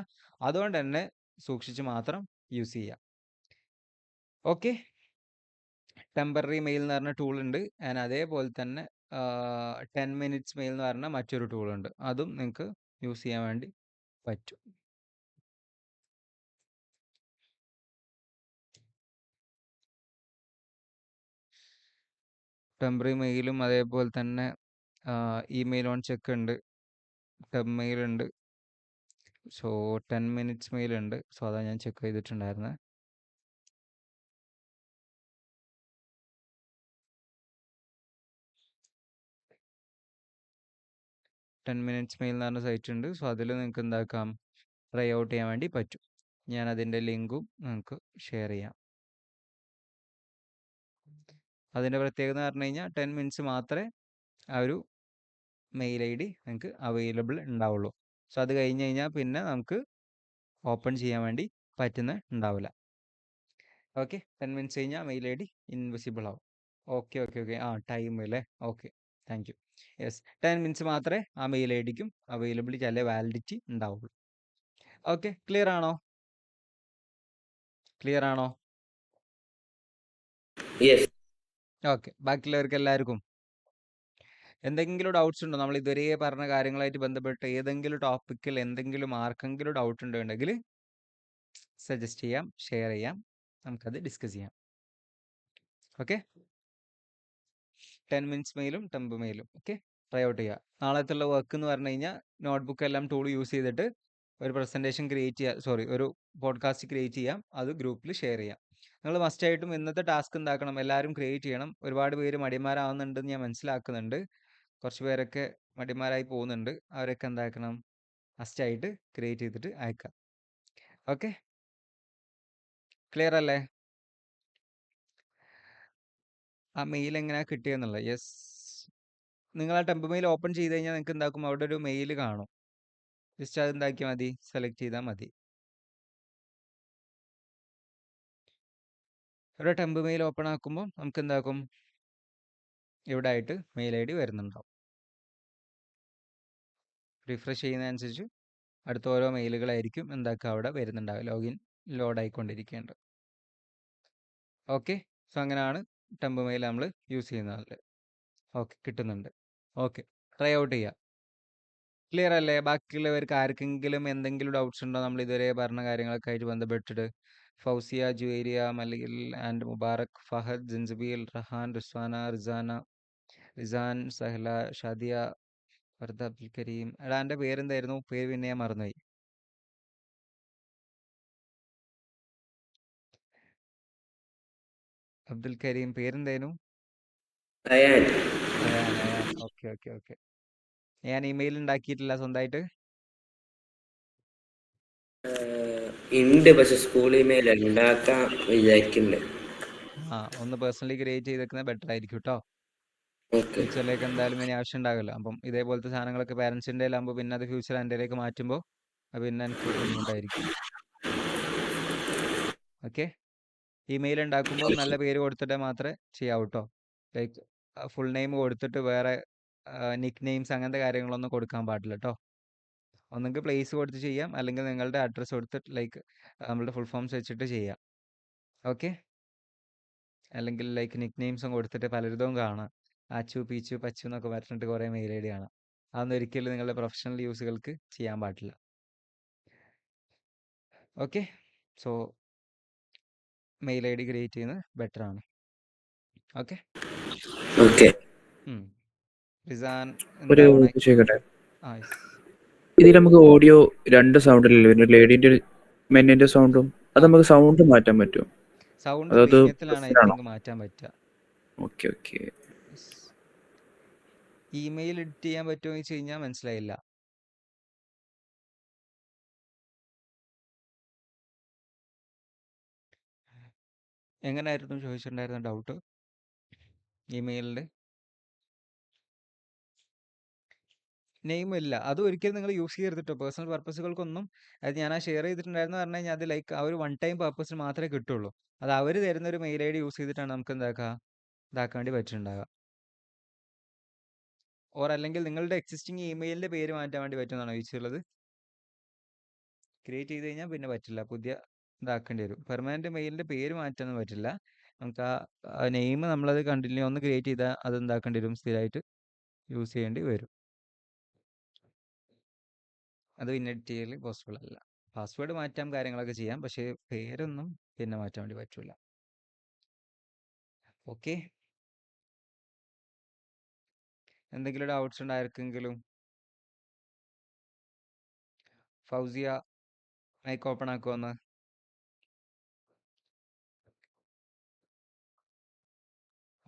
അതുകൊണ്ട് തന്നെ സൂക്ഷിച്ച് മാത്രം യൂസ് ചെയ്യുക. ഓക്കെ, ടെമ്പററി മെയിൽ എന്ന് പറഞ്ഞ ടൂൾ ഉണ്ട്. ആൻഡ് അതേപോലെ തന്നെ 10 മിനിറ്റ്സ് മെയിൽ എന്ന് പറഞ്ഞ മറ്റൊരു ടൂൾ ഉണ്ട്, അതും നിങ്ങൾക്ക് യൂസ് ചെയ്യാൻ വേണ്ടി പറ്റും. ടെമ്പററി മെയിലും അതേപോലെ തന്നെ ഇമെയിൽ ഓൺ ചെക്ക് ഉണ്ട്, ടെബ് മെയിൽ ഉണ്ട്. സോ 10 മിനിറ്റ്സ് മെയിൽ ഉണ്ട്. സോ അതാ ഞാൻ ചെക്ക് ചെയ്തിട്ടുണ്ടായിരുന്നത്. ടെൻ മിനിറ്റ്സ് മെയിൽ എന്ന് പറഞ്ഞ സൈറ്റ് ഉണ്ട്. സോ അതിൽ നിങ്ങൾക്ക് എന്താക്കാം, ട്രൈ ഔട്ട് ചെയ്യാൻ വേണ്ടി പറ്റും. ഞാൻ അതിൻ്റെ ലിങ്കും നിങ്ങൾക്ക് ഷെയർ ചെയ്യാം. അതിൻ്റെ പ്രത്യേകത എന്ന് പറഞ്ഞു കഴിഞ്ഞാൽ 10 മിനിറ്റ്സ് മാത്രമേ ആ ഒരു മെയിൽ ഐ ഡി നിങ്ങൾക്ക് അവൈലബിൾ ഉണ്ടാവുള്ളൂ. സോ അത് കഴിഞ്ഞ് കഴിഞ്ഞാൽ പിന്നെ നമുക്ക് ഓപ്പൺ ചെയ്യാൻ വേണ്ടി ഉണ്ടാവില്ല. ഓക്കെ, 10 മിനിറ്റ്സ് കഴിഞ്ഞാൽ മെയിൽ ഐ ഡി ഇൻവിസിബിൾ ആവും. ഓക്കെ ഓക്കെ ഓക്കെ, ടൈം അല്ലേ. Okay, thank U. Yes, 10 minutes മാത്രമേ ആ മെയിൽ ഐ ഡിക്കും അവൈലബിലിറ്റി അല്ലെ വാലിഡിറ്റി ഉണ്ടാവുള്ളൂ. ഓക്കെ, ക്ലിയർ ആണോ? ക്ലിയർ ആണോ? ഓക്കെ, ബാക്കിയുള്ളവർക്ക് എല്ലാവർക്കും എന്തെങ്കിലും ഡൗട്ട്സ് ഉണ്ടോ? നമ്മൾ ഇതുവരെ പറഞ്ഞ കാര്യങ്ങളായിട്ട് ബന്ധപ്പെട്ട് ഏതെങ്കിലും ടോപ്പിക്കിൽ എന്തെങ്കിലും ആർക്കെങ്കിലും ഡൗട്ട് ഉണ്ടെങ്കിൽ സജസ്റ്റ് ചെയ്യാം, ഷെയർ ചെയ്യാം, നമുക്കത് ഡിസ്കസ് ചെയ്യാം. ഓക്കെ, 10 മിനിറ്റ്സ് മെയിലും ടെമ്പ് മെയിലും ഓക്കെ, ട്രൈ ഔട്ട് ചെയ്യുക. നാളത്തുള്ള വർക്ക് എന്ന് പറഞ്ഞു കഴിഞ്ഞാൽ നോട്ട്ബുക്ക് എല്ലാം ടൂൾ യൂസ് ചെയ്തിട്ട് ഒരു പ്രസൻറ്റേഷൻ ഒരു പോഡ്കാസ്റ്റ് ക്രിയേറ്റ് ചെയ്യാം, അത് ഗ്രൂപ്പിൽ ഷെയർ ചെയ്യാം. നിങ്ങൾ മസ്റ്റായിട്ടും ഇന്നത്തെ ടാസ്ക് എന്താക്കണം, എല്ലാവരും ക്രിയേറ്റ് ചെയ്യണം. ഒരുപാട് പേര് മടിമാരാവുന്നുണ്ടെന്ന് ഞാൻ മനസ്സിലാക്കുന്നുണ്ട്. കുറച്ച് പേരൊക്കെ മടിമാരായി പോകുന്നുണ്ട്. അവരൊക്കെ എന്താക്കണം, മസ്റ്റായിട്ട് ക്രിയേറ്റ് ചെയ്തിട്ട് അയക്കാം. ഓക്കെ, ക്ലിയർ അല്ലേ? ആ മെയിൽ എങ്ങനെയാണ് കിട്ടിയെന്നുള്ളത്. യെസ്, നിങ്ങൾ ആ ടെമ്പ് മെയിൽ ഓപ്പൺ ചെയ്ത് കഴിഞ്ഞാൽ നിങ്ങൾക്ക് എന്താക്കും, അവിടെ ഒരു മെയിൽ കാണും. ജസ്റ്റ് അത് എന്താക്കിയാൽ മതി, സെലക്ട് ചെയ്താൽ മതി. ഒരു ടെമ്പ് മെയിൽ ഓപ്പൺ ആക്കുമ്പോൾ നമുക്ക് എന്താക്കും, ഇവിടെ ആയിട്ട് മെയിൽ ഐ ഡി വരുന്നുണ്ടാവും. റിഫ്രഷ് ചെയ്യുന്നതനുസരിച്ച് അടുത്ത ഓരോ മെയിലുകളായിരിക്കും എന്താക്കുക അവിടെ വരുന്നുണ്ടാവും. ലോഗിൻ ലോഡ് ആയിക്കൊണ്ടിരിക്കേണ്ടത്. ഓക്കെ, സോ അങ്ങനെയാണ് ടെമ്പ് മെയിൽ നമ്മൾ യൂസ് ചെയ്യുന്നത്. ഓക്കെ, കിട്ടുന്നുണ്ട്. ഓക്കെ, ട്രൈ ഔട്ട് ചെയ്യുക. ക്ലിയർ അല്ലേ? ബാക്കിയുള്ളവർക്ക് ആർക്കെങ്കിലും എന്തെങ്കിലും ഡൗട്ട്സ് ഉണ്ടോ നമ്മൾ ഇതുവരെ പറഞ്ഞ കാര്യങ്ങളൊക്കെ ആയിട്ട് ബന്ധപ്പെട്ടിട്ട്? ഫൗസിയ, ജുവേരിയ, മലിൽ ആൻഡ് മുബാറക്, ഫഹദ്, ജിൻസബീൽ, റഹാൻ, റിസ്വാന, റിസാൻ, സഹല, ഷാദിയ, ഫർദ, അബ്ദുൽ കരീം. എടാ എൻ്റെ പേരെന്തായിരുന്നു? പേര് പിന്നെ ഞാൻ മറന്നുപോയി. അബ്ദുൽ കരീം, പേരെന്തായിരുന്നു? അയാൻ. Okay okay okay. ഞാൻ ഇമെയിൽ ഉണ്ടാക്കിയിട്ടില്ല സ്വന്തമായിട്ട്. ഉണ്ട്, പക്ഷെ സ്കൂൾ ഇമെയിൽ ഉണ്ടാക്കാൻ വിചാരിക്കുന്നുണ്ട്. ഒന്ന് പേഴ്സണലി ക്രിയേറ്റ് ചെയ്തേക്കുന്നത് ബെറ്റർ ആയിരിക്കും കേട്ടോ. ഓക്കെ. ഫ്യൂച്ചറിലേക്ക് എന്തായാലും ഇനി ആവശ്യം ഉണ്ടാവില്ല. അപ്പം ഇതേപോലത്തെ സാധനങ്ങളൊക്കെ പാരൻസിൻ്റെ ആകുമ്പോൾ പിന്നെ അത് ഫ്യൂച്ചർ എൻ്റെയിലേക്ക് മാറ്റുമ്പോൾ അത് പിന്നെ എനിക്ക് ബുദ്ധിമുട്ടായിരിക്കും. ഓക്കെ, ഇമെയിൽ ഉണ്ടാക്കുമ്പോൾ നല്ല പേര് കൊടുത്തിട്ട് മാത്രമേ ചെയ്യാവൂ കേട്ടോ. ലൈക്ക് ഫുൾ നെയിം കൊടുത്തിട്ട് വേറെ നിക്ക് നെയിംസ് അങ്ങനത്തെ കാര്യങ്ങളൊന്നും കൊടുക്കാൻ പാടില്ല കേട്ടോ. ഒന്നെങ്കിൽ പ്ലേസ് കൊടുത്ത് ചെയ്യാം, അല്ലെങ്കിൽ നിങ്ങളുടെ അഡ്രസ്സ് കൊടുത്തിട്ട് ലൈക്ക് നമ്മളുടെ ഫുൾ ഫോംസ് വെച്ചിട്ട് ചെയ്യാം. ഓക്കെ, അല്ലെങ്കിൽ ലൈക്ക് നിക്ക് നെയിംസും കൊടുത്തിട്ട് പലരിതും കാണാം. ആച്ചു, പീച്ചു, പച്ചു എന്നൊക്കെ പറഞ്ഞിട്ട് കുറേ മെയിൽ ഐ ഡി കാണാം. അതൊന്നും ഒരിക്കലും നിങ്ങളുടെ പ്രൊഫഷണൽ യൂസുകൾക്ക് ചെയ്യാൻ പാടില്ല. ഓക്കെ, സോ മെയിൽ ഐ ഡി ക്രിയേറ്റ് ചെയ്യുന്നത് ബെറ്റർ ആണ്. Okay okay. റിസാൻ ഒരു എന്താ ചോദിക്കട്ടെ, yes. ഇതിൽ നമുക്ക് ഓഡിയോ രണ്ട് സൗണ്ടിലല്ലേ വരുന്നത്, ലേഡീൻ്റെ മെന്നിന്റെ സൗണ്ടും? അത് നമുക്ക് സൗണ്ട് മാറ്റാൻ പറ്റുമോ? സൗണ്ട് അതത് പ്രീമിയത്തിലാണ് ഐ പ്രശ്നമാണോ? തിങ്ക് മാറ്റാൻ പറ്റുക. Okay okay. ഇമെയിൽ എഡിറ്റ് ചെയ്യാൻ പറ്റുമോ എന്ന് വെച്ച് കഴിഞ്ഞാൽ മനസ്സിലായില്ല. എങ്ങനെയായിരുന്നു ചോദിച്ചിട്ടുണ്ടായിരുന്ന ഡൗട്ട്? ഇമെയിലിൻ്റെ നെയിം ഇല്ല, അത് ഒരിക്കലും നിങ്ങൾ യൂസ് ചെയ്യരുത് പേഴ്സണൽ പർപ്പസുകൾക്കൊന്നും. അത് ഞാൻ ഷെയർ ചെയ്തിട്ടുണ്ടായിരുന്നു പറഞ്ഞു കഴിഞ്ഞാൽ അത് ലൈക്ക് ആ ഒരു വൺ ടൈം പർപ്പസിന് മാത്രമേ കിട്ടുള്ളൂ. അത് അവർ തരുന്ന ഒരു മെയിൽ ഐ ഡി യൂസ് ചെയ്തിട്ടാണ് നമുക്ക് ഇതാക്കാൻ വേണ്ടി പറ്റുന്നുണ്ടാവുക. ഓർ അല്ലെങ്കിൽ നിങ്ങളുടെ എക്സിസ്റ്റിംഗ് ഇമെയിലിൻ്റെ പേര് മാറ്റാൻ വേണ്ടി പറ്റുമെന്നാണ് ചോദിച്ചുള്ളത്. ക്രിയേറ്റ് ചെയ്ത് കഴിഞ്ഞാൽ പിന്നെ പറ്റില്ല, പുതിയ ഇതാക്കേണ്ടി വരും. പെർമനൻറ്റ് മെയിലിൻ്റെ പേര് മാറ്റാനൊന്നും പറ്റില്ല. നമുക്ക് ആ നെയിം നമ്മളത് കണ്ടിന്യൂ ഒന്ന് ക്രിയേറ്റ് ചെയ്താൽ അത് എന്താക്കേണ്ടി വരും, സ്ഥിരമായിട്ട് യൂസ് ചെയ്യേണ്ടി വരും. അത് പിന്നെ എഡിറ്റ് ചെയ്യൽ പോസിബിൾ അല്ല. പാസ്വേഡ് മാറ്റാം, കാര്യങ്ങളൊക്കെ ചെയ്യാം, പക്ഷേ പേരൊന്നും പിന്നെ മാറ്റാൻ വേണ്ടി പറ്റില്ല. ഓക്കെ, എന്തെങ്കിലും ഡൗട്ട്സ് ഉണ്ടായിരിക്കെങ്കിലും? ഫൗസിയ മൈക്ക് ഓപ്പൺ ആക്കുമെന്ന്.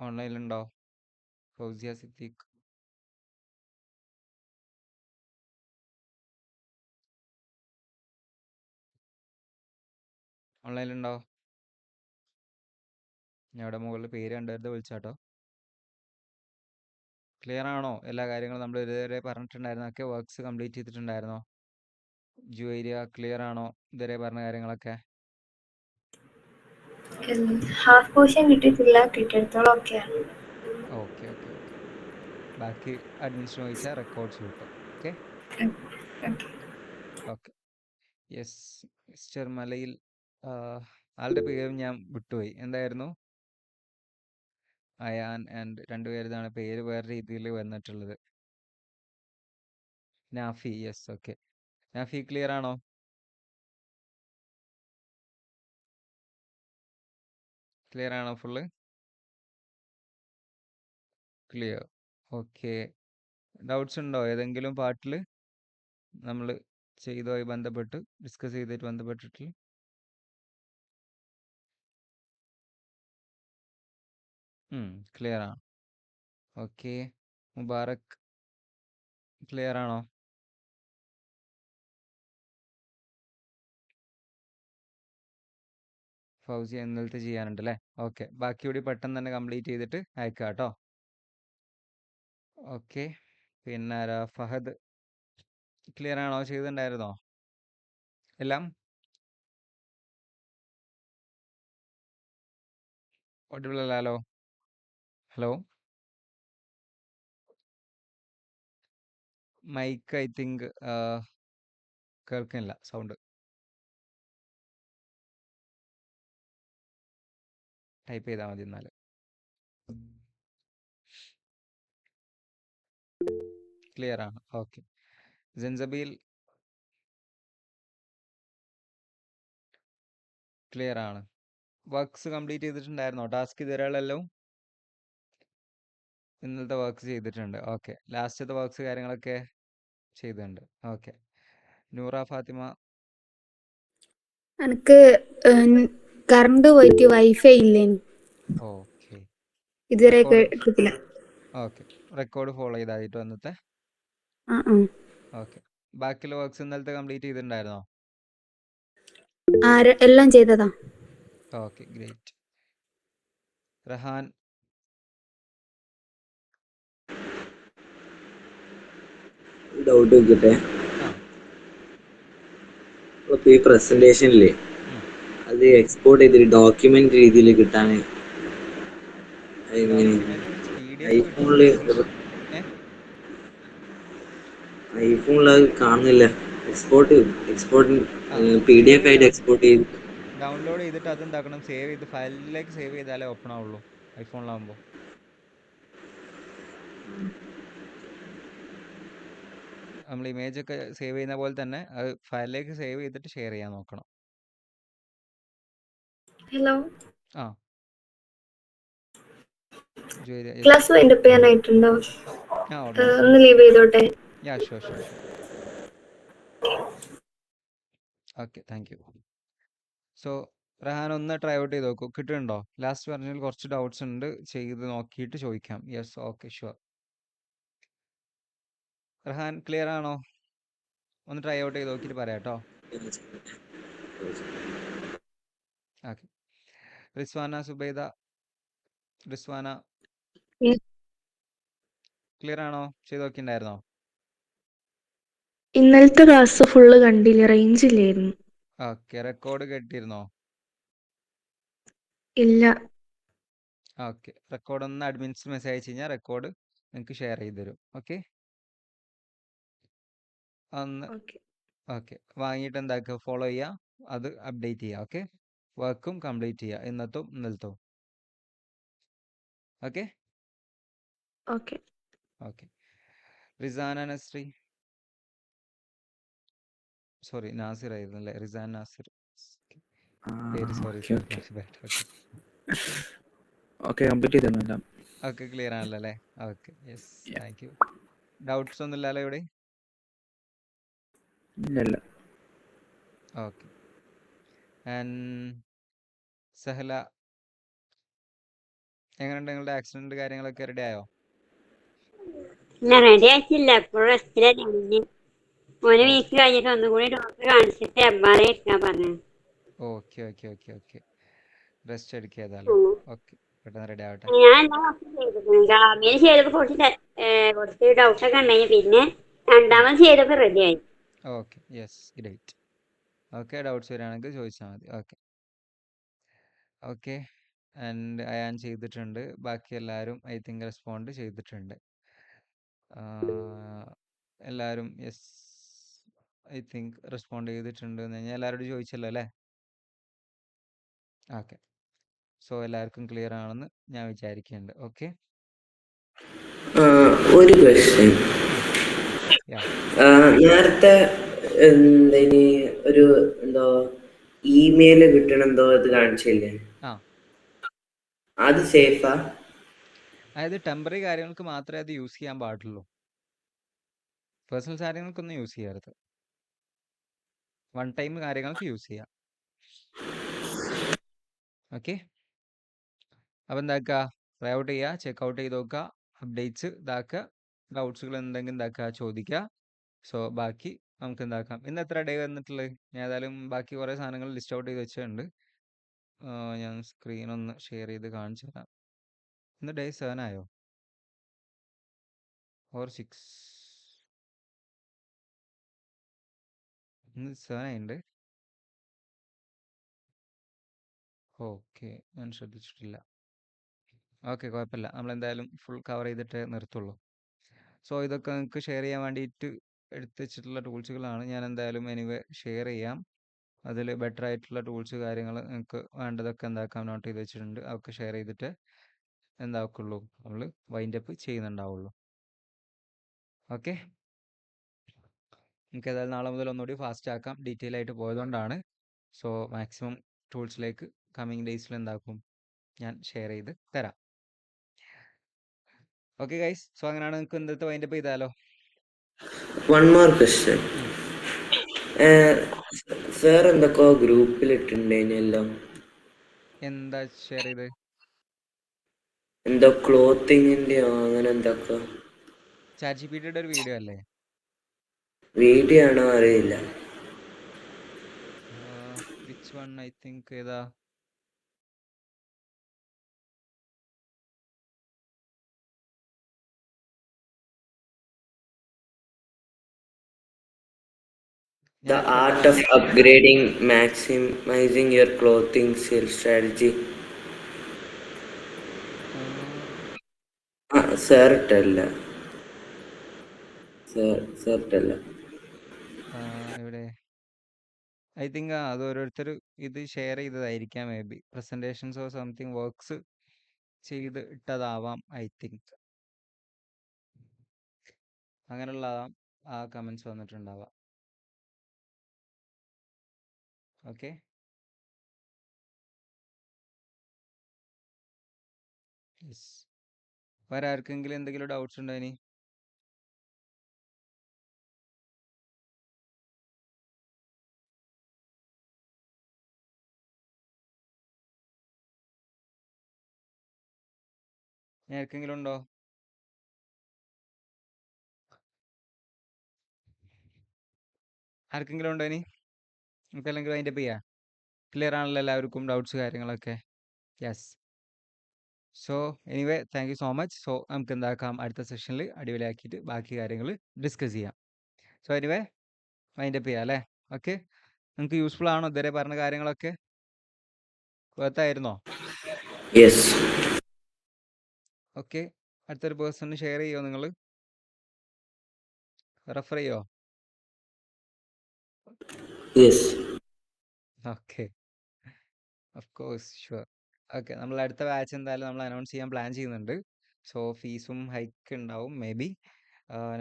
ഓൺലൈനിലുണ്ടോ ഫൗസിയ സിദ്ദീഖ്? ഓൺലൈനിലുണ്ടോ? ഞാൻ ഇവിടെ മുകളിൽ പേര് കണ്ടുവരുന്നത് വിളിച്ചാട്ടോ. ക്ലിയർ ആണോ? എല്ലാ കാര്യങ്ങളും നമ്മൾ ഇതുവരെ പറഞ്ഞിട്ടുണ്ടായിരുന്നൊക്കെ വർക്ക്സ് കംപ്ലീറ്റ് ചെയ്തിട്ടുണ്ടായിരുന്നോ? ജുവേരിയ ക്ലിയർ ആണോ ഇതുവരെ പറഞ്ഞ കാര്യങ്ങളൊക്കെ? ഹാഫ് പോർഷൻ കിട്ടിയിട്ടില്ല, കിട്ടിയിടത്തോളം ഓക്കെയാണ്. Okay okay okay. ബാക്കി അഡ്മിൻസിന് ചോദിച്ചാൽ റെക്കോർഡ്സ് കിട്ടും. Okay okay. യെസ് മിസ്റ്റർ മലയിൽ, ആളുടെ പേരും ഞാൻ വിട്ടുപോയി. എന്തായിരുന്നു? അയാൻ ആൻഡ് രണ്ടുപേരുതാണ് പേര് വേറെ രീതിയിൽ വന്നിട്ടുള്ളത്. Nafi, yes okay. Nafi clear ആണോ? ക്ലിയർ ആണോ? Full clear. ഓക്കെ. ഡൗട്ട്സ് ഉണ്ടോ ഏതെങ്കിലും പാർട്ടിൽ നമ്മൾ ചെയ്തതുമായി ബന്ധപ്പെട്ട് ഡിസ്കസ് ചെയ്തിട്ട് ബന്ധപ്പെട്ടിട്ട്? ക്ലിയർ ആണ്. ഓക്കെ. മുബാറക് ക്ലിയർ ആണോ? ഫൗസി ഇന്നലത്തെ ചെയ്യാനുണ്ട് അല്ലേ? ഓക്കെ. ബാക്കി കൂടി പെട്ടെന്ന് തന്നെ കംപ്ലീറ്റ് ചെയ്തിട്ട് അയക്കാം കേട്ടോ. ഓക്കെ. പിന്നെ ആരാ? ഫഹദ് ക്ലിയർ ആണോ? ചെയ്തിട്ടുണ്ടായിരുന്നോ എല്ലാം? ഓഡിബിൾ അല്ലല്ലോ. ഹലോ, മൈക്ക് ഐ തിങ്ക് കേൾക്കുന്നില്ല സൗണ്ട്. ടൈപ്പ് ചെയ്താൽ മതി എന്നാൽ. ക്ലിയർ ആണ്. ഓക്കെ. ജൻസബീൽ ക്ലിയർ ആണ്. വർക്ക്സ് കംപ്ലീറ്റ് ചെയ്തിട്ടുണ്ടായിരുന്നോ? ടാസ്ക് ഇതുവരെയുള്ളെല്ലാം ഇന്നലത്തെ വർക്ക്സ് ചെയ്തിട്ടുണ്ട്. ഓക്കെ. ലാസ്റ്റത്തെ വർക്ക്സ് കാര്യങ്ങളൊക്കെ ചെയ്തിട്ടുണ്ട്. ഓക്കെ. നൂറ ഫാത്തിമ, എനിക്ക് കറണ്ട് പോയിട്ട് വൈഫൈ ഇല്ലേനു, ഓക്കെ. ഇതുവരെ റെക്കോർഡ്, കിട്ടില്ല. ഓക്കെ. റെക്കോർഡ് ഫോളോ ചെയ്തായിട്ട് വന്നിട്ട്. ഓക്കെ. ബാക്കിയുള്ള വർക്ക്സ് ഇന്നലത്തെ കംപ്ലീറ്റ് ചെയ്തിട്ടുണ്ടായിരുന്നോ? എല്ലാം ചെയ്തതാ. Okay great. റഹാൻ, ഡൗട്ട് നോക്കിട്ടെ. ആ ഇപ്പൊ ഈ പ്രസന്റേഷനില്ലേ അത് എക്സ്പോർട്ട് ചെയ്തിട്ട് ഡോക്യുമെന്റ് രീതിയിൽ കിട്ടാൻ ഡോക്യുമെന്റ് മീൻസ് PDF കിട്ടും. ഐഫോണില് ഏഹ് ഐഫോണിൽ അത് കാണുന്നില്ല. എക്സ്പോർട്ട് സേവ് PDF ആയിട്ട് ചെയ്യണം. എക്സ്പോർട്ട് ചെയ്ത് ഡൗൺലോഡ് ചെയ്തിട്ട് അതെന്താക്കണം, സേവ് ചെയ്ത് ഫയലിലേക്ക് സേവ് ചെയ്താലേ ഓപ്പൺ ആവുള്ളൂ ഐഫോണിലാവുമ്പോൾ. നമ്മൾ ഇമേജ് ഒക്കെ സേവ് ചെയ്യുന്ന പോലെ തന്നെ അത് ഫയലിലേക്ക് സേവ് ചെയ്തിട്ട് ഷെയർ ചെയ്യാൻ നോക്കണം. ഹലോ, ആ ക്ലാസ് വൈൻഡപ്പ് ചെയ്യാനായിട്ടുണ്ടോ? ആ ഓൾമോസ്റ്റ്. ഒന്ന് ലീവ് ചെയ്തോട്ടെ? Yeah sure sure sure. Okay thank you. So Rahan ഒന്ന് ട്രൈ ഔട്ട് ചെയ്ത് നോക്കൂ, കിട്ടുന്നുണ്ടോ? ലാസ്റ്റ് പറഞ്ഞതിൽ കുറച്ച് ഡൗട്ട്സ് ഉണ്ട്, ചെയ്ത് നോക്കിയിട്ട് ചോദിക്കാം. Yes okay sure. Rahan clear ആണോ? ഒന്ന് ട്രൈ ഔട്ട് ചെയ്ത് നോക്കിയിട്ട് പറയാം കേട്ടോ. ഓക്കെ. റിസ്വാന സുബൈദ, റിസ്വാന ക്ലിയർ ആണോ? ചെയ്ത് നോക്കിയിട്ടുണ്ടായിരുന്നോ? ഇന്നലത്തെ ക്ലാസ് ഫുള്ള് കണ്ടില്ല, റേഞ്ച് ഇല്ലായിരുന്നു. ഓക്കെ. റെക്കോർഡ് കേട്ടിരുന്നോ? ഇല്ല. ഓക്കെ. റെക്കോർഡ് ഒന്ന് അഡ്മിൻസ് മെസ്സേജ് അയച്ചു കഴിഞ്ഞാൽ റെക്കോർഡ് നിങ്ങൾക്ക് ഷെയർ ചെയ്ത് തരും. ഓക്കെ. ഒന്ന് ഓക്കെ വാങ്ങിയിട്ട് എന്താക്കുക, ഫോളോ ചെയ്യുക, അത് അപ്ഡേറ്റ് ചെയ്യുക. ഓക്കെ. വർക്കും കംപ്ലീറ്റ് ചെയ്യുക ഇന്നത്തും ഇന്നലത്തും. Okay okay. Okay. Rizana Nasri, sorry Nasir ആയിരുന്നു അല്ലേ? റിസാൻ നാസിർ പേര്. Sorry sorry. ഓക്കെ കംപ്ലീറ്റ് ചെയ്തെല്ലാം. ഓക്കെ, ക്ലിയർ ആണല്ലോ അല്ലേ? Okay, yes, thank you. Doubts ഒന്നും ഇല്ലല്ലോ ഇവിടെ? ഇല്ല. ഓക്കെ. ആൻഡ് സഹല, എങ്ങനെയുണ്ട് നിങ്ങളുടെ ആക്സിഡന്റ് കാര്യങ്ങളൊക്കെ റെഡി ആയോ? റെഡി ആയിട്ടില്ല, ഇപ്പോൾ റെസ്റ്റിലാണ്. ഒരു വീക്ക് കഴിഞ്ഞിട്ട് ഒന്നും കൂടി ഡോക്ടറെ കാണിച്ചിട്ട് MRI എടുക്കാൻ പറഞ്ഞു. Okay okay okay okay, rest എടുക്കുക ഏതായാലും. ഓക്കെ, പെട്ടെന്ന് റെഡി ആവട്ടെ. ഞാൻ എല്ലാ വർഷം ചെയ്തിരുന്നു. ആദ്യം ചെയ്തപ്പോൾ കുറച്ച് ഡൗട്ടൊക്കെ ഉണ്ടായി, പിന്നെ രണ്ടാമത് ചെയ്തപ്പോൾ റെഡി ആയി. Okay, yes, great. Okay, doubts വരികയാണെങ്കിൽ ചോദിച്ചാൽ മതി. Okay okay. ആൻഡ് അയാൻ ചെയ്തിട്ടുണ്ട്, ബാക്കി എല്ലാവരും ഐ തിങ്ക് റെസ്പോണ്ട് ചെയ്തിട്ടുണ്ട്. എല്ലാവരും യെസ് ഐ തിങ്ക് റെസ്പോണ്ട് ചെയ്തിട്ടുണ്ട് എന്ന് ഞാൻ എല്ലാവരോടും ചോദിച്ചല്ലോ അല്ലേ? ഓക്കെ, സോ എല്ലാവർക്കും ക്ലിയർ ആണെന്ന് ഞാൻ വിചാരിക്കുന്നുണ്ട്. ഓക്കെ, ഒരു ക്വസ്റ്റ്യൻ. നേരത്തെ എന്തിന് ഒരു എന്തോ ഇമെയില് കിട്ടണെന്തോ ഇത് കാണിച്ചില്ലേ, അത് സേഫാ? അതായത് ടെമ്പററി കാര്യങ്ങൾക്ക് മാത്രമേ അത് യൂസ് ചെയ്യാൻ പാടുള്ളൂ, പേഴ്സണൽ കാര്യങ്ങൾക്കൊന്നും യൂസ് ചെയ്യരുത്. വൺ ടൈം കാര്യങ്ങൾക്ക് യൂസ് ചെയ്യാം. ഓക്കെ, അപ്പം എന്താക്കുക, ട്രൈ ഔട്ട് ചെയ്യുക, ചെക്ക് ഔട്ട് ചെയ്ത് നോക്കുക, അപ്ഡേറ്റ്സ് ഇതാക്കുക, ഡൗട്ട്സുകൾ എന്തെങ്കിലും ഇതാക്കുക, ചോദിക്കുക. സോ ബാക്കി നമുക്ക് എന്താക്കാം. ഇന്ന് എത്ര ഡേ വന്നിട്ടുള്ളത്? ഞാൻ ഏതായാലും ബാക്കി കുറേ സാധനങ്ങൾ ലിസ്റ്റ് ഔട്ട് ചെയ്ത് വെച്ചിട്ടുണ്ട്. ഞാൻ സ്ക്രീൻ ഒന്ന് ഷെയർ ചെയ്ത് കാണിച്ചു തരാം. ഇന്ന് ഡേ 7 ആയോ ഓർ 6? ഇന്ന് 7 ആയിട്ടുണ്ട്. ഓക്കെ, ഞാൻ ശ്രദ്ധിച്ചിട്ടില്ല. ഓക്കെ, കുഴപ്പമില്ല, നമ്മളെന്തായാലും ഫുൾ കവർ ചെയ്തിട്ടേ നിർത്തുള്ളൂ. സോ ഇതൊക്കെ നിങ്ങൾക്ക് ഷെയർ ചെയ്യാൻ വേണ്ടിയിട്ട് എടുത്ത് വെച്ചിട്ടുള്ള ടൂൾസുകളാണ്. ഞാൻ എന്തായാലും എനിവേ ഷെയർ ചെയ്യാം. അതിൽ ബെറ്റർ ആയിട്ടുള്ള ടൂൾസ് കാര്യങ്ങൾ നിങ്ങൾക്ക് വേണ്ടതൊക്കെ എന്താക്കാം നോട്ട് ചെയ്ത് വെച്ചിട്ടുണ്ട്. അതൊക്കെ ഷെയർ ചെയ്തിട്ട് എന്താക്കുള്ളൂ, നമ്മൾ വൈൻഡ് അപ്പ് ചെയ്യുന്നുണ്ടാവുള്ളൂ. ഓക്കെ, നമുക്ക് ഏതായാലും നാളെ മുതൽ ഒന്നുകൂടി ഫാസ്റ്റ് ആക്കാം, ഡീറ്റെയിൽ ആയിട്ട് പോയതുകൊണ്ടാണ്. സോ മാക്സിമം ടൂൾസിലേക്ക് കമ്മിങ് ഡേയ്സിൽ എന്താക്കും ഞാൻ ഷെയർ ചെയ്ത് തരാം. ഓക്കെ ഗൈസ്, സോ അങ്ങനെയാണ് നിങ്ങൾക്ക് ഇന്നത്തെ വൈൻഡ് അപ്പ് ചെയ്താലോ? One more question. സാർ എന്തൊക്കെയോ ഗ്രൂപ്പിൽ ഇട്ടിട്ടുണ്ടായിരുന്നല്ലോ, എന്താ ഷെയർ ചെയ്ത്? എന്തോ ക്ലോത്തിങ്ങിന്റെയോ അങ്ങനെ എന്തൊക്കെ ChatGPT ഒരു വീഡിയോ അല്ലേ? വീഡിയോ ആണോ അറിയില്ല. Which one? ഐ തിങ്ക് ഏതാ? The art of upgrading, maximizing your clothing sales strategy. സാറിട്ടല്ല. എവിടെ? ഐ തിങ്ക് അത് ഓരോരുത്തർ ഇത് ഷെയർ ചെയ്തതായിരിക്കാം, maybe presentations or something works ചെയ്ത് ഇട്ടതാവാം. ഐ തിങ്ക് അങ്ങനെയുള്ള ആ കമൻസ് വന്നിട്ടുണ്ടാവാം. Okay, yes. വേറെ ആർക്കെങ്കിലും എന്തെങ്കിലും ഡൗട്ട്സ് ഉണ്ടോ ഇനി? ആർക്കെങ്കിലും ഉണ്ടോ? ആർക്കെങ്കിലും ഉണ്ടോ ഇനി? നമുക്ക് അല്ലെങ്കിൽ അതിൻ്റെ ചെയ്യാം. ക്ലിയർ ആണല്ലോ എല്ലാവർക്കും ഡൗട്ട്സ് കാര്യങ്ങളൊക്കെ? Yes. So anyway thank you so much. So നമുക്ക് എന്താക്കാം, അടുത്ത സെഷനിൽ അടിപൊളിയാക്കിയിട്ട് ബാക്കി കാര്യങ്ങൾ ഡിസ്കസ് ചെയ്യാം. സോ എനിവേ വൈൻഡ് അപ്പ് ചെയ്യാം അല്ലേ? ഓക്കെ, നിങ്ങൾക്ക് യൂസ്ഫുൾ ആണോ ഇതുവരെ പറഞ്ഞ കാര്യങ്ങളൊക്കെ? കുഴപ്പമായിരുന്നോ? യെസ്. ഓക്കെ, അടുത്തൊരു പേഴ്സണിന് ഷെയർ ചെയ്യുമോ, നിങ്ങൾ റെഫർ ചെയ്യോ? Yes. Okay, of course, sure. Okay, നമ്മൾ അടുത്ത ബാച്ച് എന്തായാലും നമ്മൾ അനൗൺസ് ചെയ്യാൻ പ്ലാൻ ചെയ്യുന്നുണ്ട്. സോ ഫീസും ഹൈക്ക് ഉണ്ടാവും, മേ ബി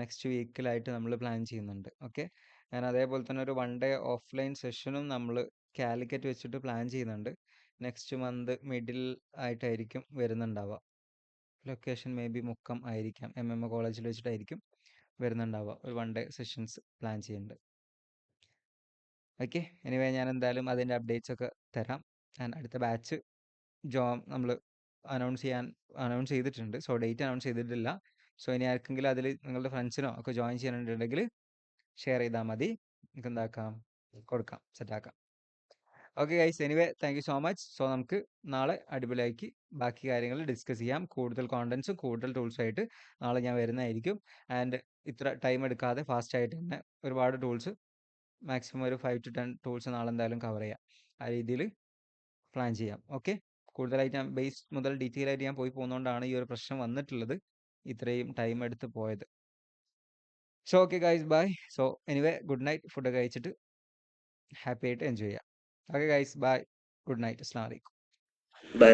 നെക്സ്റ്റ് വീക്കിലായിട്ട് നമ്മൾ പ്ലാൻ ചെയ്യുന്നുണ്ട്. ഓക്കെ, ഞാൻ അതേപോലെ തന്നെ ഒരു 1 ഡേ ഓഫ്ലൈൻ സെഷനും നമ്മൾ കാലിക്കറ്റ് വെച്ചിട്ട് പ്ലാൻ ചെയ്യുന്നുണ്ട്. നെക്സ്റ്റ് മന്ത് മിഡിൽ ആയിട്ടായിരിക്കും വരുന്നുണ്ടാവുക. ലൊക്കേഷൻ മേ ബി മുക്കം ആയിരിക്കാം, MMA കോളേജിൽ വെച്ചിട്ടായിരിക്കും വരുന്നുണ്ടാവുക. ഒരു 1 ഡേ സെഷൻസ് പ്ലാൻ ചെയ്യുന്നുണ്ട്. ഓക്കെ, എനിവേ ഞാൻ എന്തായാലും അതിൻ്റെ അപ്ഡേറ്റ്സ് ഒക്കെ തരാം. ആൻഡ് അടുത്ത ബാച്ച് നമ്മൾ അനൗൺസ് ചെയ്തിട്ടുണ്ട്. സോ ഡേറ്റ് അനൗൺസ് ചെയ്തിട്ടില്ല. സോ ഇനി ആർക്കെങ്കിലും അതിൽ നിങ്ങളുടെ ഫ്രണ്ട്സിനോ ഒക്കെ ജോയിൻ ചെയ്യാനുണ്ടെങ്കിൽ ഷെയർ ചെയ്താൽ മതി, നമുക്ക് എന്താക്കാം, കൊടുക്കാം, സെറ്റാക്കാം. Okay guys, anyway thank you so much. So നമുക്ക് നാളെ അടിപൊളിയാക്കി ബാക്കി കാര്യങ്ങൾ ഡിസ്കസ് ചെയ്യാം. കൂടുതൽ കോണ്ടന്റ്സും കൂടുതൽ ടൂൾസുമായിട്ട് നാളെ ഞാൻ വരുന്നതായിരിക്കും. ആൻഡ് ഇത്ര ടൈം എടുക്കാതെ ഫാസ്റ്റ് ആയിട്ട് തന്നെ ഒരുപാട് ടൂൾസ്, മാക്സിമം ഒരു 5 to 10 ടൂൾസ് നാളെ എന്തായാലും കവർ ചെയ്യാം. ആ രീതിയിൽ പ്ലാൻ ചെയ്യാം. ഓക്കെ, കൂടുതലായിട്ട് ഞാൻ ബേസ് മുതൽ ഡീറ്റെയിൽ ആയിട്ട് ഞാൻ പോയി പോകുന്നതുകൊണ്ടാണ് ഈ ഒരു പ്രശ്നം വന്നിട്ടുള്ളത്, ഇത്രയും ടൈം എടുത്ത് പോയത്. So okay guys, bye. So anyway good night. ഫുഡ് കഴിച്ചിട്ട് ഹാപ്പി ആയിട്ട് എൻജോയ് ചെയ്യാം. Okay guys, bye, good night, അസ്സലാമു അലൈക്കും. ബൈ.